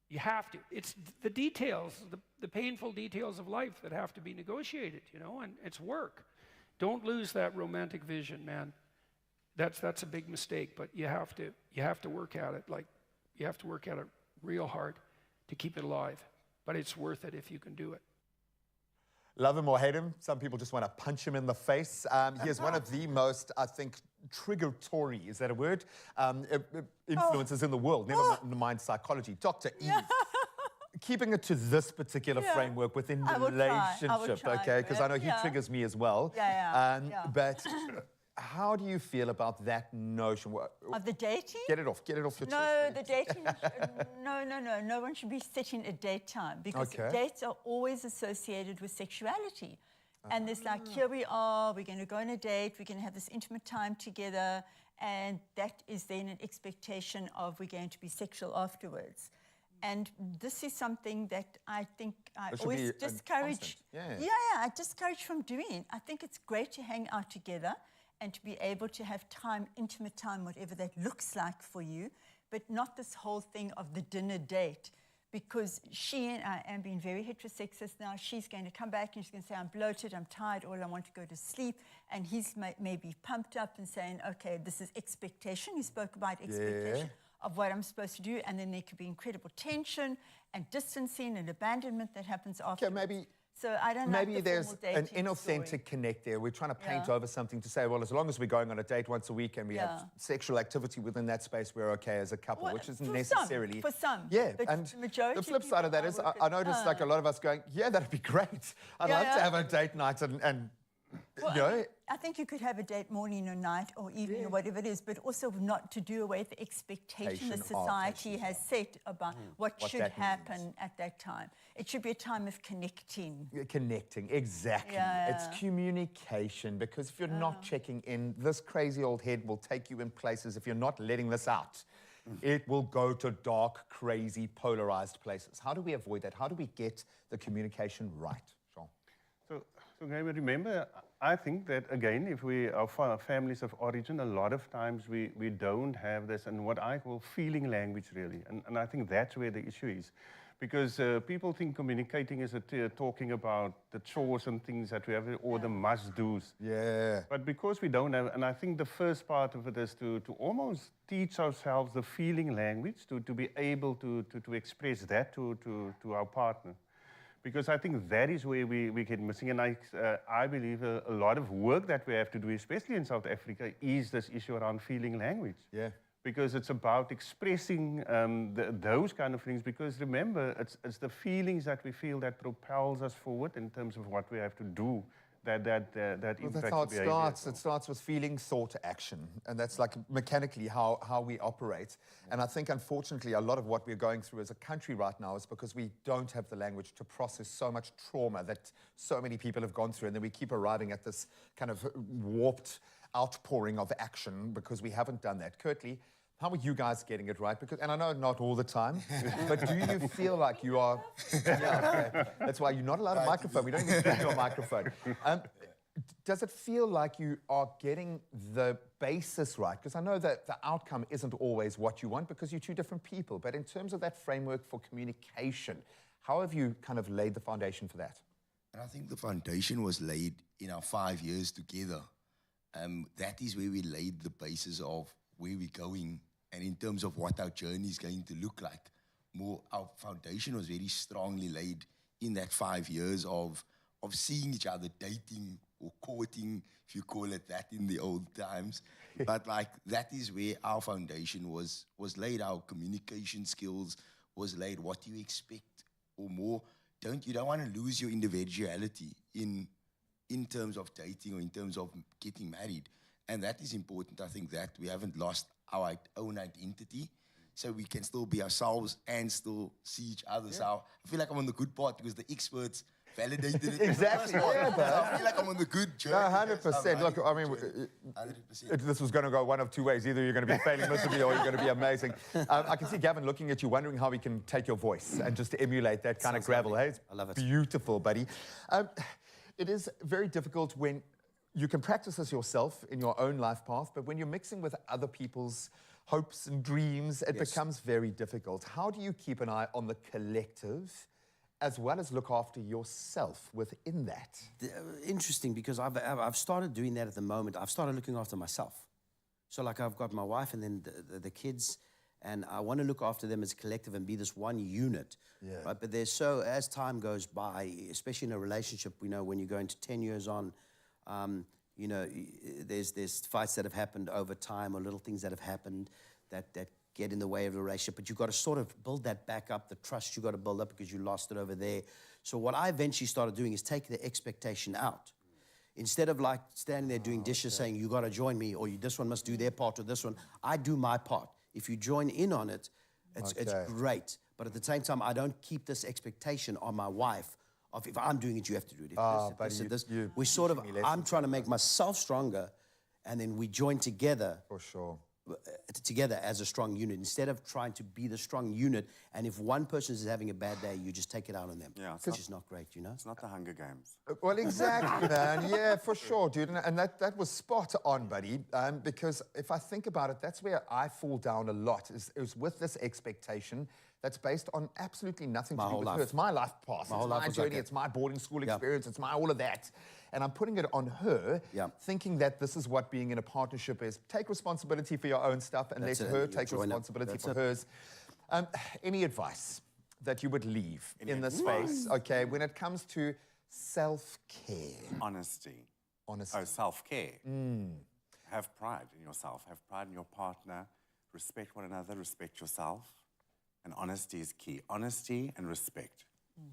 You have to. It's the details, the painful details of life that have to be negotiated, you know, and it's work. Don't lose that romantic vision, man. That's a big mistake, but you have to work at it. Like, you have to work at it real hard to keep it alive. But it's worth it if you can do it. Love him or hate him, some people just want to punch him in the face. He is one of the most, I think, trigger-tory, is that a word? Influencers in the world, never mind psychology. Dr. Eve, keeping it to this particular framework within relationship, okay? Because I know he triggers me as well. But how do you feel about that notion? Of the dating? Get it off your chest. No, the dating, no one should be setting a date time because dates are always associated with sexuality. And there's like, here we are, we're going to go on a date, we're going to have this intimate time together, and that is then an expectation of we're going to be sexual afterwards. And this is something that I think I always discourage. I discourage from doing. I think it's great to hang out together and to be able to have time, intimate time, whatever that looks like for you, but not this whole thing of the dinner date. Because she and I am being very heterosexist now. She's going to come back and she's going to say, I'm bloated, I'm tired, or I want to go to sleep. And he's maybe pumped up and saying, okay, this is expectation. You spoke about expectation of what I'm supposed to do. And then there could be incredible tension and distancing and abandonment that happens after. Okay, maybe. So I don't Maybe like the there's an inauthentic story. connect there. We're trying to paint over something to say, well, as long as we're going on a date once a week and we have sexual activity within that space, we're okay as a couple, which isn't necessarily. For some. Yeah, but and the majority the flip side of that is I noticed like a lot of us going, yeah, that'd be great. I'd love to have a date night and well, you know. I think you could have a date morning or night or evening or whatever it is, but also not to do away with the expectation that society has set about what should happen at that time. It should be a time of connecting. Connecting, exactly. It's communication, because if you're not checking in, this crazy old head will take you in places. If you're not letting this out, it will go to dark, crazy, polarized places. How do we avoid that? How do we get the communication right, Sean? So remember, I think that, again, if we are families of origin, a lot of times we don't have this, and what I call feeling language, really. And I think that's where the issue is. Because people think communicating is talking about the chores and things that we have, or the must-dos. Yeah. But because we don't have, and I think the first part of it is to almost teach ourselves the feeling language, to be able to express that to our partner. Because I think that is where we get missing. And I believe a lot of work that we have to do, especially in South Africa, is this issue around feeling language. Yeah. Because it's about expressing those kind of things. Because remember, it's the feelings that we feel that propels us forward in terms of what we have to do. That well, that's how it starts. It starts with feeling, thought, action. And that's like mechanically how we operate. And I think, unfortunately, a lot of what we're going through as a country right now is because we don't have the language to process so much trauma that so many people have gone through. And then we keep arriving at this kind of warped outpouring of action because we haven't done that. Curtly, how are you guys getting it right? Because, and I know not all the time, but do you feel like you are... Yeah, okay. That's why you're not allowed a microphone. We don't even speak to a microphone. Does it feel like you are getting the basis right? Because I know that the outcome isn't always what you want because you're two different people. But in terms of that framework for communication, how have you kind of laid the foundation for that? And I think the foundation was laid in our 5 years together. That is where we laid the basis of where we're going and in terms of what our journey is going to look like more, our foundation was very strongly laid in that 5 years of seeing each other, dating or courting, if you call it that in the old times. But like, that is where our foundation was laid. Our communication skills was laid. What do you expect or more? You don't want to lose your individuality in terms of dating or in terms of getting married. And that is important. I think that we haven't lost our own identity, so we can still be ourselves and still see each other. So I feel like I'm on the good part because the experts validated it. Exactly. Yeah, so I feel like I'm on the good journey. No, 100%. Look, I mean, 100%. this was going to go one of two ways. Either you're going to be failing miserably or you're going to be amazing. I can see Gavin looking at you, wondering how we can take your voice and just emulate that kind of gravel. Hey, it's I love it. Beautiful, buddy. It is very difficult when you can practice this yourself in your own life path, but when you're mixing with other people's hopes and dreams, it becomes very difficult. How do you keep an eye on the collective as well as look after yourself within that? Interesting, because I've started doing that at the moment. I've started looking after myself. So like I've got my wife and then the kids, and I want to look after them as a collective and be this one unit. Yeah. Right? But as time goes by, especially in a relationship, we know when you go into 10 years on, you know, there's fights that have happened over time or little things that have happened that get in the way of the relationship. But you've got to sort of build that back up, the trust you've got to build up because you lost it over there. So what I eventually started doing is take the expectation out. Instead of like standing there doing dishes saying, you got to join me, or this one must do their part, or this one, I do my part. If you join in on it, it's great. But at the same time, I don't keep this expectation on my wife of if I'm doing it, you have to do it. We sort of, I'm trying to make myself stronger, and then we join together. For sure. Together as a strong unit, instead of trying to be the strong unit, and if one person is having a bad day, you just take it out on them. Yeah, which is not great, you know? It's not the Hunger Games. Well, exactly, man. Yeah, for sure, dude. And that was spot on, buddy. Because if I think about it, that's where I fall down a lot, is with this expectation that's based on absolutely nothing to do with her. It's my life path. It's my journey. It's my boarding school experience. It's my all of that. And I'm putting it on her, thinking that this is what being in a partnership is. Take responsibility for your own stuff and let her take responsibility for hers. Any advice that you would leave in this space, okay, when it comes to self-care? Honesty. Honesty. Oh, self-care. Have pride in yourself. Have pride in your partner. Respect one another. Respect yourself. And honesty is key. Honesty and respect,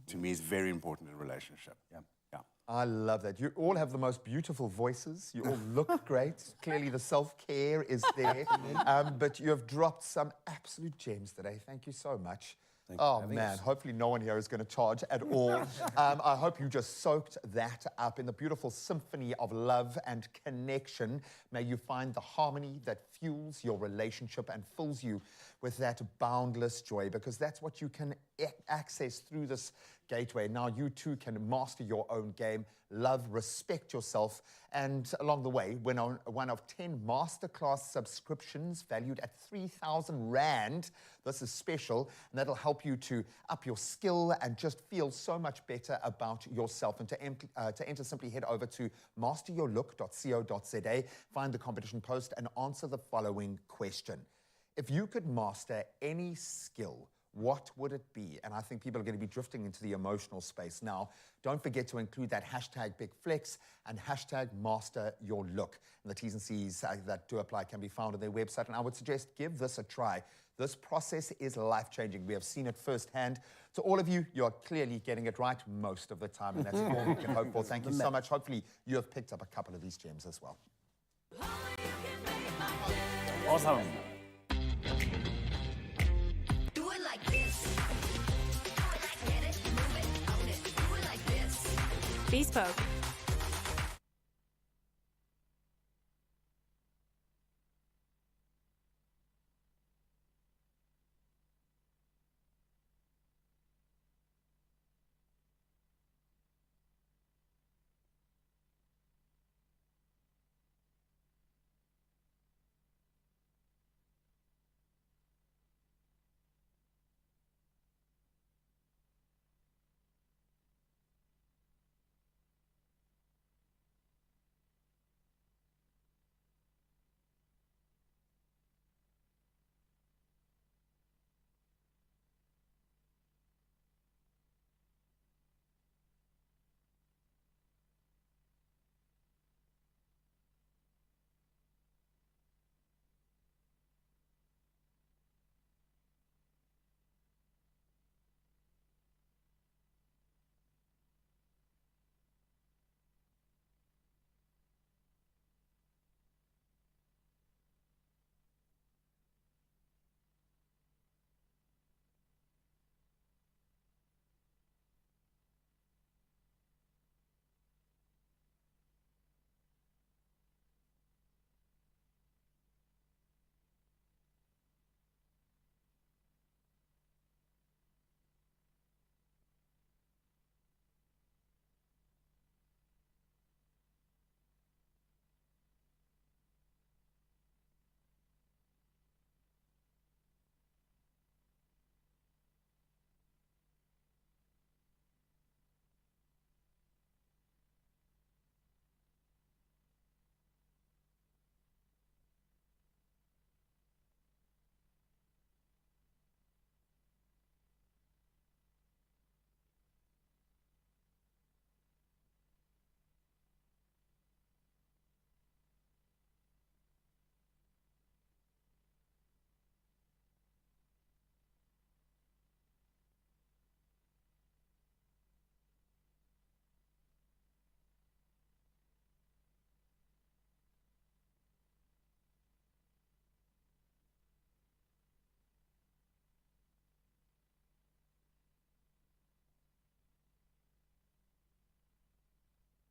to me, is very important in a relationship. Yeah. I love that. You all have the most beautiful voices. You all look great. Clearly, the self-care is there. But you have dropped some absolute gems today. Thank you so much. Oh, man. Hopefully no one here is going to charge at all. I hope you just soaked that up in the beautiful symphony of love and connection. May you find the harmony that fuels your relationship and fills you with that boundless joy, because that's what you can access through this gateway. Now you too can master your own game, love, respect yourself, and along the way, win on one of 10 Masterclass subscriptions valued at 3,000 Rand. This is special, and that'll help you to up your skill and just feel so much better about yourself. And to enter, simply head over to masteryourlook.co.za, find the competition post, and answer the following question. If you could master any skill, what would it be? And I think people are going to be drifting into the emotional space now. Don't forget to include that hashtag BigFlex and hashtag MasterYourLook. And the T's and C's that do apply can be found on their website. And I would suggest give this a try. This process is life-changing. We have seen it firsthand. To all of you, you're clearly getting it right most of the time, and that's all we can hope for. Thank you so much. Hopefully, you have picked up a couple of these gems as well. Awesome. Do it like this. Do it like get it, move it, own it. Do it like this. Bespoke.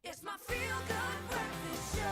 It's my feel-good breakfast show.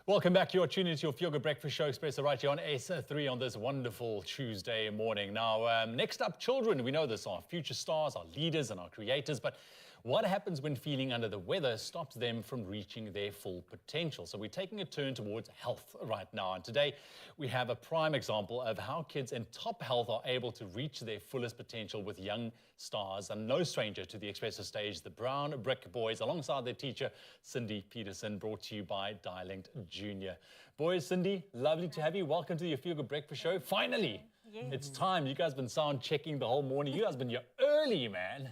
Welcome back. You're tuning into your Feel Good Breakfast Show, Expresso, right here on S3 on this wonderful Tuesday morning. Now, next up, children. We know this, our future stars, our leaders and our creators, but what happens when feeling under the weather stops them from reaching their full potential? So we're taking a turn towards health right now. And today we have a prime example of how kids in top health are able to reach their fullest potential with young stars. And no stranger to the Expresso stage, the Brown Brick Boys, alongside their teacher, Cindy Peterson, brought to you by Dialect Junior. Boys, Cindy, lovely to have you. Welcome to your Feel Good Breakfast Show. Finally, it's time. You guys have been sound checking the whole morning. You guys have been here early, man.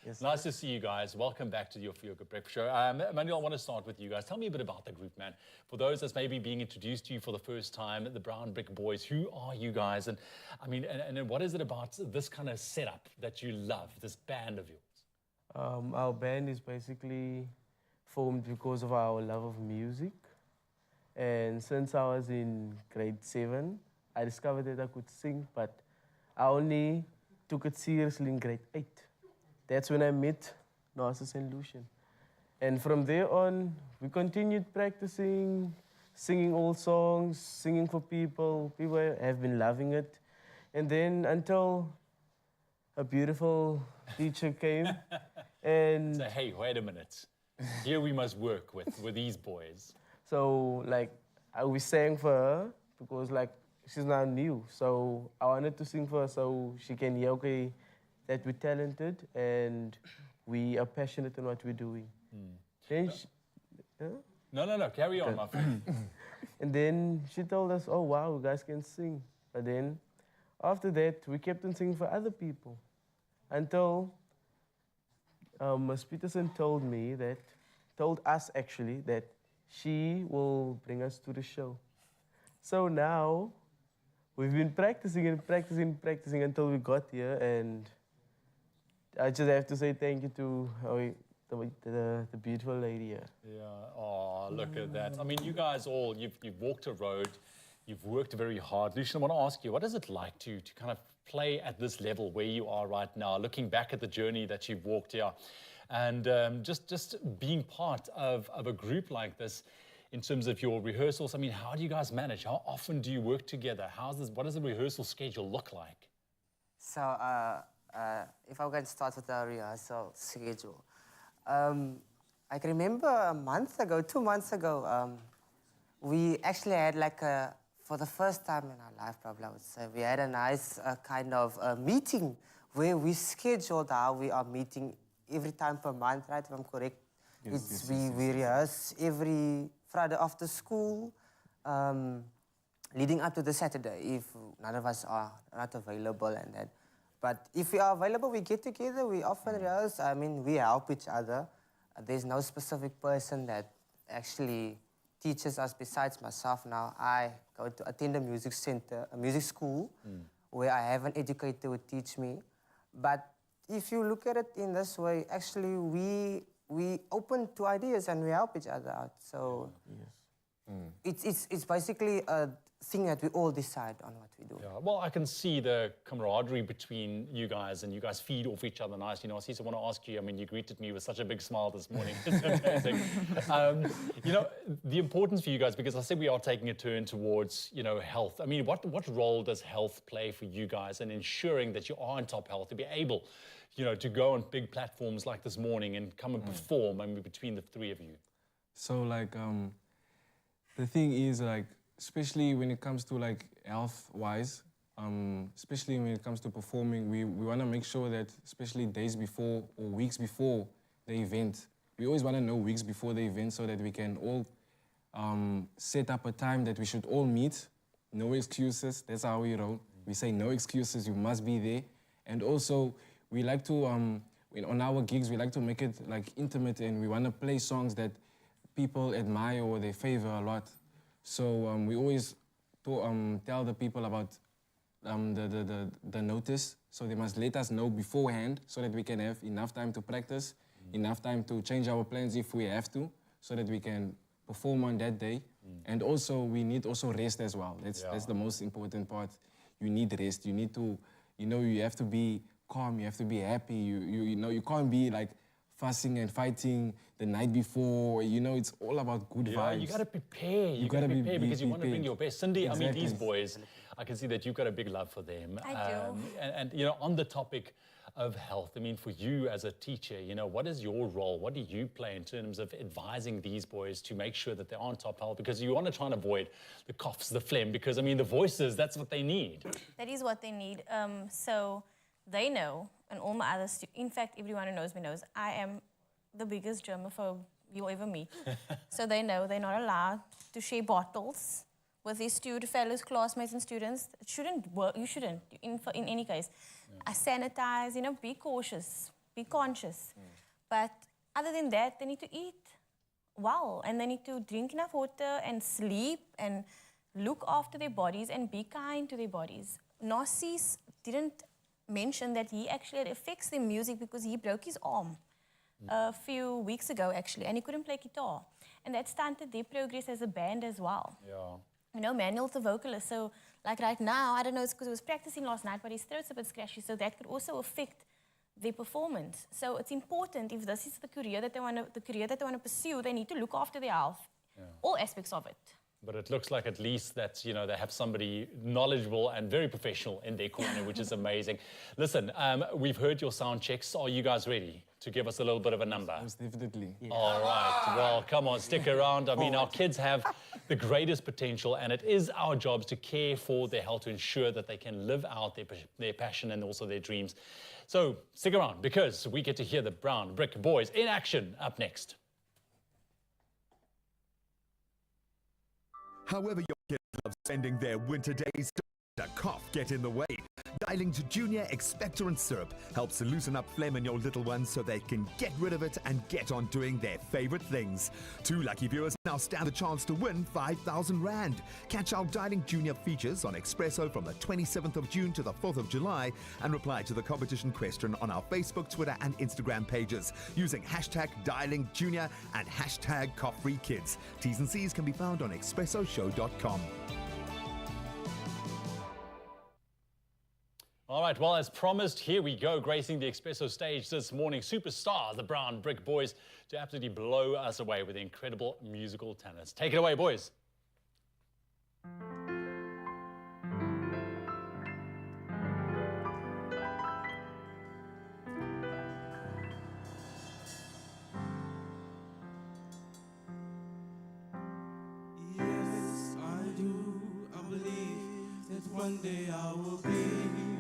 It's nice to see you guys. Welcome back to your Feel Good Breakfast Show. Manuel, I want to start with you guys. Tell me a bit about the group, man. For those that's maybe being introduced to you for the first time, the Brown Brick Boys, who are you guys? And I mean, and what is it about this kind of setup that you love, this band of yours? Our band is basically formed because of our love of music. And since I was in grade 7, I discovered that I could sing, but I only took it seriously in grade 8. That's when I met Narcissus and Lucian. And from there on, we continued practicing, singing old songs, singing for people. People have been loving it. And then until a beautiful teacher came and... Say, hey, wait a minute. Here we must work with these boys. So, like, we sang for her because, like, she's now new. So I wanted to sing for her so she can hear, okay, that we're talented and we are passionate in what we're doing. Then she, No, carry on, my friend. And then she told us, oh, wow, you guys can sing. But then after that, we kept on singing for other people until Ms. Peterson told us actually, that she will bring us to the show. So now, we've been practicing and practicing until we got here, and I just have to say thank you to the beautiful lady here. Yeah, oh, look at that. I mean, you guys all, you've walked a road, you've worked very hard. Lucian, I want to ask you, what is it like to kind of play at this level where you are right now, looking back at the journey that you've walked here, and just being part of a group like this? In terms of your rehearsals, I mean, how do you guys manage? How often do you work together? What does the rehearsal schedule look like? So, if I can start with the rehearsal schedule. I can remember 2 months ago, we actually had for the first time in our life, probably I would say, we had a nice kind of meeting where we scheduled how we are meeting every time per month, right, if I'm correct? Yes, we rehearse every Friday after school, leading up to the Saturday, if none of us are not available and that. But if we are available, we get together, we often rehearse. I mean, we help each other. There's no specific person that actually teaches us besides myself now. I go to attend a music center, a music school, where I have an educator who would teach me. But if you look at it in this way, actually we open to ideas and we help each other out. So it's basically a thing that we all decide on what we do. Yeah, well, I can see the camaraderie between you guys, and you guys feed off each other nice. You know, Asisa, I want to ask you, I mean, you greeted me with such a big smile this morning. It's amazing. You know, the importance for you guys, because I said we are taking a turn towards, you know, health. I mean, what role does health play for you guys in ensuring that you are in top health, to be able, you know, to go on big platforms like this morning and come and perform, I mean, between the three of you? So, like, the thing is, like, especially when it comes to, like, health-wise, especially when it comes to performing, we want to make sure that, especially days before or weeks before the event, we always want to know weeks before the event so that we can all set up a time that we should all meet. No excuses, that's how we roll. We say no excuses, you must be there. And also, we like to, on our gigs, we like to make it, like, intimate, and we want to play songs that people admire or they favor a lot. So we always tell the people about the notice, so they must let us know beforehand so that we can have enough time to practice, enough time to change our plans if we have to, so that we can perform on that day. And also, we need also rest as well. That's the most important part. You need rest. You need to, you know, you have to be calm, you have to be happy. You know, you can't be like fussing and fighting the night before. You know, it's all about good vibes. You got to prepare. You got to prepare because you want to bring your best. Cindy, I mean, these boys, I can see that you've got a big love for them. I do. And, you know, on the topic of health, I mean, for you as a teacher, you know, what is your role? What do you play in terms of advising these boys to make sure that they're on top health? Because you want to try and avoid the coughs, the phlegm, because, I mean, the voices, that's what they need. That is what they need. So they know, and all my others, in fact, everyone who knows me knows, I am the biggest germaphobe you'll ever meet. So they know they're not allowed to share bottles with their fellow classmates and students. It shouldn't work. You shouldn't, in any case. I sanitize, you know, be cautious, be conscious. But other than that, they need to eat well, and they need to drink enough water and sleep and look after their bodies and be kind to their bodies. Narcis didn't mention that he actually had affects their music because he broke his arm a few weeks ago, actually, and he couldn't play guitar. And that stunted their progress as a band as well. Yeah. You know, Manuel's the vocalist, so like right now, I don't know, it's because he was practicing last night, but his throat's a bit scratchy, so that could also affect their performance. So it's important, if this is the career that they want to pursue, they need to look after their health, all aspects of it. But it looks like at least that, you know, they have somebody knowledgeable and very professional in their corner, which is amazing. Listen, we've heard your sound checks. Are you guys ready to give us a little bit of a number? Most definitely. Yeah. All right. Well, come on, stick around. I mean, our kids have the greatest potential, and it is our jobs to care for their health, to ensure that they can live out their passion and also their dreams. So stick around, because we get to hear the Brown Brick Boys in action up next. However your kids love spending their winter days, don't let a cough get in the way. Dialing to Junior Expectorant Syrup helps to loosen up phlegm in your little ones so they can get rid of it and get on doing their favorite things. 2 lucky viewers now stand a chance to win 5,000 Rand. Catch our Dialing Junior features on Expresso from the 27th of June to the 4th of July and reply to the competition question on our Facebook, Twitter and Instagram pages using hashtag Dialing Junior and hashtag CoughFreeKids. T's and C's can be found on expressoshow.com. All right, well, as promised, here we go, gracing the Expresso stage this morning. Superstars, the Brown Brick Boys, to absolutely blow us away with incredible musical talents. Take it away, boys. Yes, I do. I believe that one day I will be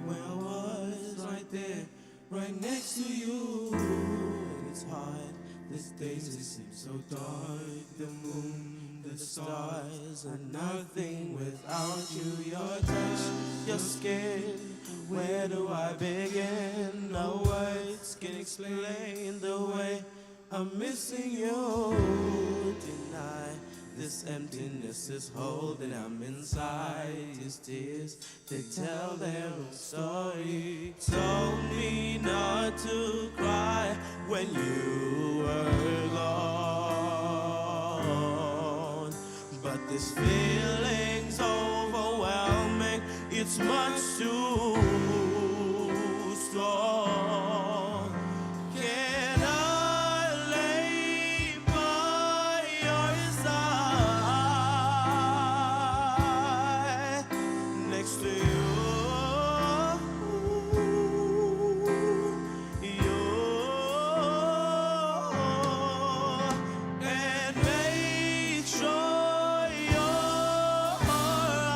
where I was, right there, right next to you. And it's hard, these days it seems so dark. The moon, the stars are nothing without you. Your touch, your skin, where do I begin? No words can explain the way I'm missing you. Deny this emptiness is holding, I'm inside. These tears, they tell their own story. Told me not to cry when you were gone, but this feeling's overwhelming. It's much too strong. Can I lay by your side next to you? And make sure you're alright.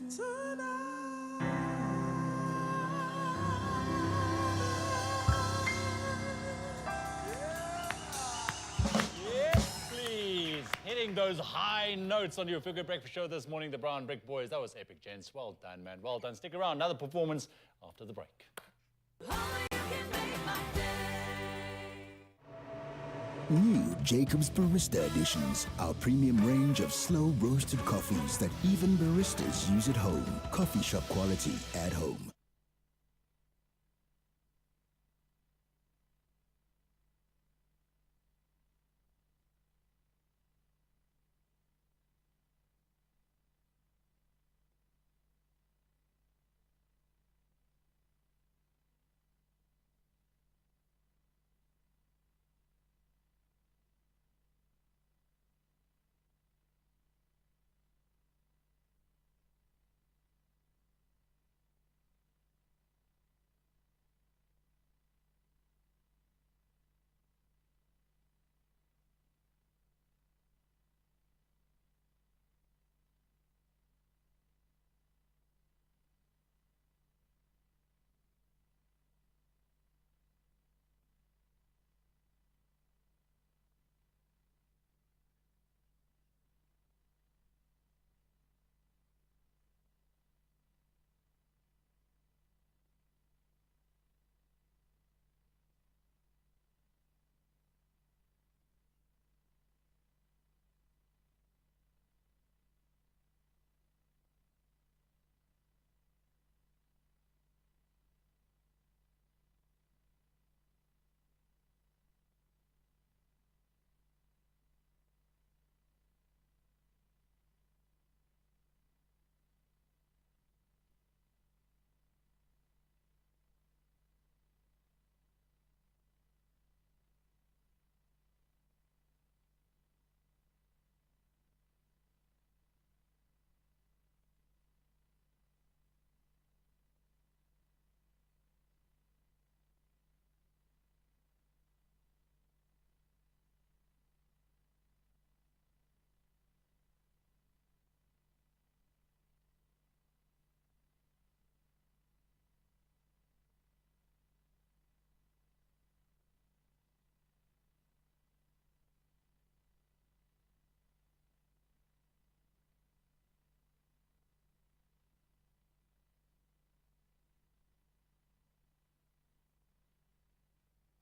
Yes, please. Hitting those high notes on your Feel Good Breakfast show this morning, the Brown Brick Boys. That was epic, gents. Well done, man. Well done. Stick around. Another performance after the break. New Jacob's Barista Editions, our premium range of slow roasted coffees that even baristas use at home. Coffee shop quality at home.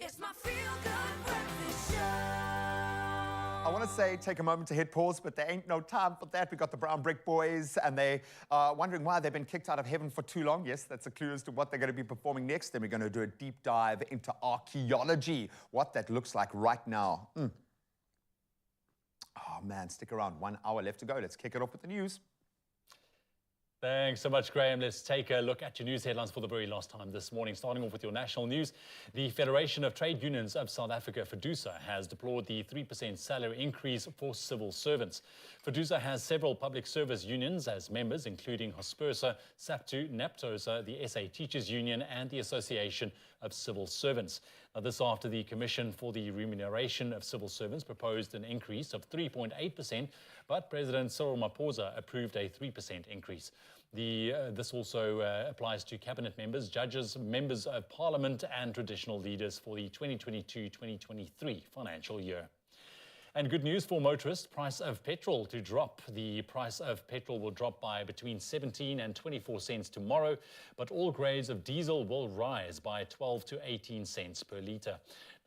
It's my Feel Good Breakfast Show. I want to say take a moment to hit pause, but there ain't no time for that. We got the Brown Brick Boys, and they are wondering why they've been kicked out of heaven for too long. Yes, that's a clue as to what they're going to be performing next. Then we're going to do a deep dive into archaeology, what that looks like right now. Oh, man, stick around. 1 hour left to go. Let's kick it off with the news. Thanks so much, Graham. Let's take a look at your news headlines for the very last time this morning. Starting off with your national news, the Federation of Trade Unions of South Africa, FEDUSA, has deplored the 3% salary increase for civil servants. FEDUSA has several public service unions as members, including Hospersa, SAPTU, NAPTOSA, the SA Teachers Union, and the Association of Civil Servants. Now, this after the Commission for the Remuneration of Civil Servants proposed an increase of 3.8%, but President Cyril Ramaphosa approved a 3% increase. This also applies to cabinet members, judges, members of parliament, and traditional leaders for the 2022-2023 financial year. And good news for motorists, price of petrol to drop. The price of petrol will drop by between 17 and 24 cents tomorrow, but all grades of diesel will rise by 12 to 18 cents per litre.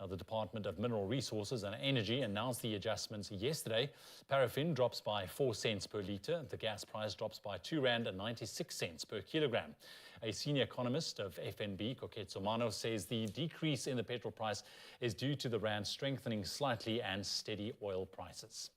Now, the Department of Mineral Resources and Energy announced the adjustments yesterday. Paraffin drops by 4 cents per litre. The gas price drops by R2.96 per kilogram. A senior economist of FNB, Koketso Mano, says the decrease in the petrol price is due to the rand strengthening slightly and steady oil prices.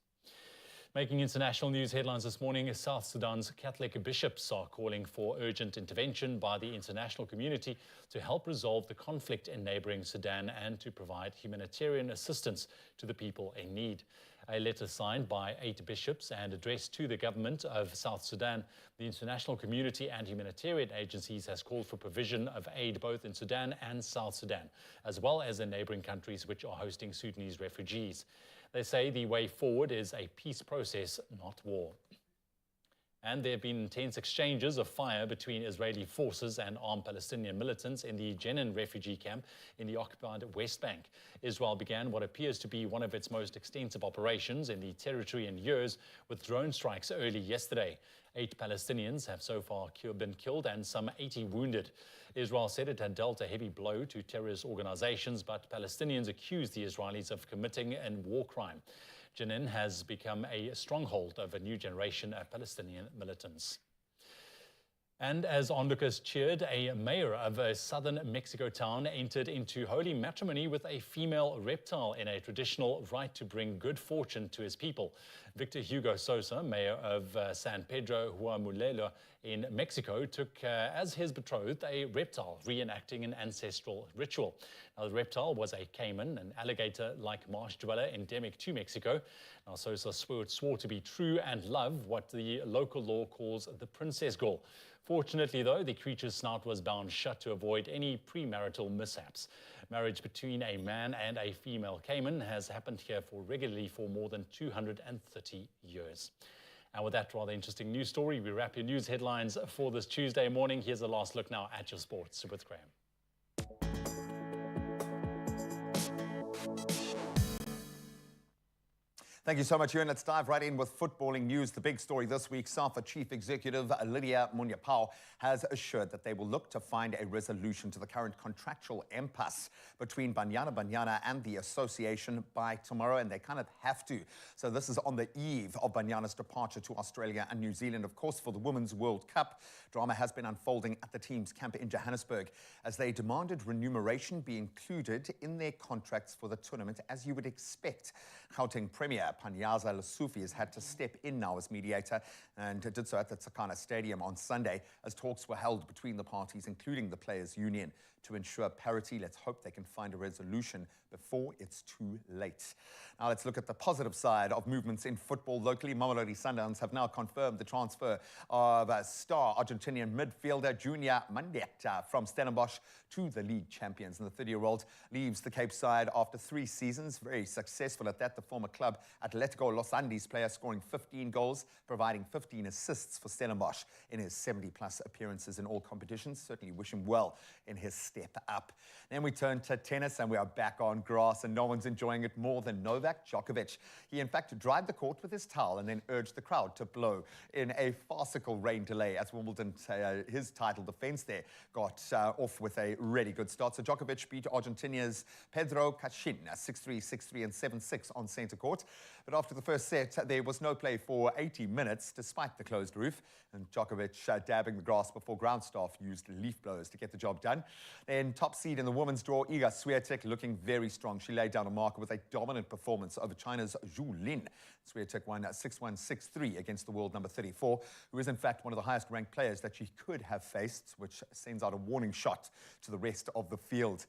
Making international news headlines this morning, South Sudan's Catholic bishops are calling for urgent intervention by the international community to help resolve the conflict in neighboring Sudan and to provide humanitarian assistance to the people in need. A letter signed by 8 bishops and addressed to the government of South Sudan, the international community and humanitarian agencies has called for provision of aid both in Sudan and South Sudan, as well as in neighboring countries which are hosting Sudanese refugees. They say the way forward is a peace process, not war. And there have been intense exchanges of fire between Israeli forces and armed Palestinian militants in the Jenin refugee camp in the occupied West Bank. Israel began what appears to be one of its most extensive operations in the territory in years with drone strikes early yesterday. 8 Palestinians have so far been killed and some 80 wounded. Israel said it had dealt a heavy blow to terrorist organizations, but Palestinians accused the Israelis of committing a war crime. Jenin has become a stronghold of a new generation of Palestinian militants. And as onlookers cheered, a mayor of a southern Mexico town entered into holy matrimony with a female reptile in a traditional rite to bring good fortune to his people. Victor Hugo Sosa, mayor of San Pedro Huamulelo in Mexico, took as his betrothed a reptile, reenacting an ancestral ritual. Now, the reptile was a caiman, an alligator-like marsh dweller endemic to Mexico. Now, Sosa swore to be true and love what the local law calls the princess gull. Fortunately, though, the creature's snout was bound shut to avoid any premarital mishaps. Marriage between a man and a female caiman has happened here regularly for more than 230 years. And with that rather interesting news story, we wrap your news headlines for this Tuesday morning. Here's a last look now at your sports with Graham. Thank you so much, Ewan. Let's dive right in with footballing news. The big story this week, SAFA Chief Executive Lydia Munyapao has assured that they will look to find a resolution to the current contractual impasse between Banyana and the association by tomorrow, and they kind of have to. So this is on the eve of Banyana's departure to Australia and New Zealand, of course, for the Women's World Cup. Drama has been unfolding at the team's camp in Johannesburg as they demanded remuneration be included in their contracts for the tournament, as you would expect. Gauteng Premier Panyaza Lesufi has had to step in now as mediator and did so at the Tsakana Stadium on Sunday as talks were held between the parties, including the Players' Union, to ensure parity. Let's hope they can find a resolution before it's too late. Now let's look at the positive side of movements in football locally. Mamelodi Sundowns have now confirmed the transfer of star Argentinian midfielder Junior Mandetta from Stellenbosch to the league champions. And the 30-year-old leaves the Cape side after 3 seasons. Very successful at that. The former club Atletico Los Andes player scoring 15 goals, providing 15 assists for Stellenbosch in his 70-plus appearances in all competitions. Certainly wish him well in his step up. Then we turn to tennis, and we are back on grass, and no one's enjoying it more than Novak Djokovic. He, in fact, dried the court with his towel and then urged the crowd to blow in a farcical rain delay as Wimbledon, his title defense there, got off with a really good start. So Djokovic beat Argentina's Pedro Cachin 6-3, 6-3, and 7-6 on centre court. But after the first set, there was no play for 80 minutes, despite the closed roof. And Djokovic dabbing the grass before ground staff used leaf blowers to get the job done. Then top seed in the women's draw, Iga Swiatek looking very strong. She laid down a marker with a dominant performance over China's Zhu Lin. Swiatek won 6-1, 6-3 against the world number 34, who is in fact one of the highest ranked players that she could have faced, which sends out a warning shot to the rest of the field.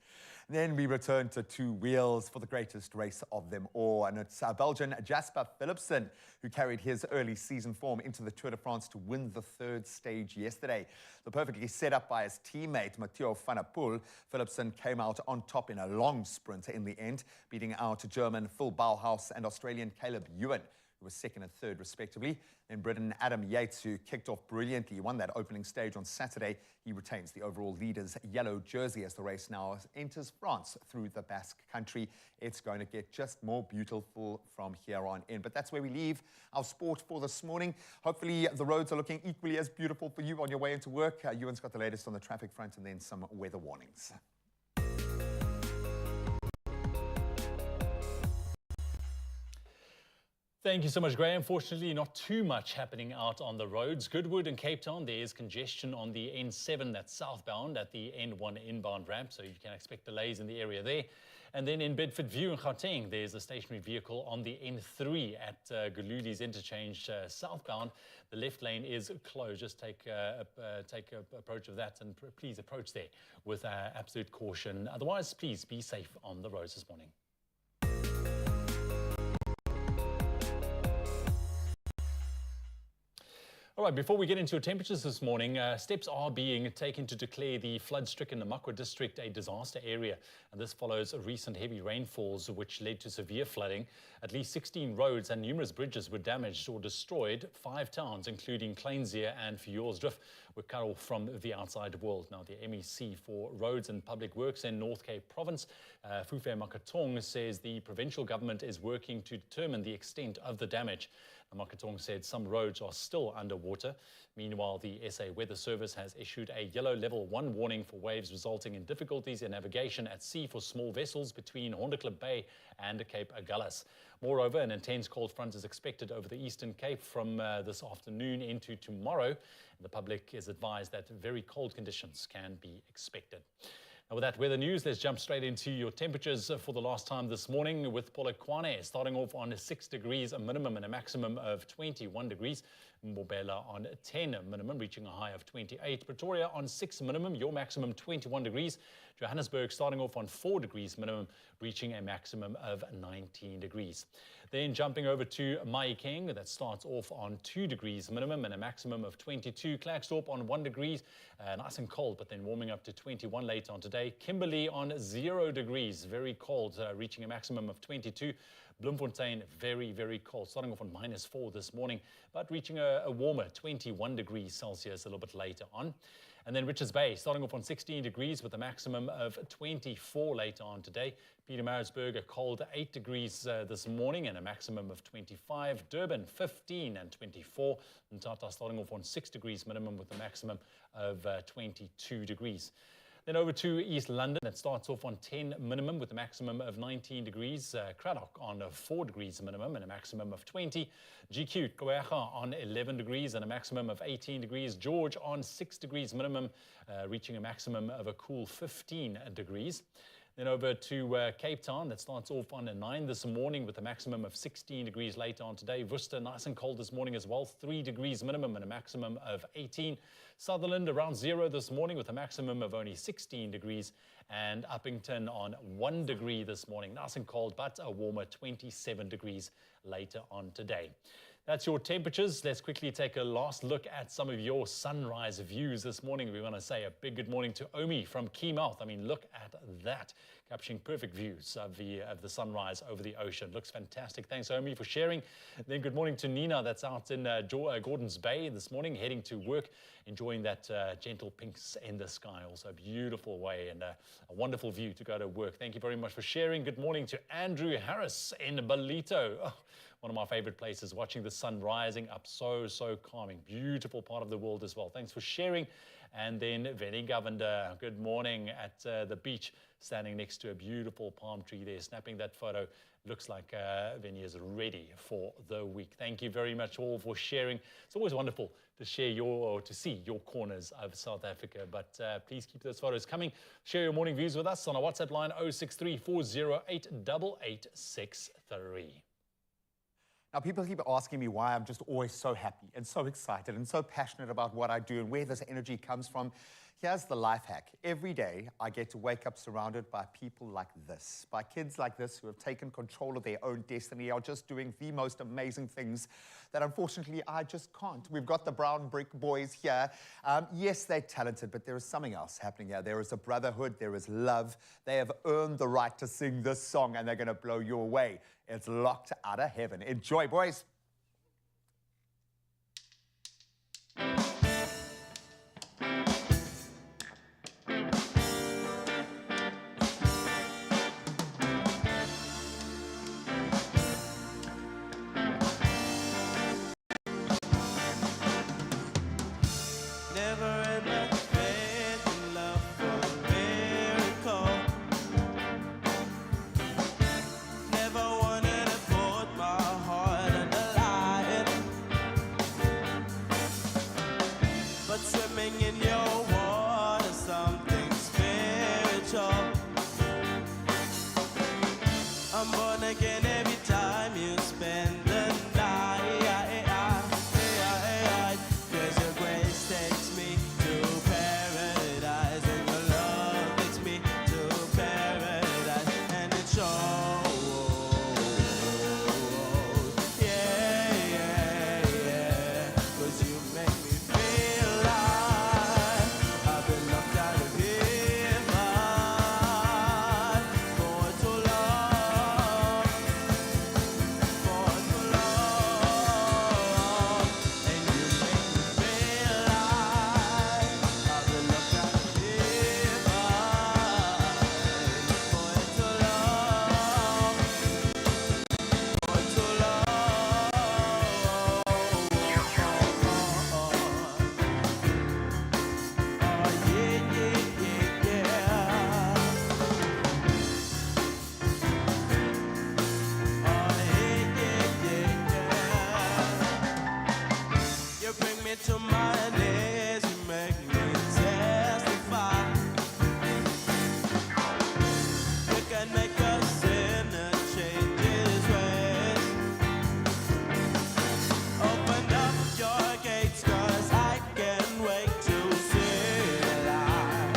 Then we return to 2 wheels for the greatest race of them all, and it's Belgian Jasper Philipsen who carried his early season form into the Tour de France to win the 3rd stage yesterday. So perfectly set up by his teammate Mathieu van der Poel, Philipsen came out on top in a long sprint in the end, beating out German Phil Bauhaus and Australian Caleb Ewan, who was 2nd and 3rd respectively. Then Britain Adam Yates, who kicked off brilliantly, he won that opening stage on Saturday. He retains the overall leader's yellow jersey as the race now enters France through the Basque Country. It's going to get just more beautiful from here on in. But that's where we leave our sport for this morning. Hopefully the roads are looking equally as beautiful for you on your way into work. Ewan's got the latest on the traffic front and then some weather warnings. Thank you so much, Graham. Fortunately, not too much happening out on the roads. Goodwood and Cape Town, there is congestion on the N7 that's southbound at the N1 inbound ramp, so you can expect delays in the area there. And then in Bedford View in Gauteng, there's a stationary vehicle on the N3 at Gululi's interchange southbound. The left lane is closed. Just take approach of that, and please approach there with absolute caution. Otherwise, please be safe on the roads this morning. All right, before we get into your temperatures this morning, steps are being taken to declare the flood-stricken Namakwa district a disaster area. And this follows recent heavy rainfalls which led to severe flooding. At least 16 roads and numerous bridges were damaged or destroyed. 5 towns, including Kleinzee and Fjordsdrift, were cut off from the outside world. Now, the MEC for Roads and Public Works in North Cape Province, Fufe Makatong, says the provincial government is working to determine the extent of the damage. Makatong said some roads are still underwater. Meanwhile, the SA Weather Service has issued a yellow level 1 warning for waves resulting in difficulties in navigation at sea for small vessels between Honderklip Bay and Cape Agulhas. Moreover, an intense cold front is expected over the Eastern Cape from this afternoon into tomorrow. The public is advised that very cold conditions can be expected. Now, with that weather news, let's jump straight into your temperatures for the last time this morning with Polokwane starting off on 6 degrees, a minimum and a maximum of 21 degrees. Mbombela on 10 minimum, reaching a high of 28. Pretoria on 6 minimum, your maximum 21 degrees. Johannesburg starting off on 4 degrees minimum, reaching a maximum of 19 degrees. Then jumping over to Mahikeng, that starts off on 2 degrees minimum and a maximum of 22. Klerksdorp on 1 degree, nice and cold, but then warming up to 21 later on today. Kimberley on 0 degrees, very cold, reaching a maximum of 22. Bloemfontein, very, very cold, starting off on -4 this morning, but reaching a warmer 21 degrees Celsius a little bit later on. And then Richards Bay starting off on 16 degrees with a maximum of 24 later on today. Pietermaritzburg a cold 8 degrees this morning and a maximum of 25. Durban 15 and 24. And Tata starting off on 6 degrees minimum with a maximum of 22 degrees. Then over to East London, that starts off on 10 minimum with a maximum of 19 degrees. Cradock on 4 degrees minimum and a maximum of 20. GQ, Gqeberha on 11 degrees and a maximum of 18 degrees. George on 6 degrees minimum, reaching a maximum of a cool 15 degrees. Then over to Cape Town, that starts off on a 9 this morning with a maximum of 16 degrees later on today. Worcester, nice and cold this morning as well, 3 degrees minimum and a maximum of 18. Sutherland around 0 this morning with a maximum of only 16 degrees. And Uppington on 1 degree this morning, nice and cold, but a warmer 27 degrees later on today. That's your temperatures. Let's quickly take a last look at some of your sunrise views this morning. We want to say a big good morning to Omi from Keymouth. I mean, look at that, capturing perfect views of the sunrise over the ocean. Looks fantastic. Thanks, Omi, for sharing. Then good morning to Nina, that's out in Gordons Bay this morning, heading to work, enjoying that gentle pinks in the sky. Also a beautiful way and a wonderful view to go to work. Thank you very much for sharing. Good morning to Andrew Harris in Balito. Oh, one of my favorite places, watching the sun rising up, so calming. Beautiful part of the world as well. Thanks for sharing. And then Venny Govender, good morning at the beach, standing next to a beautiful palm tree there, snapping that photo. Looks like Venny is ready for the week. Thank you very much all for sharing. It's always wonderful to share to see your corners of South Africa, but please keep those photos coming. Share your morning views with us on our WhatsApp line 063 408 8863. Now, people keep asking me why I'm just always so happy and so excited and so passionate about what I do and where this energy comes from. Here's the life hack. Every day, I get to wake up surrounded by people like this, by kids like this who have taken control of their own destiny, are just doing the most amazing things that unfortunately I just can't. We've got the Brown Brick Boys here. Yes, they're talented, but there is something else happening here. There is a brotherhood, there is love. They have earned the right to sing this song, and they're going to blow you away. It's Locked Out of Heaven. Enjoy, boys. Never wanted to put my heart under to my knees, you make me testify. You can make a sinner change his ways. Open up your gates, 'cause I can't wait to see the light.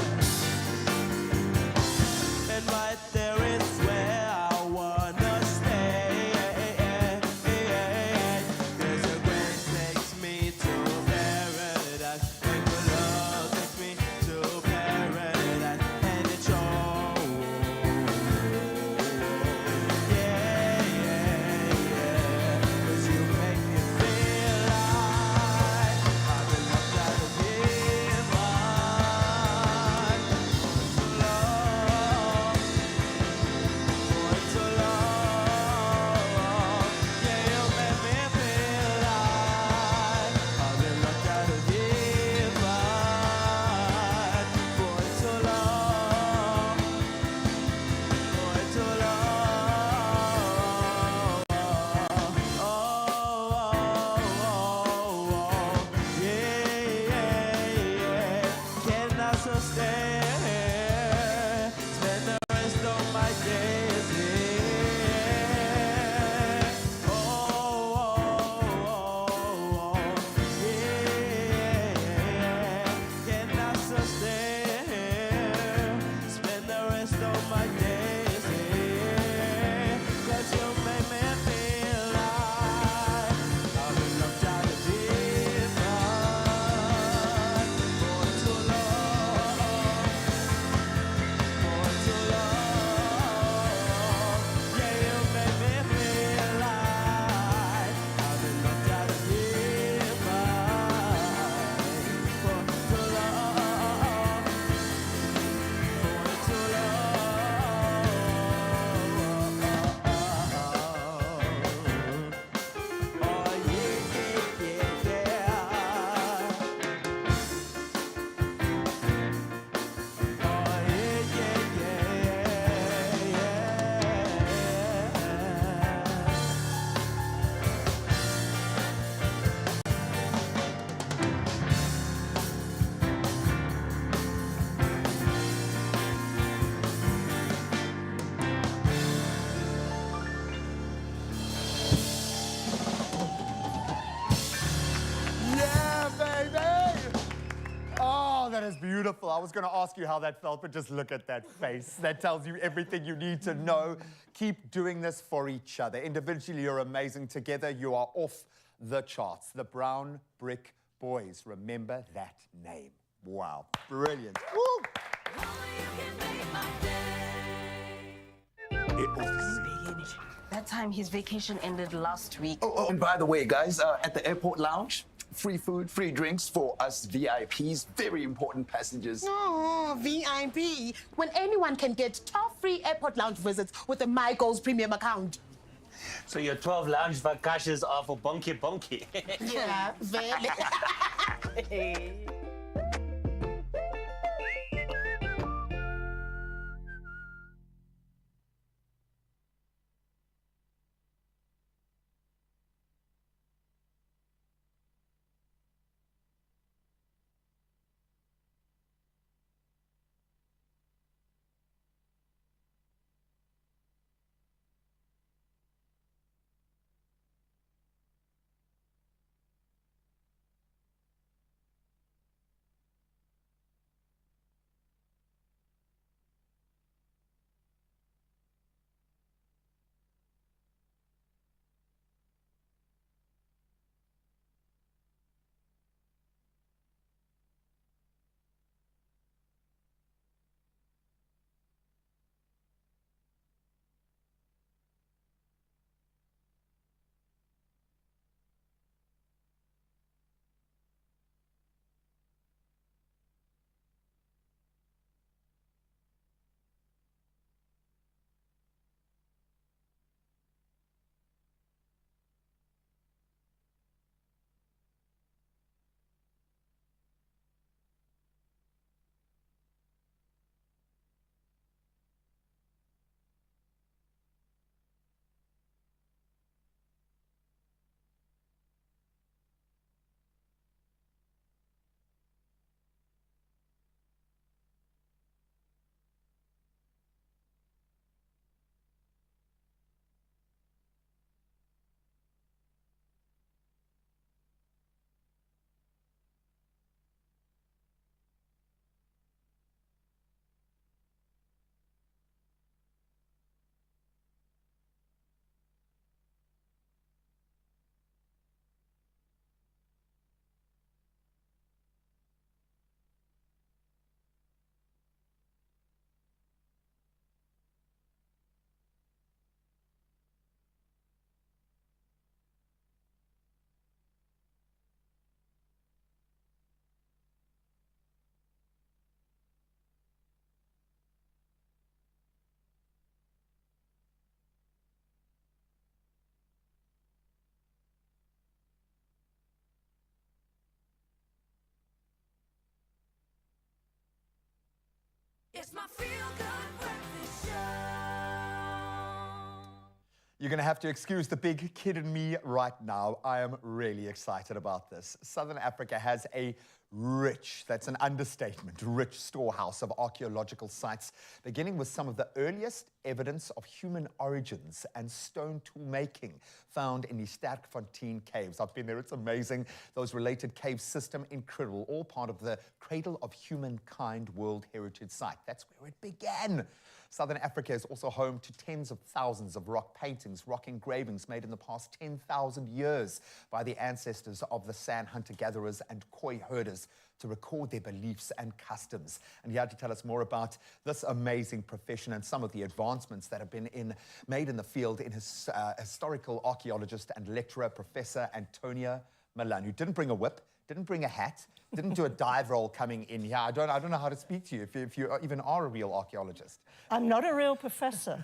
And right there is where I wanna stay. 'Cause your grace takes me to paradise. Take a look, takes me to paradise. And it's all, yeah. 'Cause you make me feel like I've been locked out of heaven for too long, for too long. Yeah, you make me feel like I've been locked out of heaven for too long, for too long. Yeah. Can I sustain? Spend the rest of my days here. Yeah. Can I sustain? Spend the rest of my days here. 'Cause you make me feel like I've been locked out of heaven for too long, for too long. Yeah, you make me feel like I've been locked out of heaven for too long, for too long. Oh Yeah, baby! Oh, that is beautiful. I was going to ask you how that felt, but just look at that face. That tells you everything you need to know. Keep doing this for each other. Individually, you're amazing. Together, you are off the charts. The Brown Brick Boys. Remember that name. Wow. Brilliant. Woo! That time his vacation ended last week. Oh, and by the way, guys, at the airport lounge, free food, free drinks for us VIPs, very important passengers. Oh, VIP. When anyone can get 12 free airport lounge visits with a My Goals premium account. So your 12 lounge vacations are for bonky bonky. Yeah, very. It's my feel-good breakfast show. You're going to have to excuse the big kid in me right now. I am really excited about this. Southern Africa has a rich, that's an understatement, rich storehouse of archaeological sites, beginning with some of the earliest evidence of human origins and stone tool making found in the Sterkfontein caves. I've been there, it's amazing. Those related cave system, incredible, all part of the Cradle of Humankind World Heritage Site. That's where it began. Southern Africa is also home to tens of thousands of rock paintings, rock engravings made in the past 10,000 years by the ancestors of the San hunter-gatherers and Khoi herders to record their beliefs and customs. And here to tell us more about this amazing profession and some of the advancements that have been made in the field in his historical archaeologist and lecturer, Professor Antonia Milan, who didn't bring a whip, didn't bring a hat, didn't do a dive roll coming in here. I don't know how to speak to you if you even are a real archaeologist. I'm not a real professor.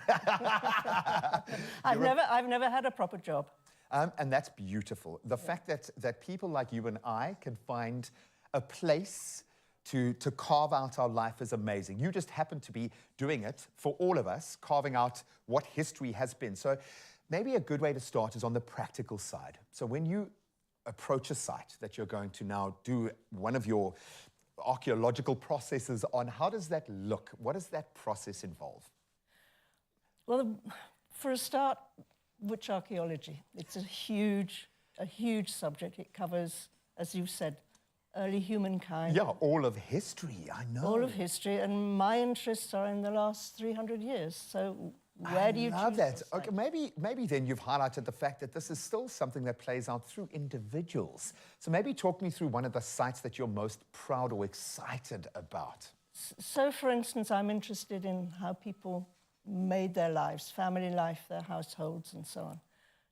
I've never had a proper job. And that's beautiful. The fact that people like you and I can find a place to carve out our life is amazing. You just happen to be doing it for all of us, carving out what history has been. So maybe a good way to start is on the practical side. So when you approach a site that you're going to now do one of your archaeological processes on, how does that look? What does that process involve? Well, for a start, which archaeology? It's a huge subject. It covers, as you said, early humankind. Yeah, all of history, I know. All of history, and my interests are in the last 300 years. So where do you choose? I love that. Okay, maybe then you've highlighted the fact that this is still something that plays out through individuals. So maybe talk me through one of the sites that you're most proud or excited about. So, for instance, I'm interested in how people made their lives, family life, their households, and so on.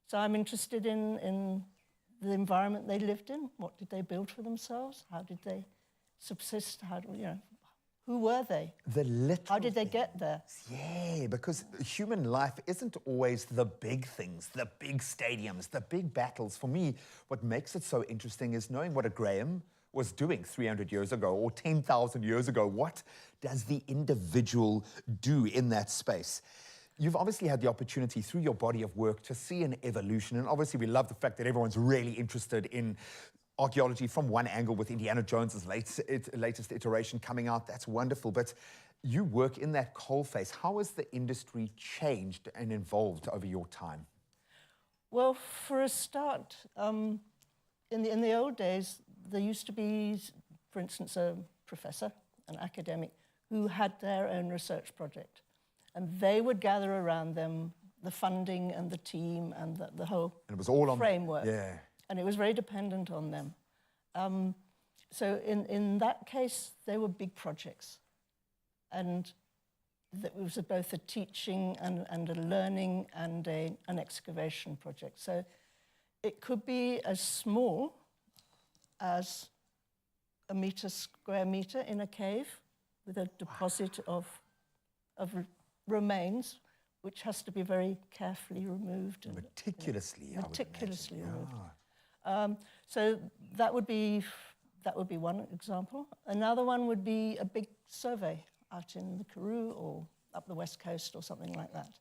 So I'm interested in the environment they lived in. What did they build for themselves? How did they subsist? Who were they? How did they get there? Yeah, because human life isn't always the big things, the big stadiums, the big battles. For me, what makes it so interesting is knowing what a Graham was doing 300 years ago or 10,000 years ago. What does the individual do in that space? You've obviously had the opportunity through your body of work to see an evolution, and obviously we love the fact that everyone's really interested in archaeology from one angle with Indiana Jones's latest iteration coming out. That's wonderful, but you work in that coalface. How has the industry changed and evolved over your time? Well, for a start, in the old days, there used to be, for instance, a professor, an academic, who had their own research project. And they would gather around them the funding and the team and the whole framework. Yeah. And it was very dependent on them. So in that case, they were big projects. And it was both a teaching and a learning and an excavation project. So it could be as small as a square meter in a cave with a deposit of remains, which has to be very carefully removed. And, meticulously, meticulously removed. So that would be one example. Another one would be a big survey out in the Karoo or up the West Coast or something like that.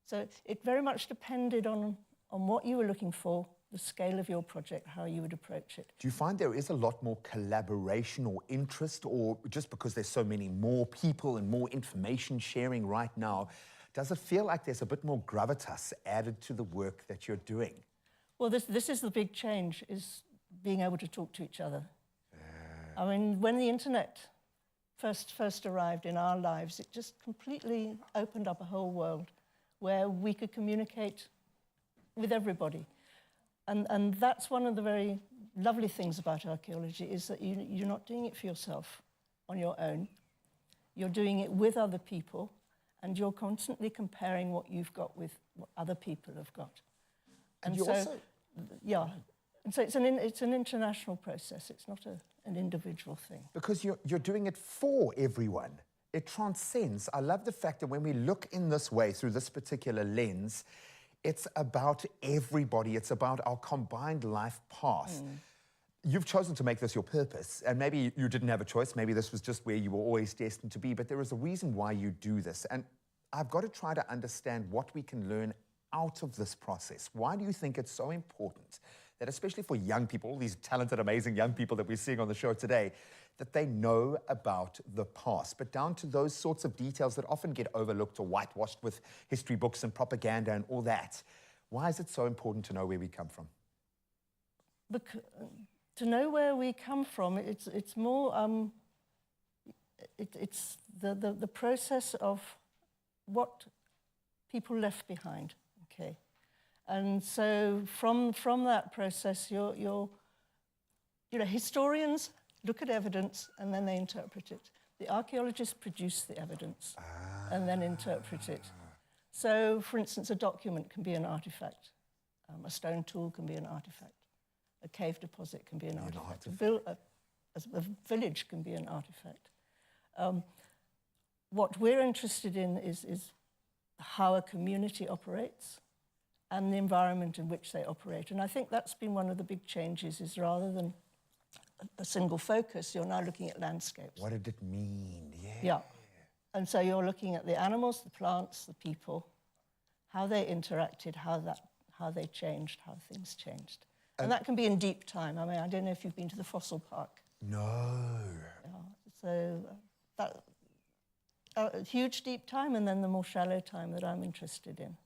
So it very much depended on what you were looking for, the scale of your project, how you would approach it. Do you find there is a lot more collaboration or interest, or just because there's so many more people and more information sharing right now, does it feel like there's a bit more gravitas added to the work that you're doing? Well, this is the big change, is being able to talk to each other. I mean, when the internet first arrived in our lives, it just completely opened up a whole world where we could communicate with everybody. And that's one of the very lovely things about archaeology, is that you're not doing it for yourself on your own. You're doing it with other people, and you're constantly comparing what you've got with what other people have got. And so, yeah. And so it's an international process. It's not an individual thing. Because you're doing it for everyone. It transcends. I love the fact that when we look in this way, through this particular lens, it's about everybody. It's about our combined life path. You've chosen to make this your purpose, and maybe you didn't have a choice. Maybe this was just where you were always destined to be, but there is a reason why you do this. And I've got to try to understand what we can learn out of this process. Why do you think it's so important that, especially for young people, these talented, amazing young people that we're seeing on the show today, that they know about the past, but down to those sorts of details that often get overlooked or whitewashed with history books and propaganda and all that? Why is it so important to know where we come from? To know where we come from, it's more, it's the process of what people left behind, okay? And so from that process, historians look at evidence and then they interpret it. The archaeologists produce the evidence and then interpret it. So, for instance, a document can be an artifact. A stone tool can be an artifact. A cave deposit can be an artifact. A village can be an artifact. What we're interested in is how a community operates and the environment in which they operate. And I think that's been one of the big changes, is rather than a single focus, you're now looking at landscapes. What did it mean? Yeah. And so you're looking at the animals, the plants, the people, how they interacted, how they changed, how things changed. And that can be in deep time. I mean, I don't know if you've been to the fossil park. No. Yeah. So that a huge deep time, and then the more shallow time that I'm interested in.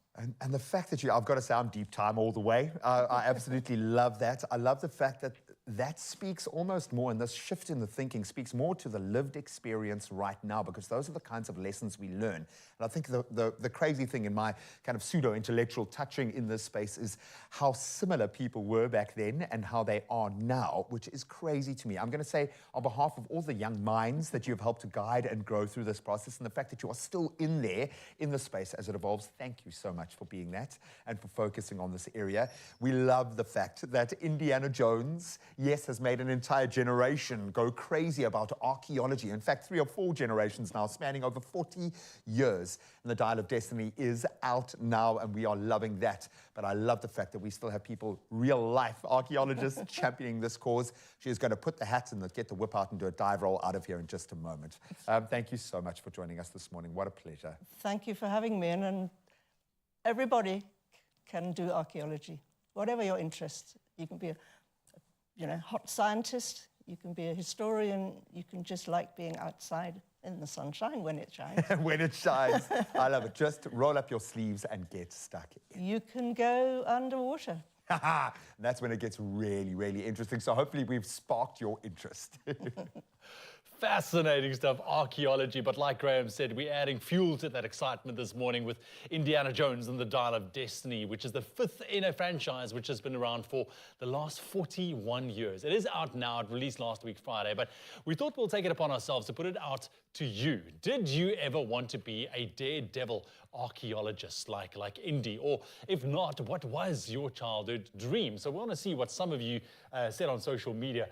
And the fact that I've got to sound deep time all the way. I absolutely love that. I love the fact that that speaks almost more, and this shift in the thinking speaks more to the lived experience right now, because those are the kinds of lessons we learn. And I think the crazy thing in my kind of pseudo-intellectual touching in this space is how similar people were back then and how they are now, which is crazy to me. I'm going to say on behalf of all the young minds that you've helped to guide and grow through this process, and the fact that you are still in there, in the space as it evolves, thank you so much for being that and for focusing on this area. We love the fact that Indiana Jones, yes, has made an entire generation go crazy about archaeology. In fact, 3 or 4 generations now, spanning over 40 years. And the Dial of Destiny is out now, and we are loving that. But I love the fact that we still have people, real-life archaeologists, championing this cause. She is going to put the hat and get the whip out and do a dive roll out of here in just a moment. Thank you so much for joining us this morning. What a pleasure. Thank you for having me. And everybody can do archaeology, whatever your interest. You can be a hot scientist, you can be a historian, you can just like being outside in the sunshine when it shines. When it shines. I love it. Just roll up your sleeves and get stuck in. You can go underwater. That's when it gets really, really interesting. So hopefully we've sparked your interest. Fascinating stuff, archaeology. But like Graham said, we're adding fuel to that excitement this morning with Indiana Jones and the Dial of Destiny, which is the 5th in a franchise which has been around for the last 41 years. It is out now. It released last week, Friday. But we thought we'll take it upon ourselves to put it out to you. Did you ever want to be a daredevil archaeologist like Indy? Or if not, what was your childhood dream? So we want to see what some of you said on social media.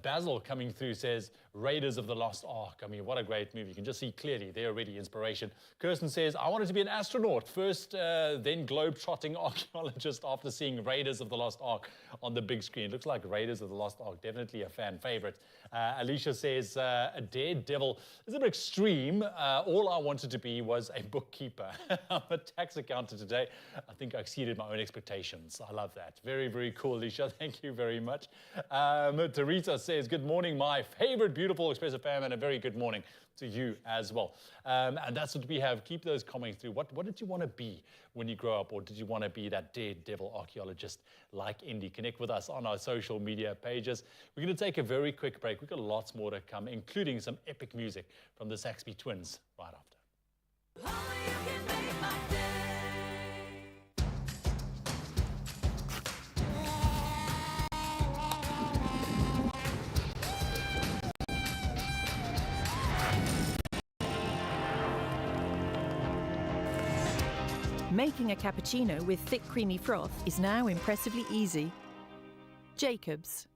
Basil coming through says, Raiders of the Lost Ark. I mean, what a great movie. You can just see clearly they're already inspiration. Kirsten says, I wanted to be an astronaut first, then globe-trotting archaeologist after seeing Raiders of the Lost Ark on the big screen. Looks like Raiders of the Lost Ark, definitely a fan favorite. Alicia says, a daredevil is a bit extreme. All I wanted to be was a bookkeeper. I'm a tax accountant today. I think I exceeded my own expectations. I love that. Very, very cool, Alicia. Thank you very much. Teresa says, good morning, my favorite beautiful Expresso fam, and a very good morning to you as well. And that's what we have. Keep those coming through. What did you want to be when you grow up? Or did you want to be that daredevil archaeologist like Indy? Connect with us on our social media pages. We're going to take a very quick break. We've got lots more to come, including some epic music from the Saxby twins right after. Making a cappuccino with thick creamy froth is now impressively easy. Jacobs.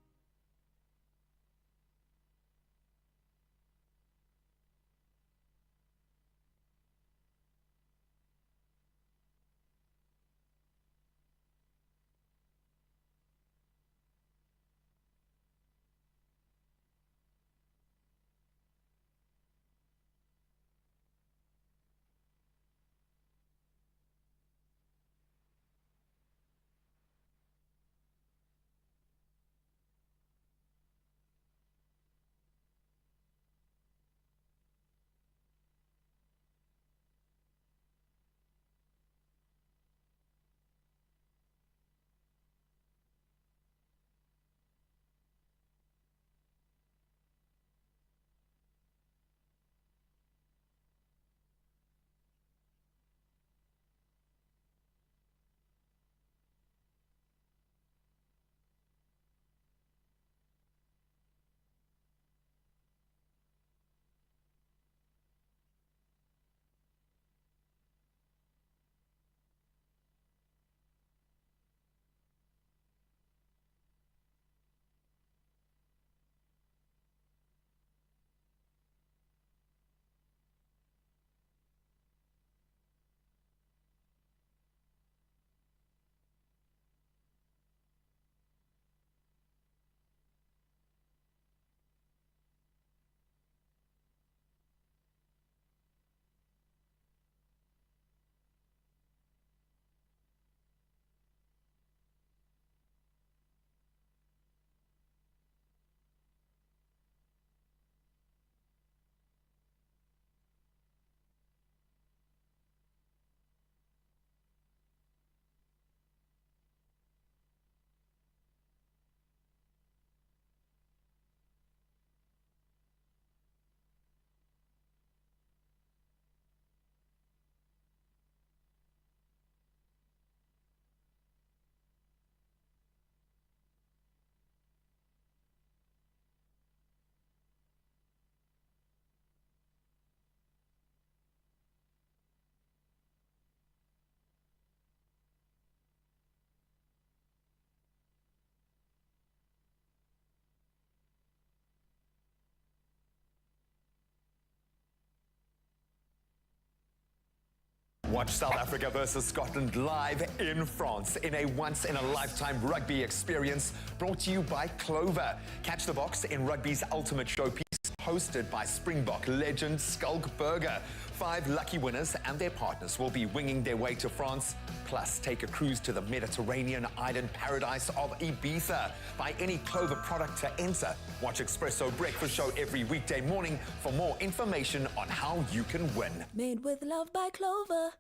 Watch South Africa versus Scotland live in France in a once-in-a-lifetime rugby experience brought to you by Clover. Catch the box in rugby's ultimate showpiece, hosted by Springbok legend Skulk Burger. 5 lucky winners and their partners will be winging their way to France. Plus, take a cruise to the Mediterranean island paradise of Ibiza. Buy any Clover product to enter. Watch Expresso Breakfast Show every weekday morning for more information on how you can win. Made with love by Clover.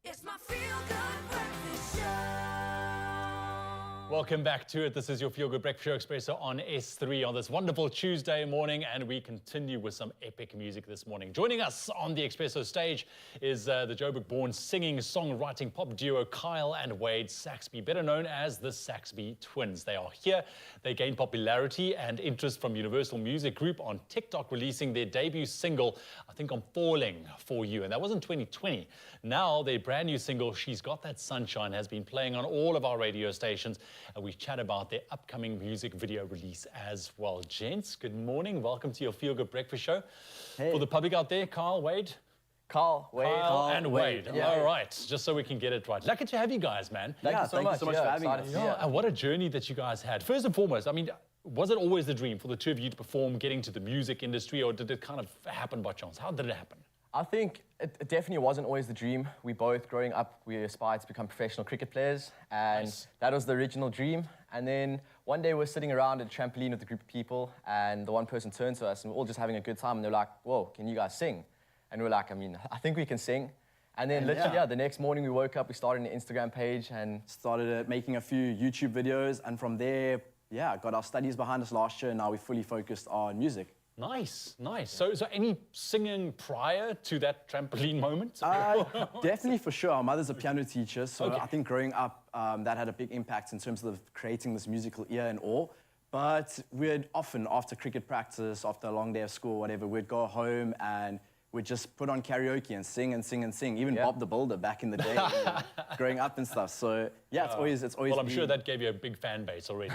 It's my feel-good breakfast show. Welcome back to it. This is your Feel Good Breakfast Show Expresso on S3 on this wonderful Tuesday morning, and we continue with some epic music this morning. Joining us on the Expresso stage is the Joburg-born singing, songwriting pop duo Kyle and Wade Saxby, better known as the Saxby Twins. They are here. They gained popularity and interest from Universal Music Group on TikTok, releasing their debut single, I think, I'm Falling For You, and that was in 2020. Now their brand new single, She's Got That Sunshine, has been playing on all of our radio stations. And we chat about their upcoming music video release as well. Gents, good morning. Welcome to your Feel Good Breakfast Show. Hey. For the public out there, Kyle, Wade. Kyle, Wade. Kyle and Wade. Yeah. All right, just so we can get it right. Lucky to have you guys, man. Thank you so much for having us. Yeah, and what a journey that you guys had. First and foremost, I mean, was it always the dream for the two of you to perform, getting to the music industry, or did it kind of happen by chance? How did it happen? I think it definitely wasn't always the dream. We both, growing up, we aspired to become professional cricket players, and that was the original dream. And then one day we're sitting around at a trampoline with a group of people, and the one person turned to us, and we're all just having a good time, and they're like, whoa, can you guys sing? And we're like, I mean, I think we can sing. And then literally, the next morning we woke up, we started an Instagram page and started making a few YouTube videos, and from there, got our studies behind us last year, and now we're fully focused on music. Nice, nice. So any singing prior to that trampoline moment? Definitely, for sure. Our mother's a piano teacher, so I think growing up, that had a big impact in terms of creating this musical ear and awe. But we'd often, after cricket practice, after a long day of school, whatever, we'd go home and we'd just put on karaoke and sing and sing and sing. Even Bob the Builder back in the day, growing up and stuff. So it's always. Well, I'm sure that gave you a big fan base already.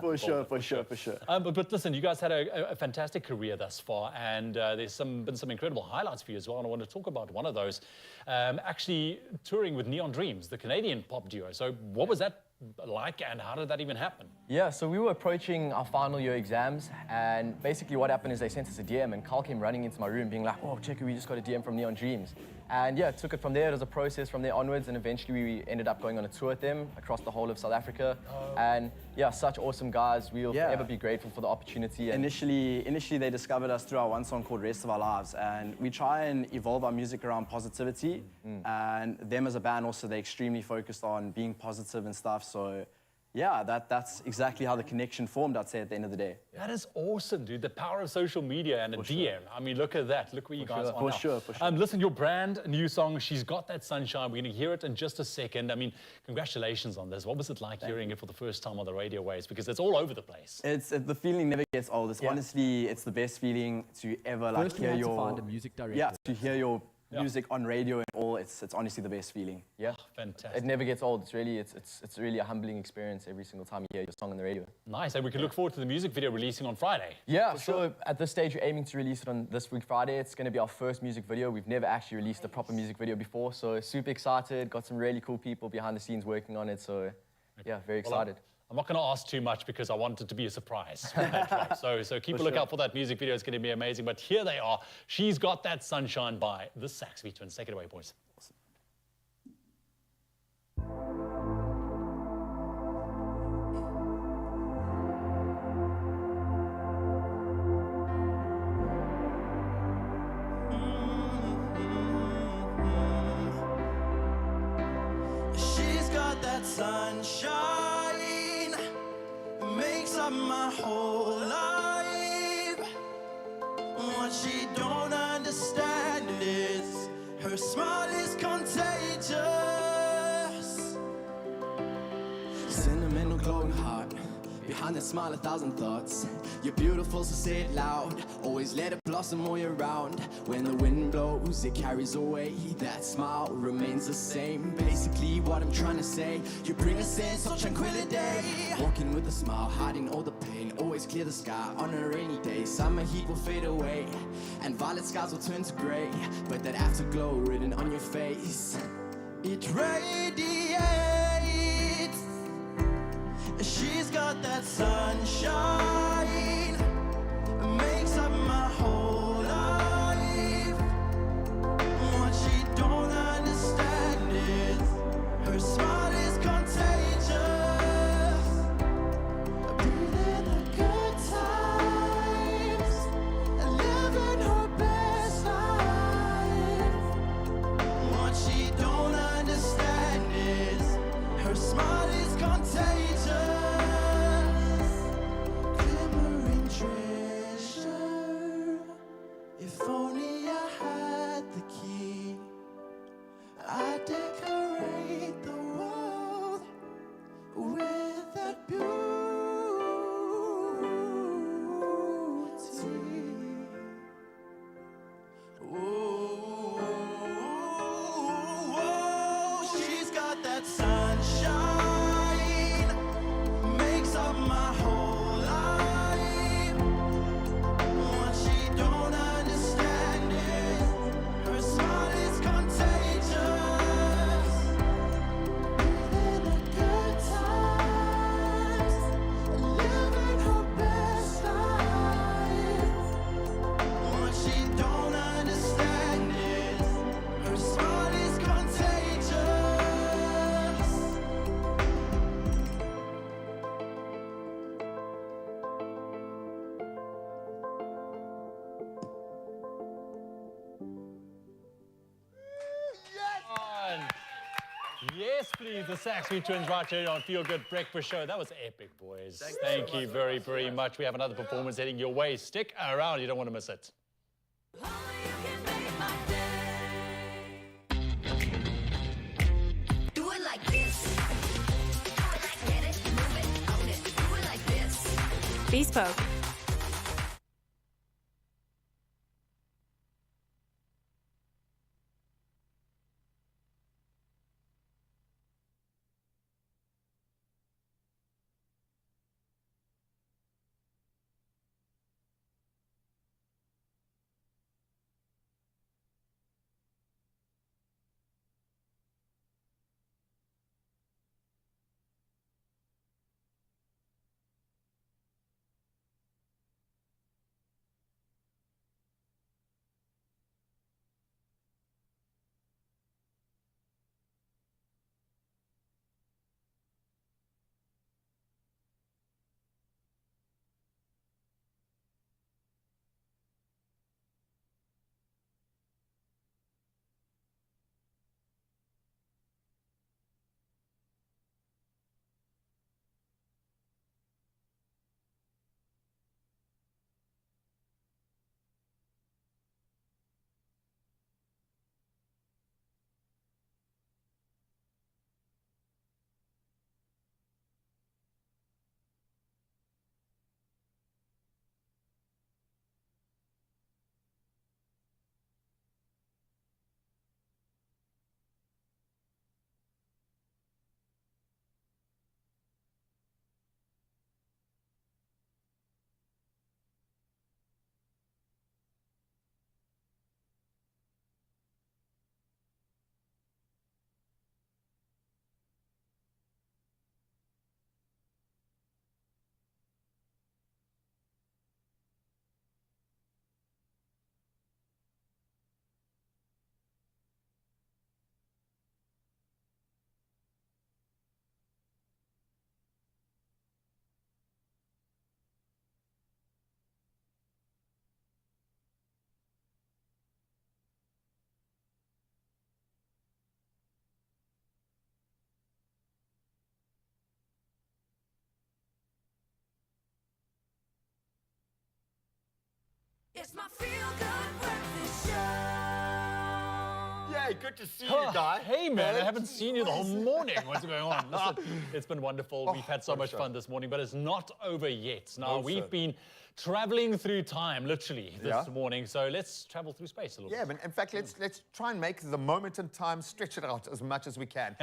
For sure. But listen, you guys had a fantastic career thus far, and there's been some incredible highlights for you as well. And I want to talk about one of those. Actually, touring with Neon Dreams, the Canadian pop duo. So what was that like, and how did that even happen? Yeah, so we were approaching our final year exams, and basically what happened is they sent us a DM, and Carl came running into my room being like, oh, check it, we just got a DM from Neon Dreams. And took it from there. It was a process from there onwards, and eventually we ended up going on a tour with them across the whole of South Africa. And such awesome guys. We'll forever be grateful for the opportunity. And initially they discovered us through our one song called Rest of Our Lives, and we try and evolve our music around positivity. And them as a band also, they're extremely focused on being positive and stuff. So that's exactly how the connection formed, I'd say, at the end of the day. That is awesome, dude. The power of social media and a DM. I mean, look at that. Look where you guys are now. For sure. Listen, your brand new song, She's Got That Sunshine. We're going to hear it in just a second. I mean, congratulations on this. What was it like hearing it for the first time on the radio waves? Because it's all over the place. The feeling never gets old. It's honestly, it's the best feeling to ever hear your... to find a music director. Yeah, to hear your music on radio and all, it's honestly the best feeling. Yeah, fantastic. It never gets old. It's really a humbling experience every single time you hear your song on the radio. Nice, and we can look forward to the music video releasing on Friday. Yeah, so at this stage we're aiming to release it on this week Friday. It's going to be our first music video. We've never actually released a proper music video before, so super excited. Got some really cool people behind the scenes working on it, so very excited. I'm not going to ask too much because I want it to be a surprise. So keep a lookout for that music video. It's going to be amazing. But here they are. She's Got That Sunshine by the Saxby Twins. Take it away, boys. She's got that sunshine, makes up my whole life. What she don't understand is her smile is contagious. Sentimental, glowing heart, behind that smile 1,000 thoughts. You're beautiful, so say it loud. Always let it blossom all year round. When the wind blows, it carries away. That smile remains the same. Basically what I'm trying to say, you bring a sense of tranquility. Walking with a smile, hiding all the pain. Always clear the sky on a rainy day. Summer heat will fade away, and violet skies will turn to grey. But that afterglow written on your face, It radiates. She's got that sunshine, makes up my whole life. What she don't understand is her smile is contagious. Breathing the good times, living her best life. What she don't understand is her smile is contagious. Glimmering treasure. If only I had the key, I'd decorate the world with that beauty. Whoa, she's got that sunshine, makes up my whole life. What she don't understand is her smile is contagious. Breathing the good times, living her best life. What she don't understand is her smile is contagious. On. Yes, please, the Saxby twins right here on Feel Good Breakfast Show. That was epic, boys. Thank you very, very much. We have another performance heading your way. Stick around, you don't want to miss it. Do it like this. Get it, move it, own it. Do it like this. Bespoke. It's my Feel Good Breakfast Show. Yay, good to see you, Guy. Hey, man, I haven't seen you the whole morning. What's going on? Listen, it's been wonderful. We've had so much fun this morning, but it's not over yet. Now, we've been traveling through time, literally, this morning. So let's travel through space a little bit. Yeah, but in fact, let's try and make the moment in time, stretch it out as much as we can.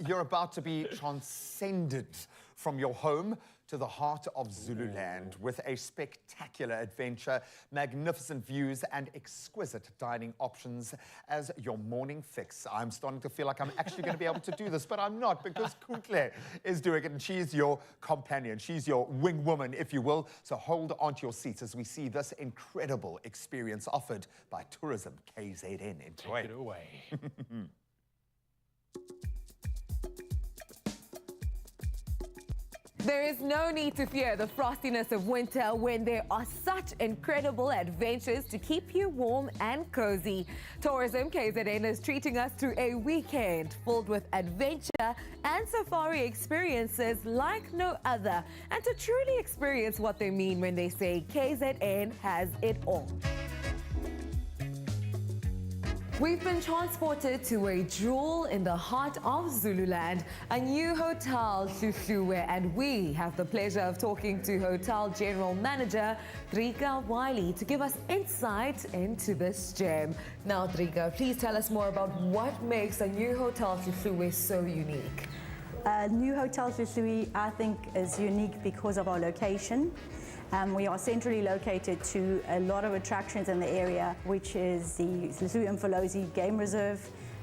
You're about to be transcended from your home to the heart of Zululand with a spectacular adventure, magnificent views, and exquisite dining options as your morning fix. I'm starting to feel like I'm actually going to be able to do this, but I'm not, because Kuntle is doing it, and she's your companion. She's your wing woman, if you will. So hold on to your seats as we see this incredible experience offered by Tourism KZN. Enjoy. Take it away. There is no need to fear the frostiness of winter when there are such incredible adventures to keep you warm and cozy. Tourism KZN is treating us to a weekend filled with adventure and safari experiences like no other, and to truly experience what they mean when they say KZN has it all. We've been transported to a jewel in the heart of Zululand, a new hotel, Hluhluwe, and we have the pleasure of talking to Hotel General Manager Drika Wiley to give us insight into this gem. Now, Drika, please tell us more about what makes a new Hotel Hluhluwe so unique. New Hotel Hluhluwe, I think, is unique because of our location. We are centrally located to a lot of attractions in the area, which is the Hluhluwe-Mfolozi Game Reserve,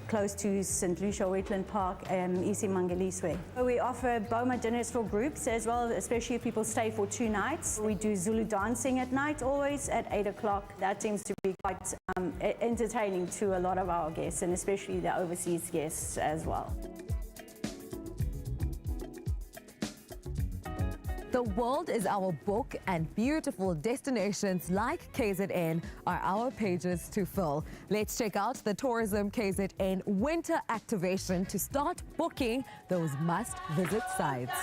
close to St. Lucia Wetland Park and Isimangeliswe. We offer Boma dinners for groups as well, especially if people stay for 2 nights. We do Zulu dancing at night, always at 8 o'clock. That seems to be quite entertaining to a lot of our guests, and especially the overseas guests as well. The world is our book, and beautiful destinations like KZN are our pages to fill. Let's check out the Tourism KZN winter activation to start booking those must-visit sites.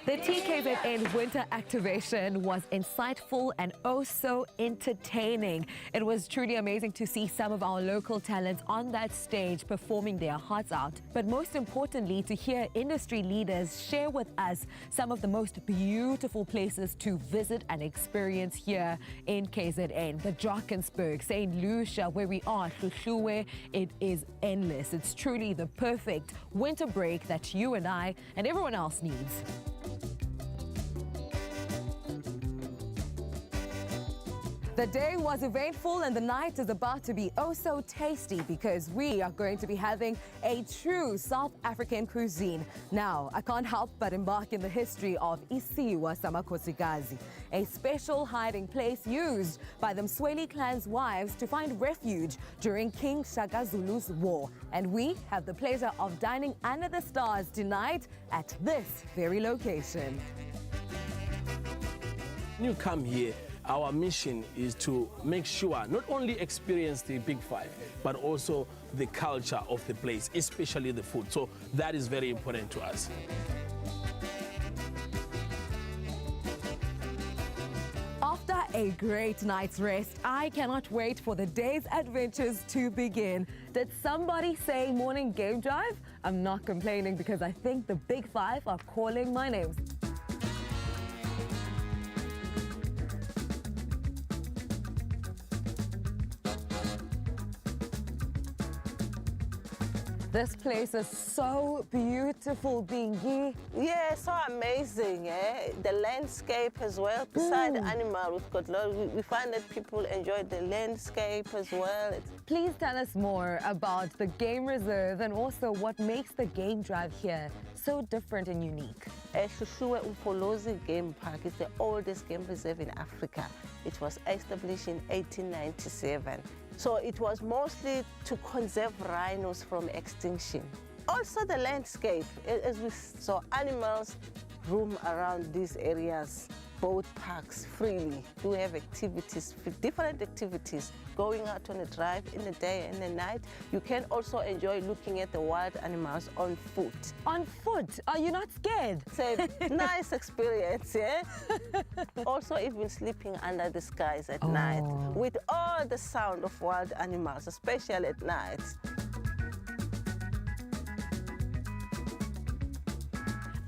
The TKZN winter activation was insightful and oh so entertaining. It was truly amazing to see some of our local talents on that stage performing their hearts out. But most importantly, to hear industry leaders share with us some of the most beautiful places to visit and experience here in KZN. The Drakensberg, St. Lucia, where we are, Hluhluwe, it is endless. It's truly the perfect winter break that you and I and everyone else needs. The day was eventful and the night is about to be oh so tasty, because we are going to be having a true South African cuisine. Now, I can't help but embark in the history of Isiwa Samakhosikazi, a special hiding place used by the Msweli clan's wives to find refuge during King Shaka Zulu's war. And we have the pleasure of dining under the stars tonight at this very location. When you come here, our mission is to make sure not only experience the Big Five, but also the culture of the place, especially the food. So that is very important to us. After a great night's rest, I cannot wait for the day's adventures to begin. Did somebody say morning game drive? I'm not complaining, because I think the Big Five are calling my name. This place is so beautiful, Bingi. Yeah, so amazing, eh? The landscape as well. Beside the animal, we've got we find that people enjoy the landscape as well. Please tell us more about the game reserve and also what makes the game drive here so different and unique. Hluhluwe-Mfolozi Game Park is the oldest game reserve in Africa. It was established in 1897. So it was mostly to conserve rhinos from extinction. Also the landscape, as we saw animals roam around these areas, boat parks freely. We have activities, different activities, going out on a drive in the day and the night. You can also enjoy looking at the wild animals on foot. On foot? Are you not scared? It's a nice experience, yeah? Also even sleeping under the skies at night with all the sound of wild animals, especially at night.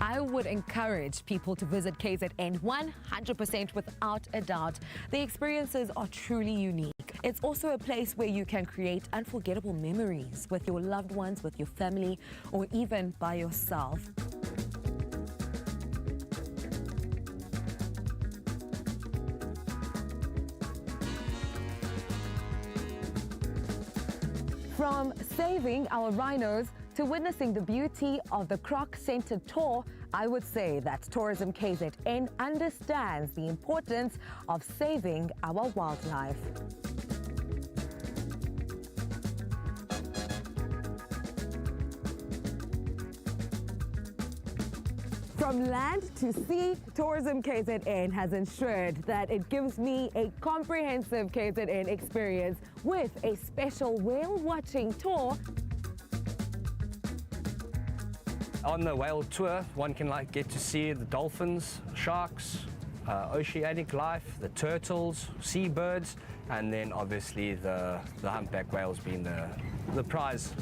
I would encourage people to visit KZN 100% without a doubt. The experiences are truly unique. It's also a place where you can create unforgettable memories with your loved ones, with your family, or even by yourself. From saving our rhinos to witnessing the beauty of the croc-centered tour, I would say that Tourism KZN understands the importance of saving our wildlife. From land to sea, Tourism KZN has ensured that it gives me a comprehensive KZN experience with a special whale watching tour. On the whale tour, one can get to see the dolphins, sharks, oceanic life, the turtles, seabirds, and then obviously the humpback whales being the prize.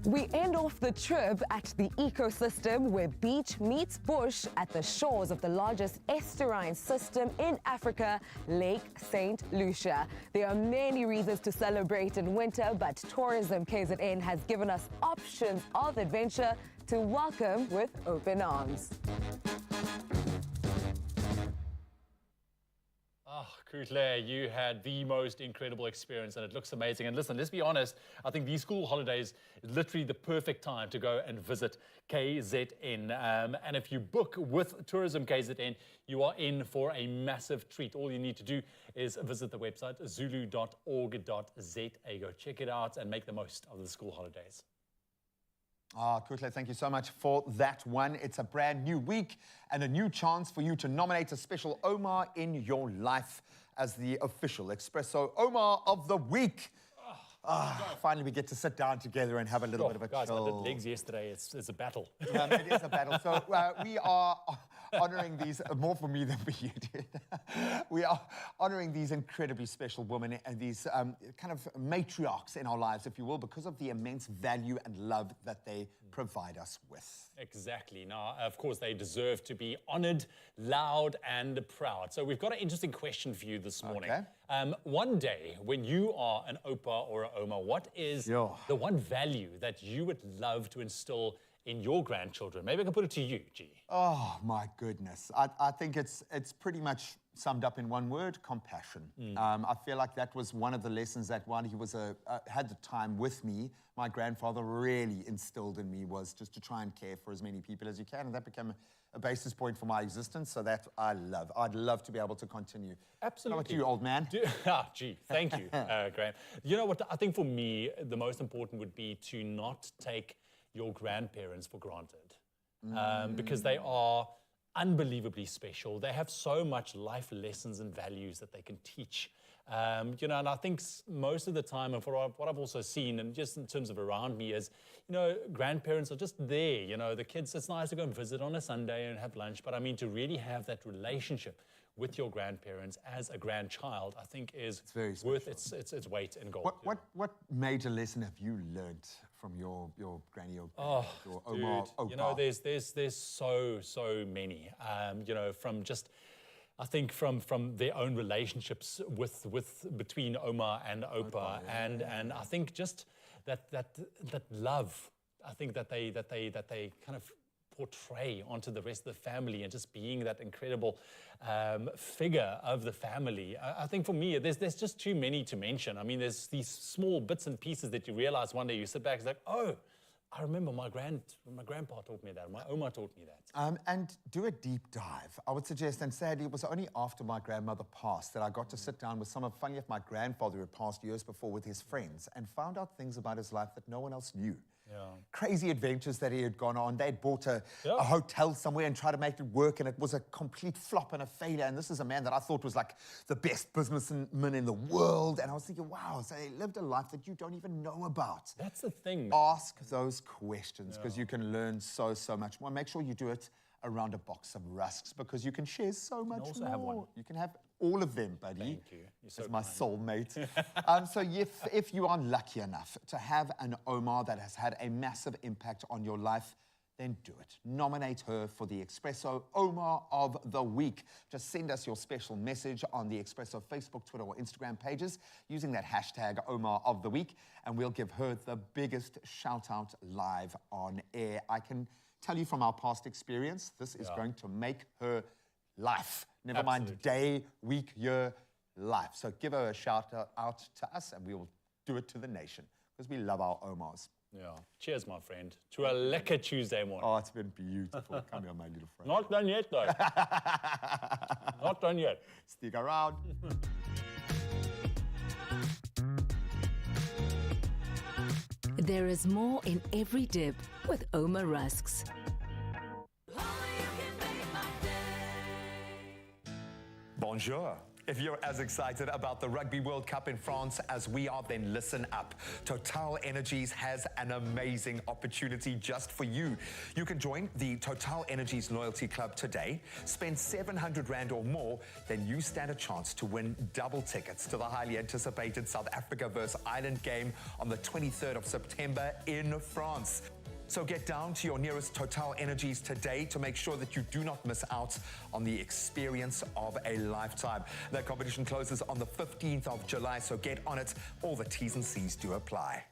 We end off the trip at the ecosystem where beach meets bush at the shores of the largest estuarine system in Africa, Lake St. Lucia. There are many reasons to celebrate in winter, but Tourism KZN has given us options of adventure to welcome with open arms. Kutle, you had the most incredible experience and it looks amazing. And listen, let's be honest, I think these school holidays is literally the perfect time to go and visit KZN. And if you book with Tourism KZN, you are in for a massive treat. All you need to do is visit the website zulu.org.za. Go check it out and make the most of the school holidays. Kutle, thank you so much for that one. It's a brand new week and a new chance for you to nominate a special Omar in your life as the official Expresso Omar of the Week. Finally, we get to sit down together and have a little bit of a guys, chill. I did legs yesterday. It's a battle. It is a battle. So we are honoring these, more for me than for you, dude. We are honoring these incredibly special women and these kind of matriarchs in our lives, if you will, because of the immense value and love that they provide us with. Exactly. Now, of course, they deserve to be honored, loud, and proud. So we've got an interesting question for you this morning. Okay. One day, when you are an Opa or an Oma, what is the one value that you would love to instill in your grandchildren? Maybe I can put it to you, G. Oh, my goodness. I think it's pretty much summed up in one word: compassion. I feel like that was one of the lessons that while he was had the time with me, my grandfather really instilled in me, was just to try and care for as many people as you can. And that became a basis point for my existence. So that I love. I'd love to be able to continue. Absolutely. How about you, old man? Gee, thank you, Graham. You know what? I think for me, the most important would be to not take your grandparents for granted, because they are unbelievably special. They have so much life lessons and values that they can teach. You know, and I think most of the time, and for what I've also seen, and just in terms of around me, is, you know, grandparents are just there. You know, the kids, it's nice to go and visit on a Sunday and have lunch, but I mean, to really have that relationship with your grandparents as a grandchild, I think is worth its weight in gold. What major lesson have you learned from your granny or your dude, Oma? You know, there's so many. You know, from just, I think from their own relationships between Oma and Opa, and I think just that love, I think that they kind of portray onto the rest of the family, and just being that incredible figure of the family. I think for me, there's just too many to mention. I mean, there's these small bits and pieces that you realize one day, you sit back, it's like, oh, I remember my grandpa taught me that, my Oma taught me that. And do a deep dive, I would suggest. And sadly, it was only after my grandmother passed that I got to sit down with funny enough, my grandfather had passed years before, with his friends, and found out things about his life that no one else knew. Crazy adventures that he had gone on. They'd bought a hotel somewhere and tried to make it work, and it was a complete flop and a failure. And this is a man that I thought was like the best businessman in the world. And I was thinking, wow, so they lived a life that you don't even know about. That's the thing, man. Ask those questions, because you can learn so much more. Make sure you do it around a box of rusks because you can share so much also more. have one. You can have all of them, buddy. Thank you. You're so As my kind. soulmate. So if you are lucky enough to have an Omar that has had a massive impact on your life, then do it. Nominate her for the Expresso Omar of the Week. Just send us your special message on the Expresso Facebook, Twitter, or Instagram pages using that hashtag Omar of the Week, and we'll give her the biggest shout out live on air. I can tell you from our past experience, this is going to make her life. Never mind day, week, year, life. So give her a shout out to us, and we will do it to the nation because we love our Omars. Yeah. Cheers, my friend, to a lekker Tuesday morning. Oh, it's been beautiful. Come here, my little friend. Not done yet, though. Not done yet. Stick around. There is more in every dip with Omar Rusks. Bonjour. If you're as excited about the Rugby World Cup in France as we are, then listen up. Total Energies has an amazing opportunity just for you. You can join the Total Energies Loyalty Club today. Spend 700 Rand or more, then you stand a chance to win double tickets to the highly anticipated South Africa versus Ireland game on the 23rd of September in France. So get down to your nearest Total Energies today to make sure that you do not miss out on the experience of a lifetime. That competition closes on the 15th of July, so get on it. All the T's and C's do apply.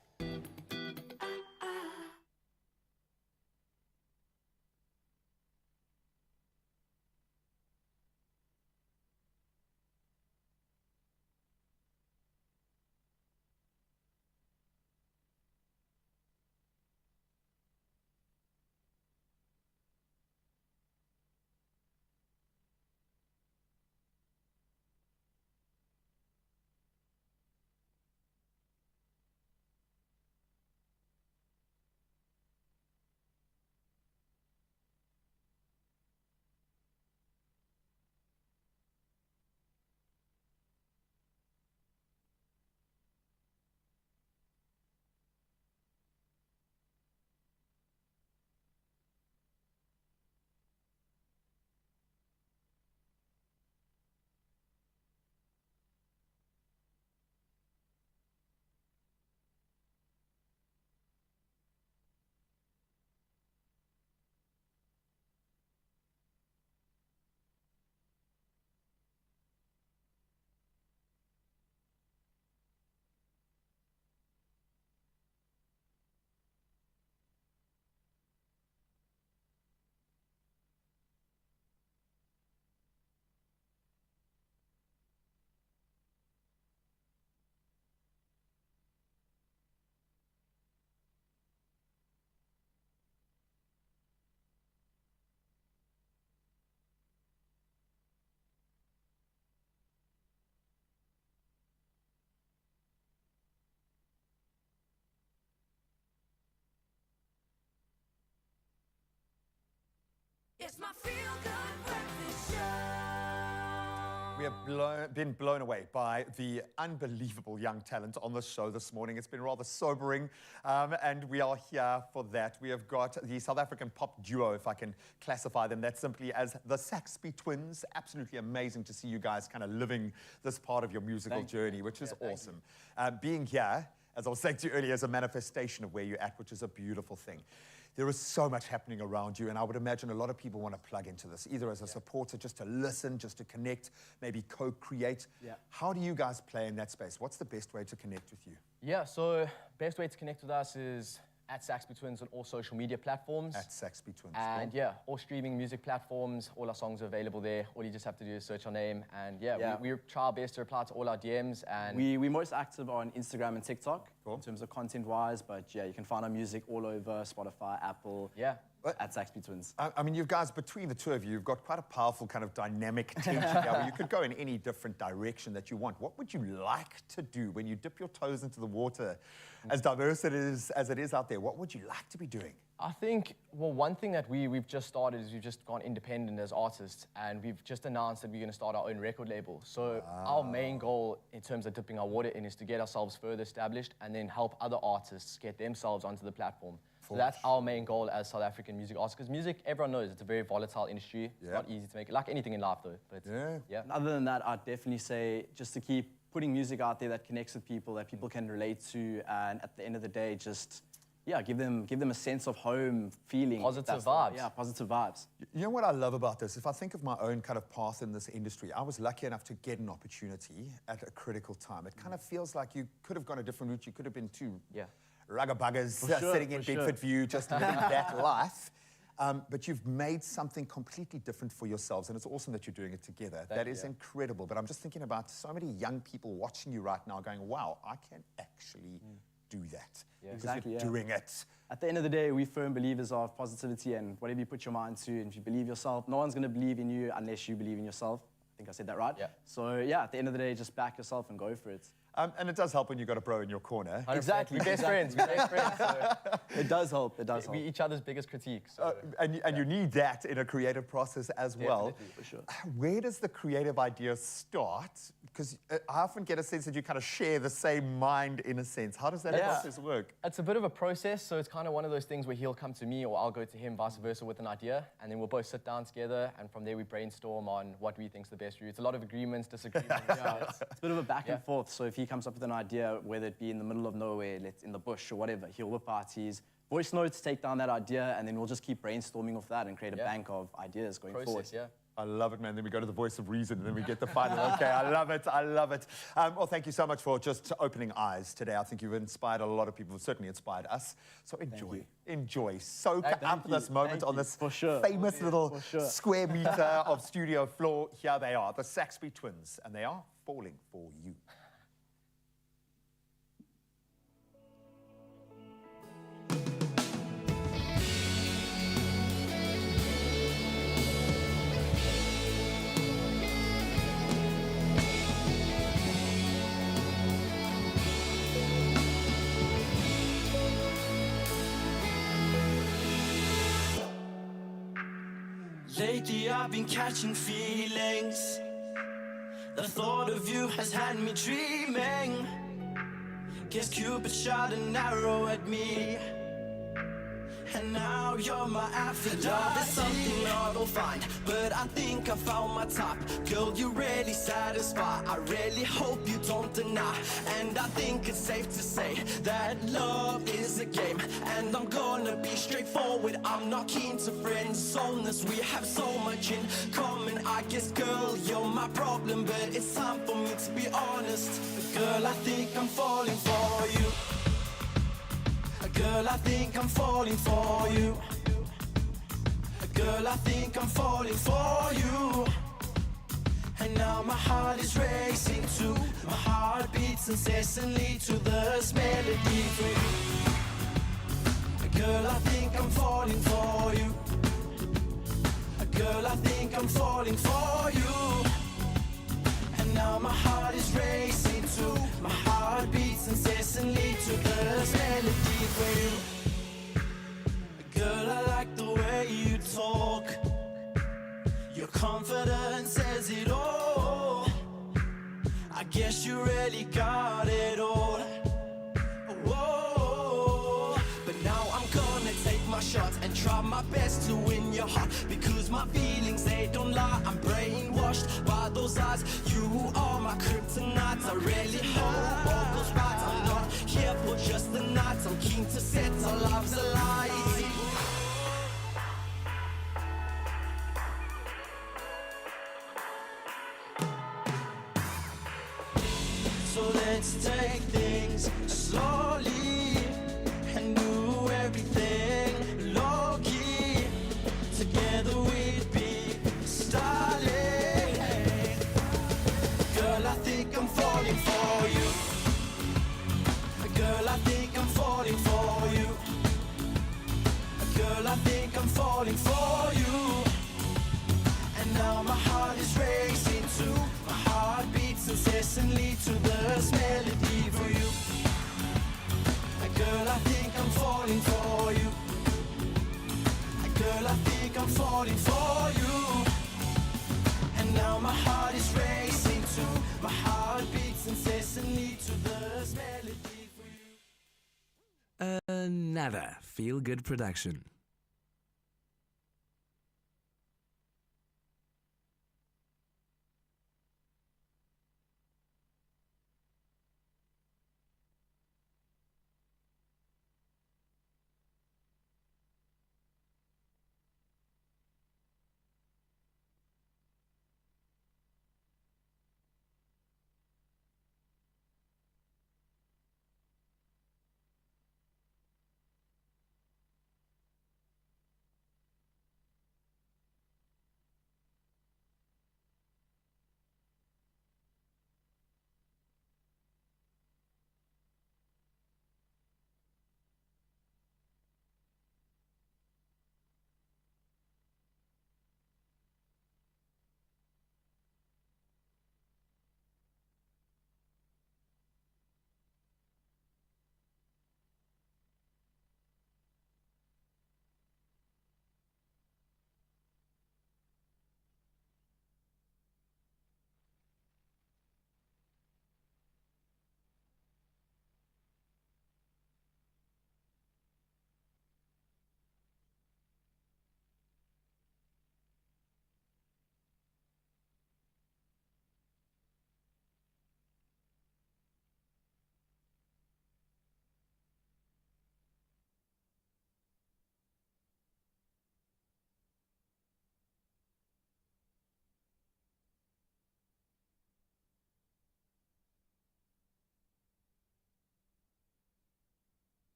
It's my feel-good breakfast show. We have been blown away by the unbelievable young talent on the show this morning. It's been rather sobering, and we are here for that. We have got the South African pop duo, if I can classify them that simply, as the Saxby twins. Absolutely amazing to see you guys kind of living this part of your musical journey, which is awesome. Being here, as I was saying to you earlier, is a manifestation of where you're at, which is a beautiful thing. There is so much happening around you, and I would imagine a lot of people want to plug into this, either as a supporter, just to listen, just to connect, maybe co-create. How do you guys play in that space? What's the best way to connect with you? Yeah, so best way to connect with us is at Saxby Twins on all social media platforms. At Saxby Twins. And yeah, all streaming music platforms, all our songs are available there. All you just have to do is search our name. And yeah, we try our best to reply to all our DMs. And we're most active on Instagram and TikTok in terms of content-wise. But yeah, you can find our music all over Spotify, Apple. Yeah. At Saxby Twins. I mean, you guys, between the two of you, you've got quite a powerful kind of dynamic team together. You could go in any different direction that you want. What would you like to do when you dip your toes into the water? As diverse as it is out there, what would you like to be doing? I think, well, one thing that we've just started is we've just gone independent as artists, and we've just announced that we're going to start our own record label. So our main goal in terms of dipping our water in is to get ourselves further established and then help other artists get themselves onto the platform. So that's our main goal as South African music artists. Because music, everyone knows, it's a very volatile industry. It's not easy to make, like anything in life though. But yeah. And other than that, I'd definitely say just to keep putting music out there that connects with people, that people can relate to, and at the end of the day, just give them a sense of home feeling. Positive vibes. Yeah, positive vibes. You know what I love about this? If I think of my own kind of path in this industry, I was lucky enough to get an opportunity at a critical time. It kind of feels like you could have gone a different route. You could have been two ruggabuggers sitting in Bedford View, just living that life. But you've made something completely different for yourselves, and it's awesome that you're doing it together. That is incredible. But I'm just thinking about so many young people watching you right now going, wow, I can actually do that. Exactly, you're doing it. At the end of the day, we're firm believers of positivity, and whatever you put your mind to, and if you believe yourself, no one's going to believe in you unless you believe in yourself. I think I said that right. So at the end of the day, just back yourself and go for it. And it does help when you've got a bro in your corner. Exactly, best friends. So it does help. It does help. We're each other's biggest critiques. So. And you need that in a creative process as well. For sure. Where does the creative idea start? Because I often get a sense that you kind of share the same mind in a sense. How does that process work? It's a bit of a process, so it's kind of one of those things where he'll come to me or I'll go to him, vice versa, with an idea, and then we'll both sit down together, and from there we brainstorm on what we think's the best route. It's a lot of agreements, disagreements. It's a bit of a back and forth. So if he comes up with an idea, whether it be in the middle of nowhere, in the bush or whatever, he'll whip out his voice notes, take down that idea, and then we'll just keep brainstorming off that and create a bank of ideas going forward. I love it, man. Then we go to the voice of reason, and then we get the final. Okay, I love it. I love it. Well, thank you so much for just opening eyes today. I think you've inspired a lot of people. Certainly inspired us. So enjoy. Soak up this moment on this famous little square meter of studio floor. Here they are, the Saxby twins, and they are falling for you. Lately I've been catching feelings. The thought of you has had me dreaming. Guess Cupid shot an arrow at me, and now you're my Aphrodite. Love is something I will find, but I think I found my type. Girl, you really satisfy. I really hope you don't deny. And I think it's safe to say that love is a game, and I'm gonna be straightforward. I'm not keen to friend zoneness. We have so much in common. I guess, girl, you're my problem, but it's time for me to be honest. Girl, I think I'm falling for you. Girl, I think I'm falling for you. Girl, I think I'm falling for you. And now my heart is racing too. My heart beats incessantly to this melody for you. Girl, I think I'm falling for you. Girl, I think I'm falling for you. And now my heart is racing too. My heart beats incessantly to this melody for you. Girl, I like the way you talk. Your confidence says it all. I guess you really got it all. Whoa. But now I'm gonna take my shot and try my best to win your heart, because my feelings, they don't lie. I'm brainwashed by those eyes. You are my kryptonite. I really hope all goes right. I'm not here for just the night. I'm keen to set our lives alight. So let's take things slowly and do everything low-key. Together we'd be styling. Girl, I think I'm falling for you. Girl, I think I'm falling for you. Girl, I think I'm falling for you. And now my heart is racing too. My heart beats incessantly to this melody for you. Girl, I think I'm falling for you. Girl, I think I'm falling for you. And now my heart is racing too. My heart beats incessantly to this melody for you. Another feel-good production.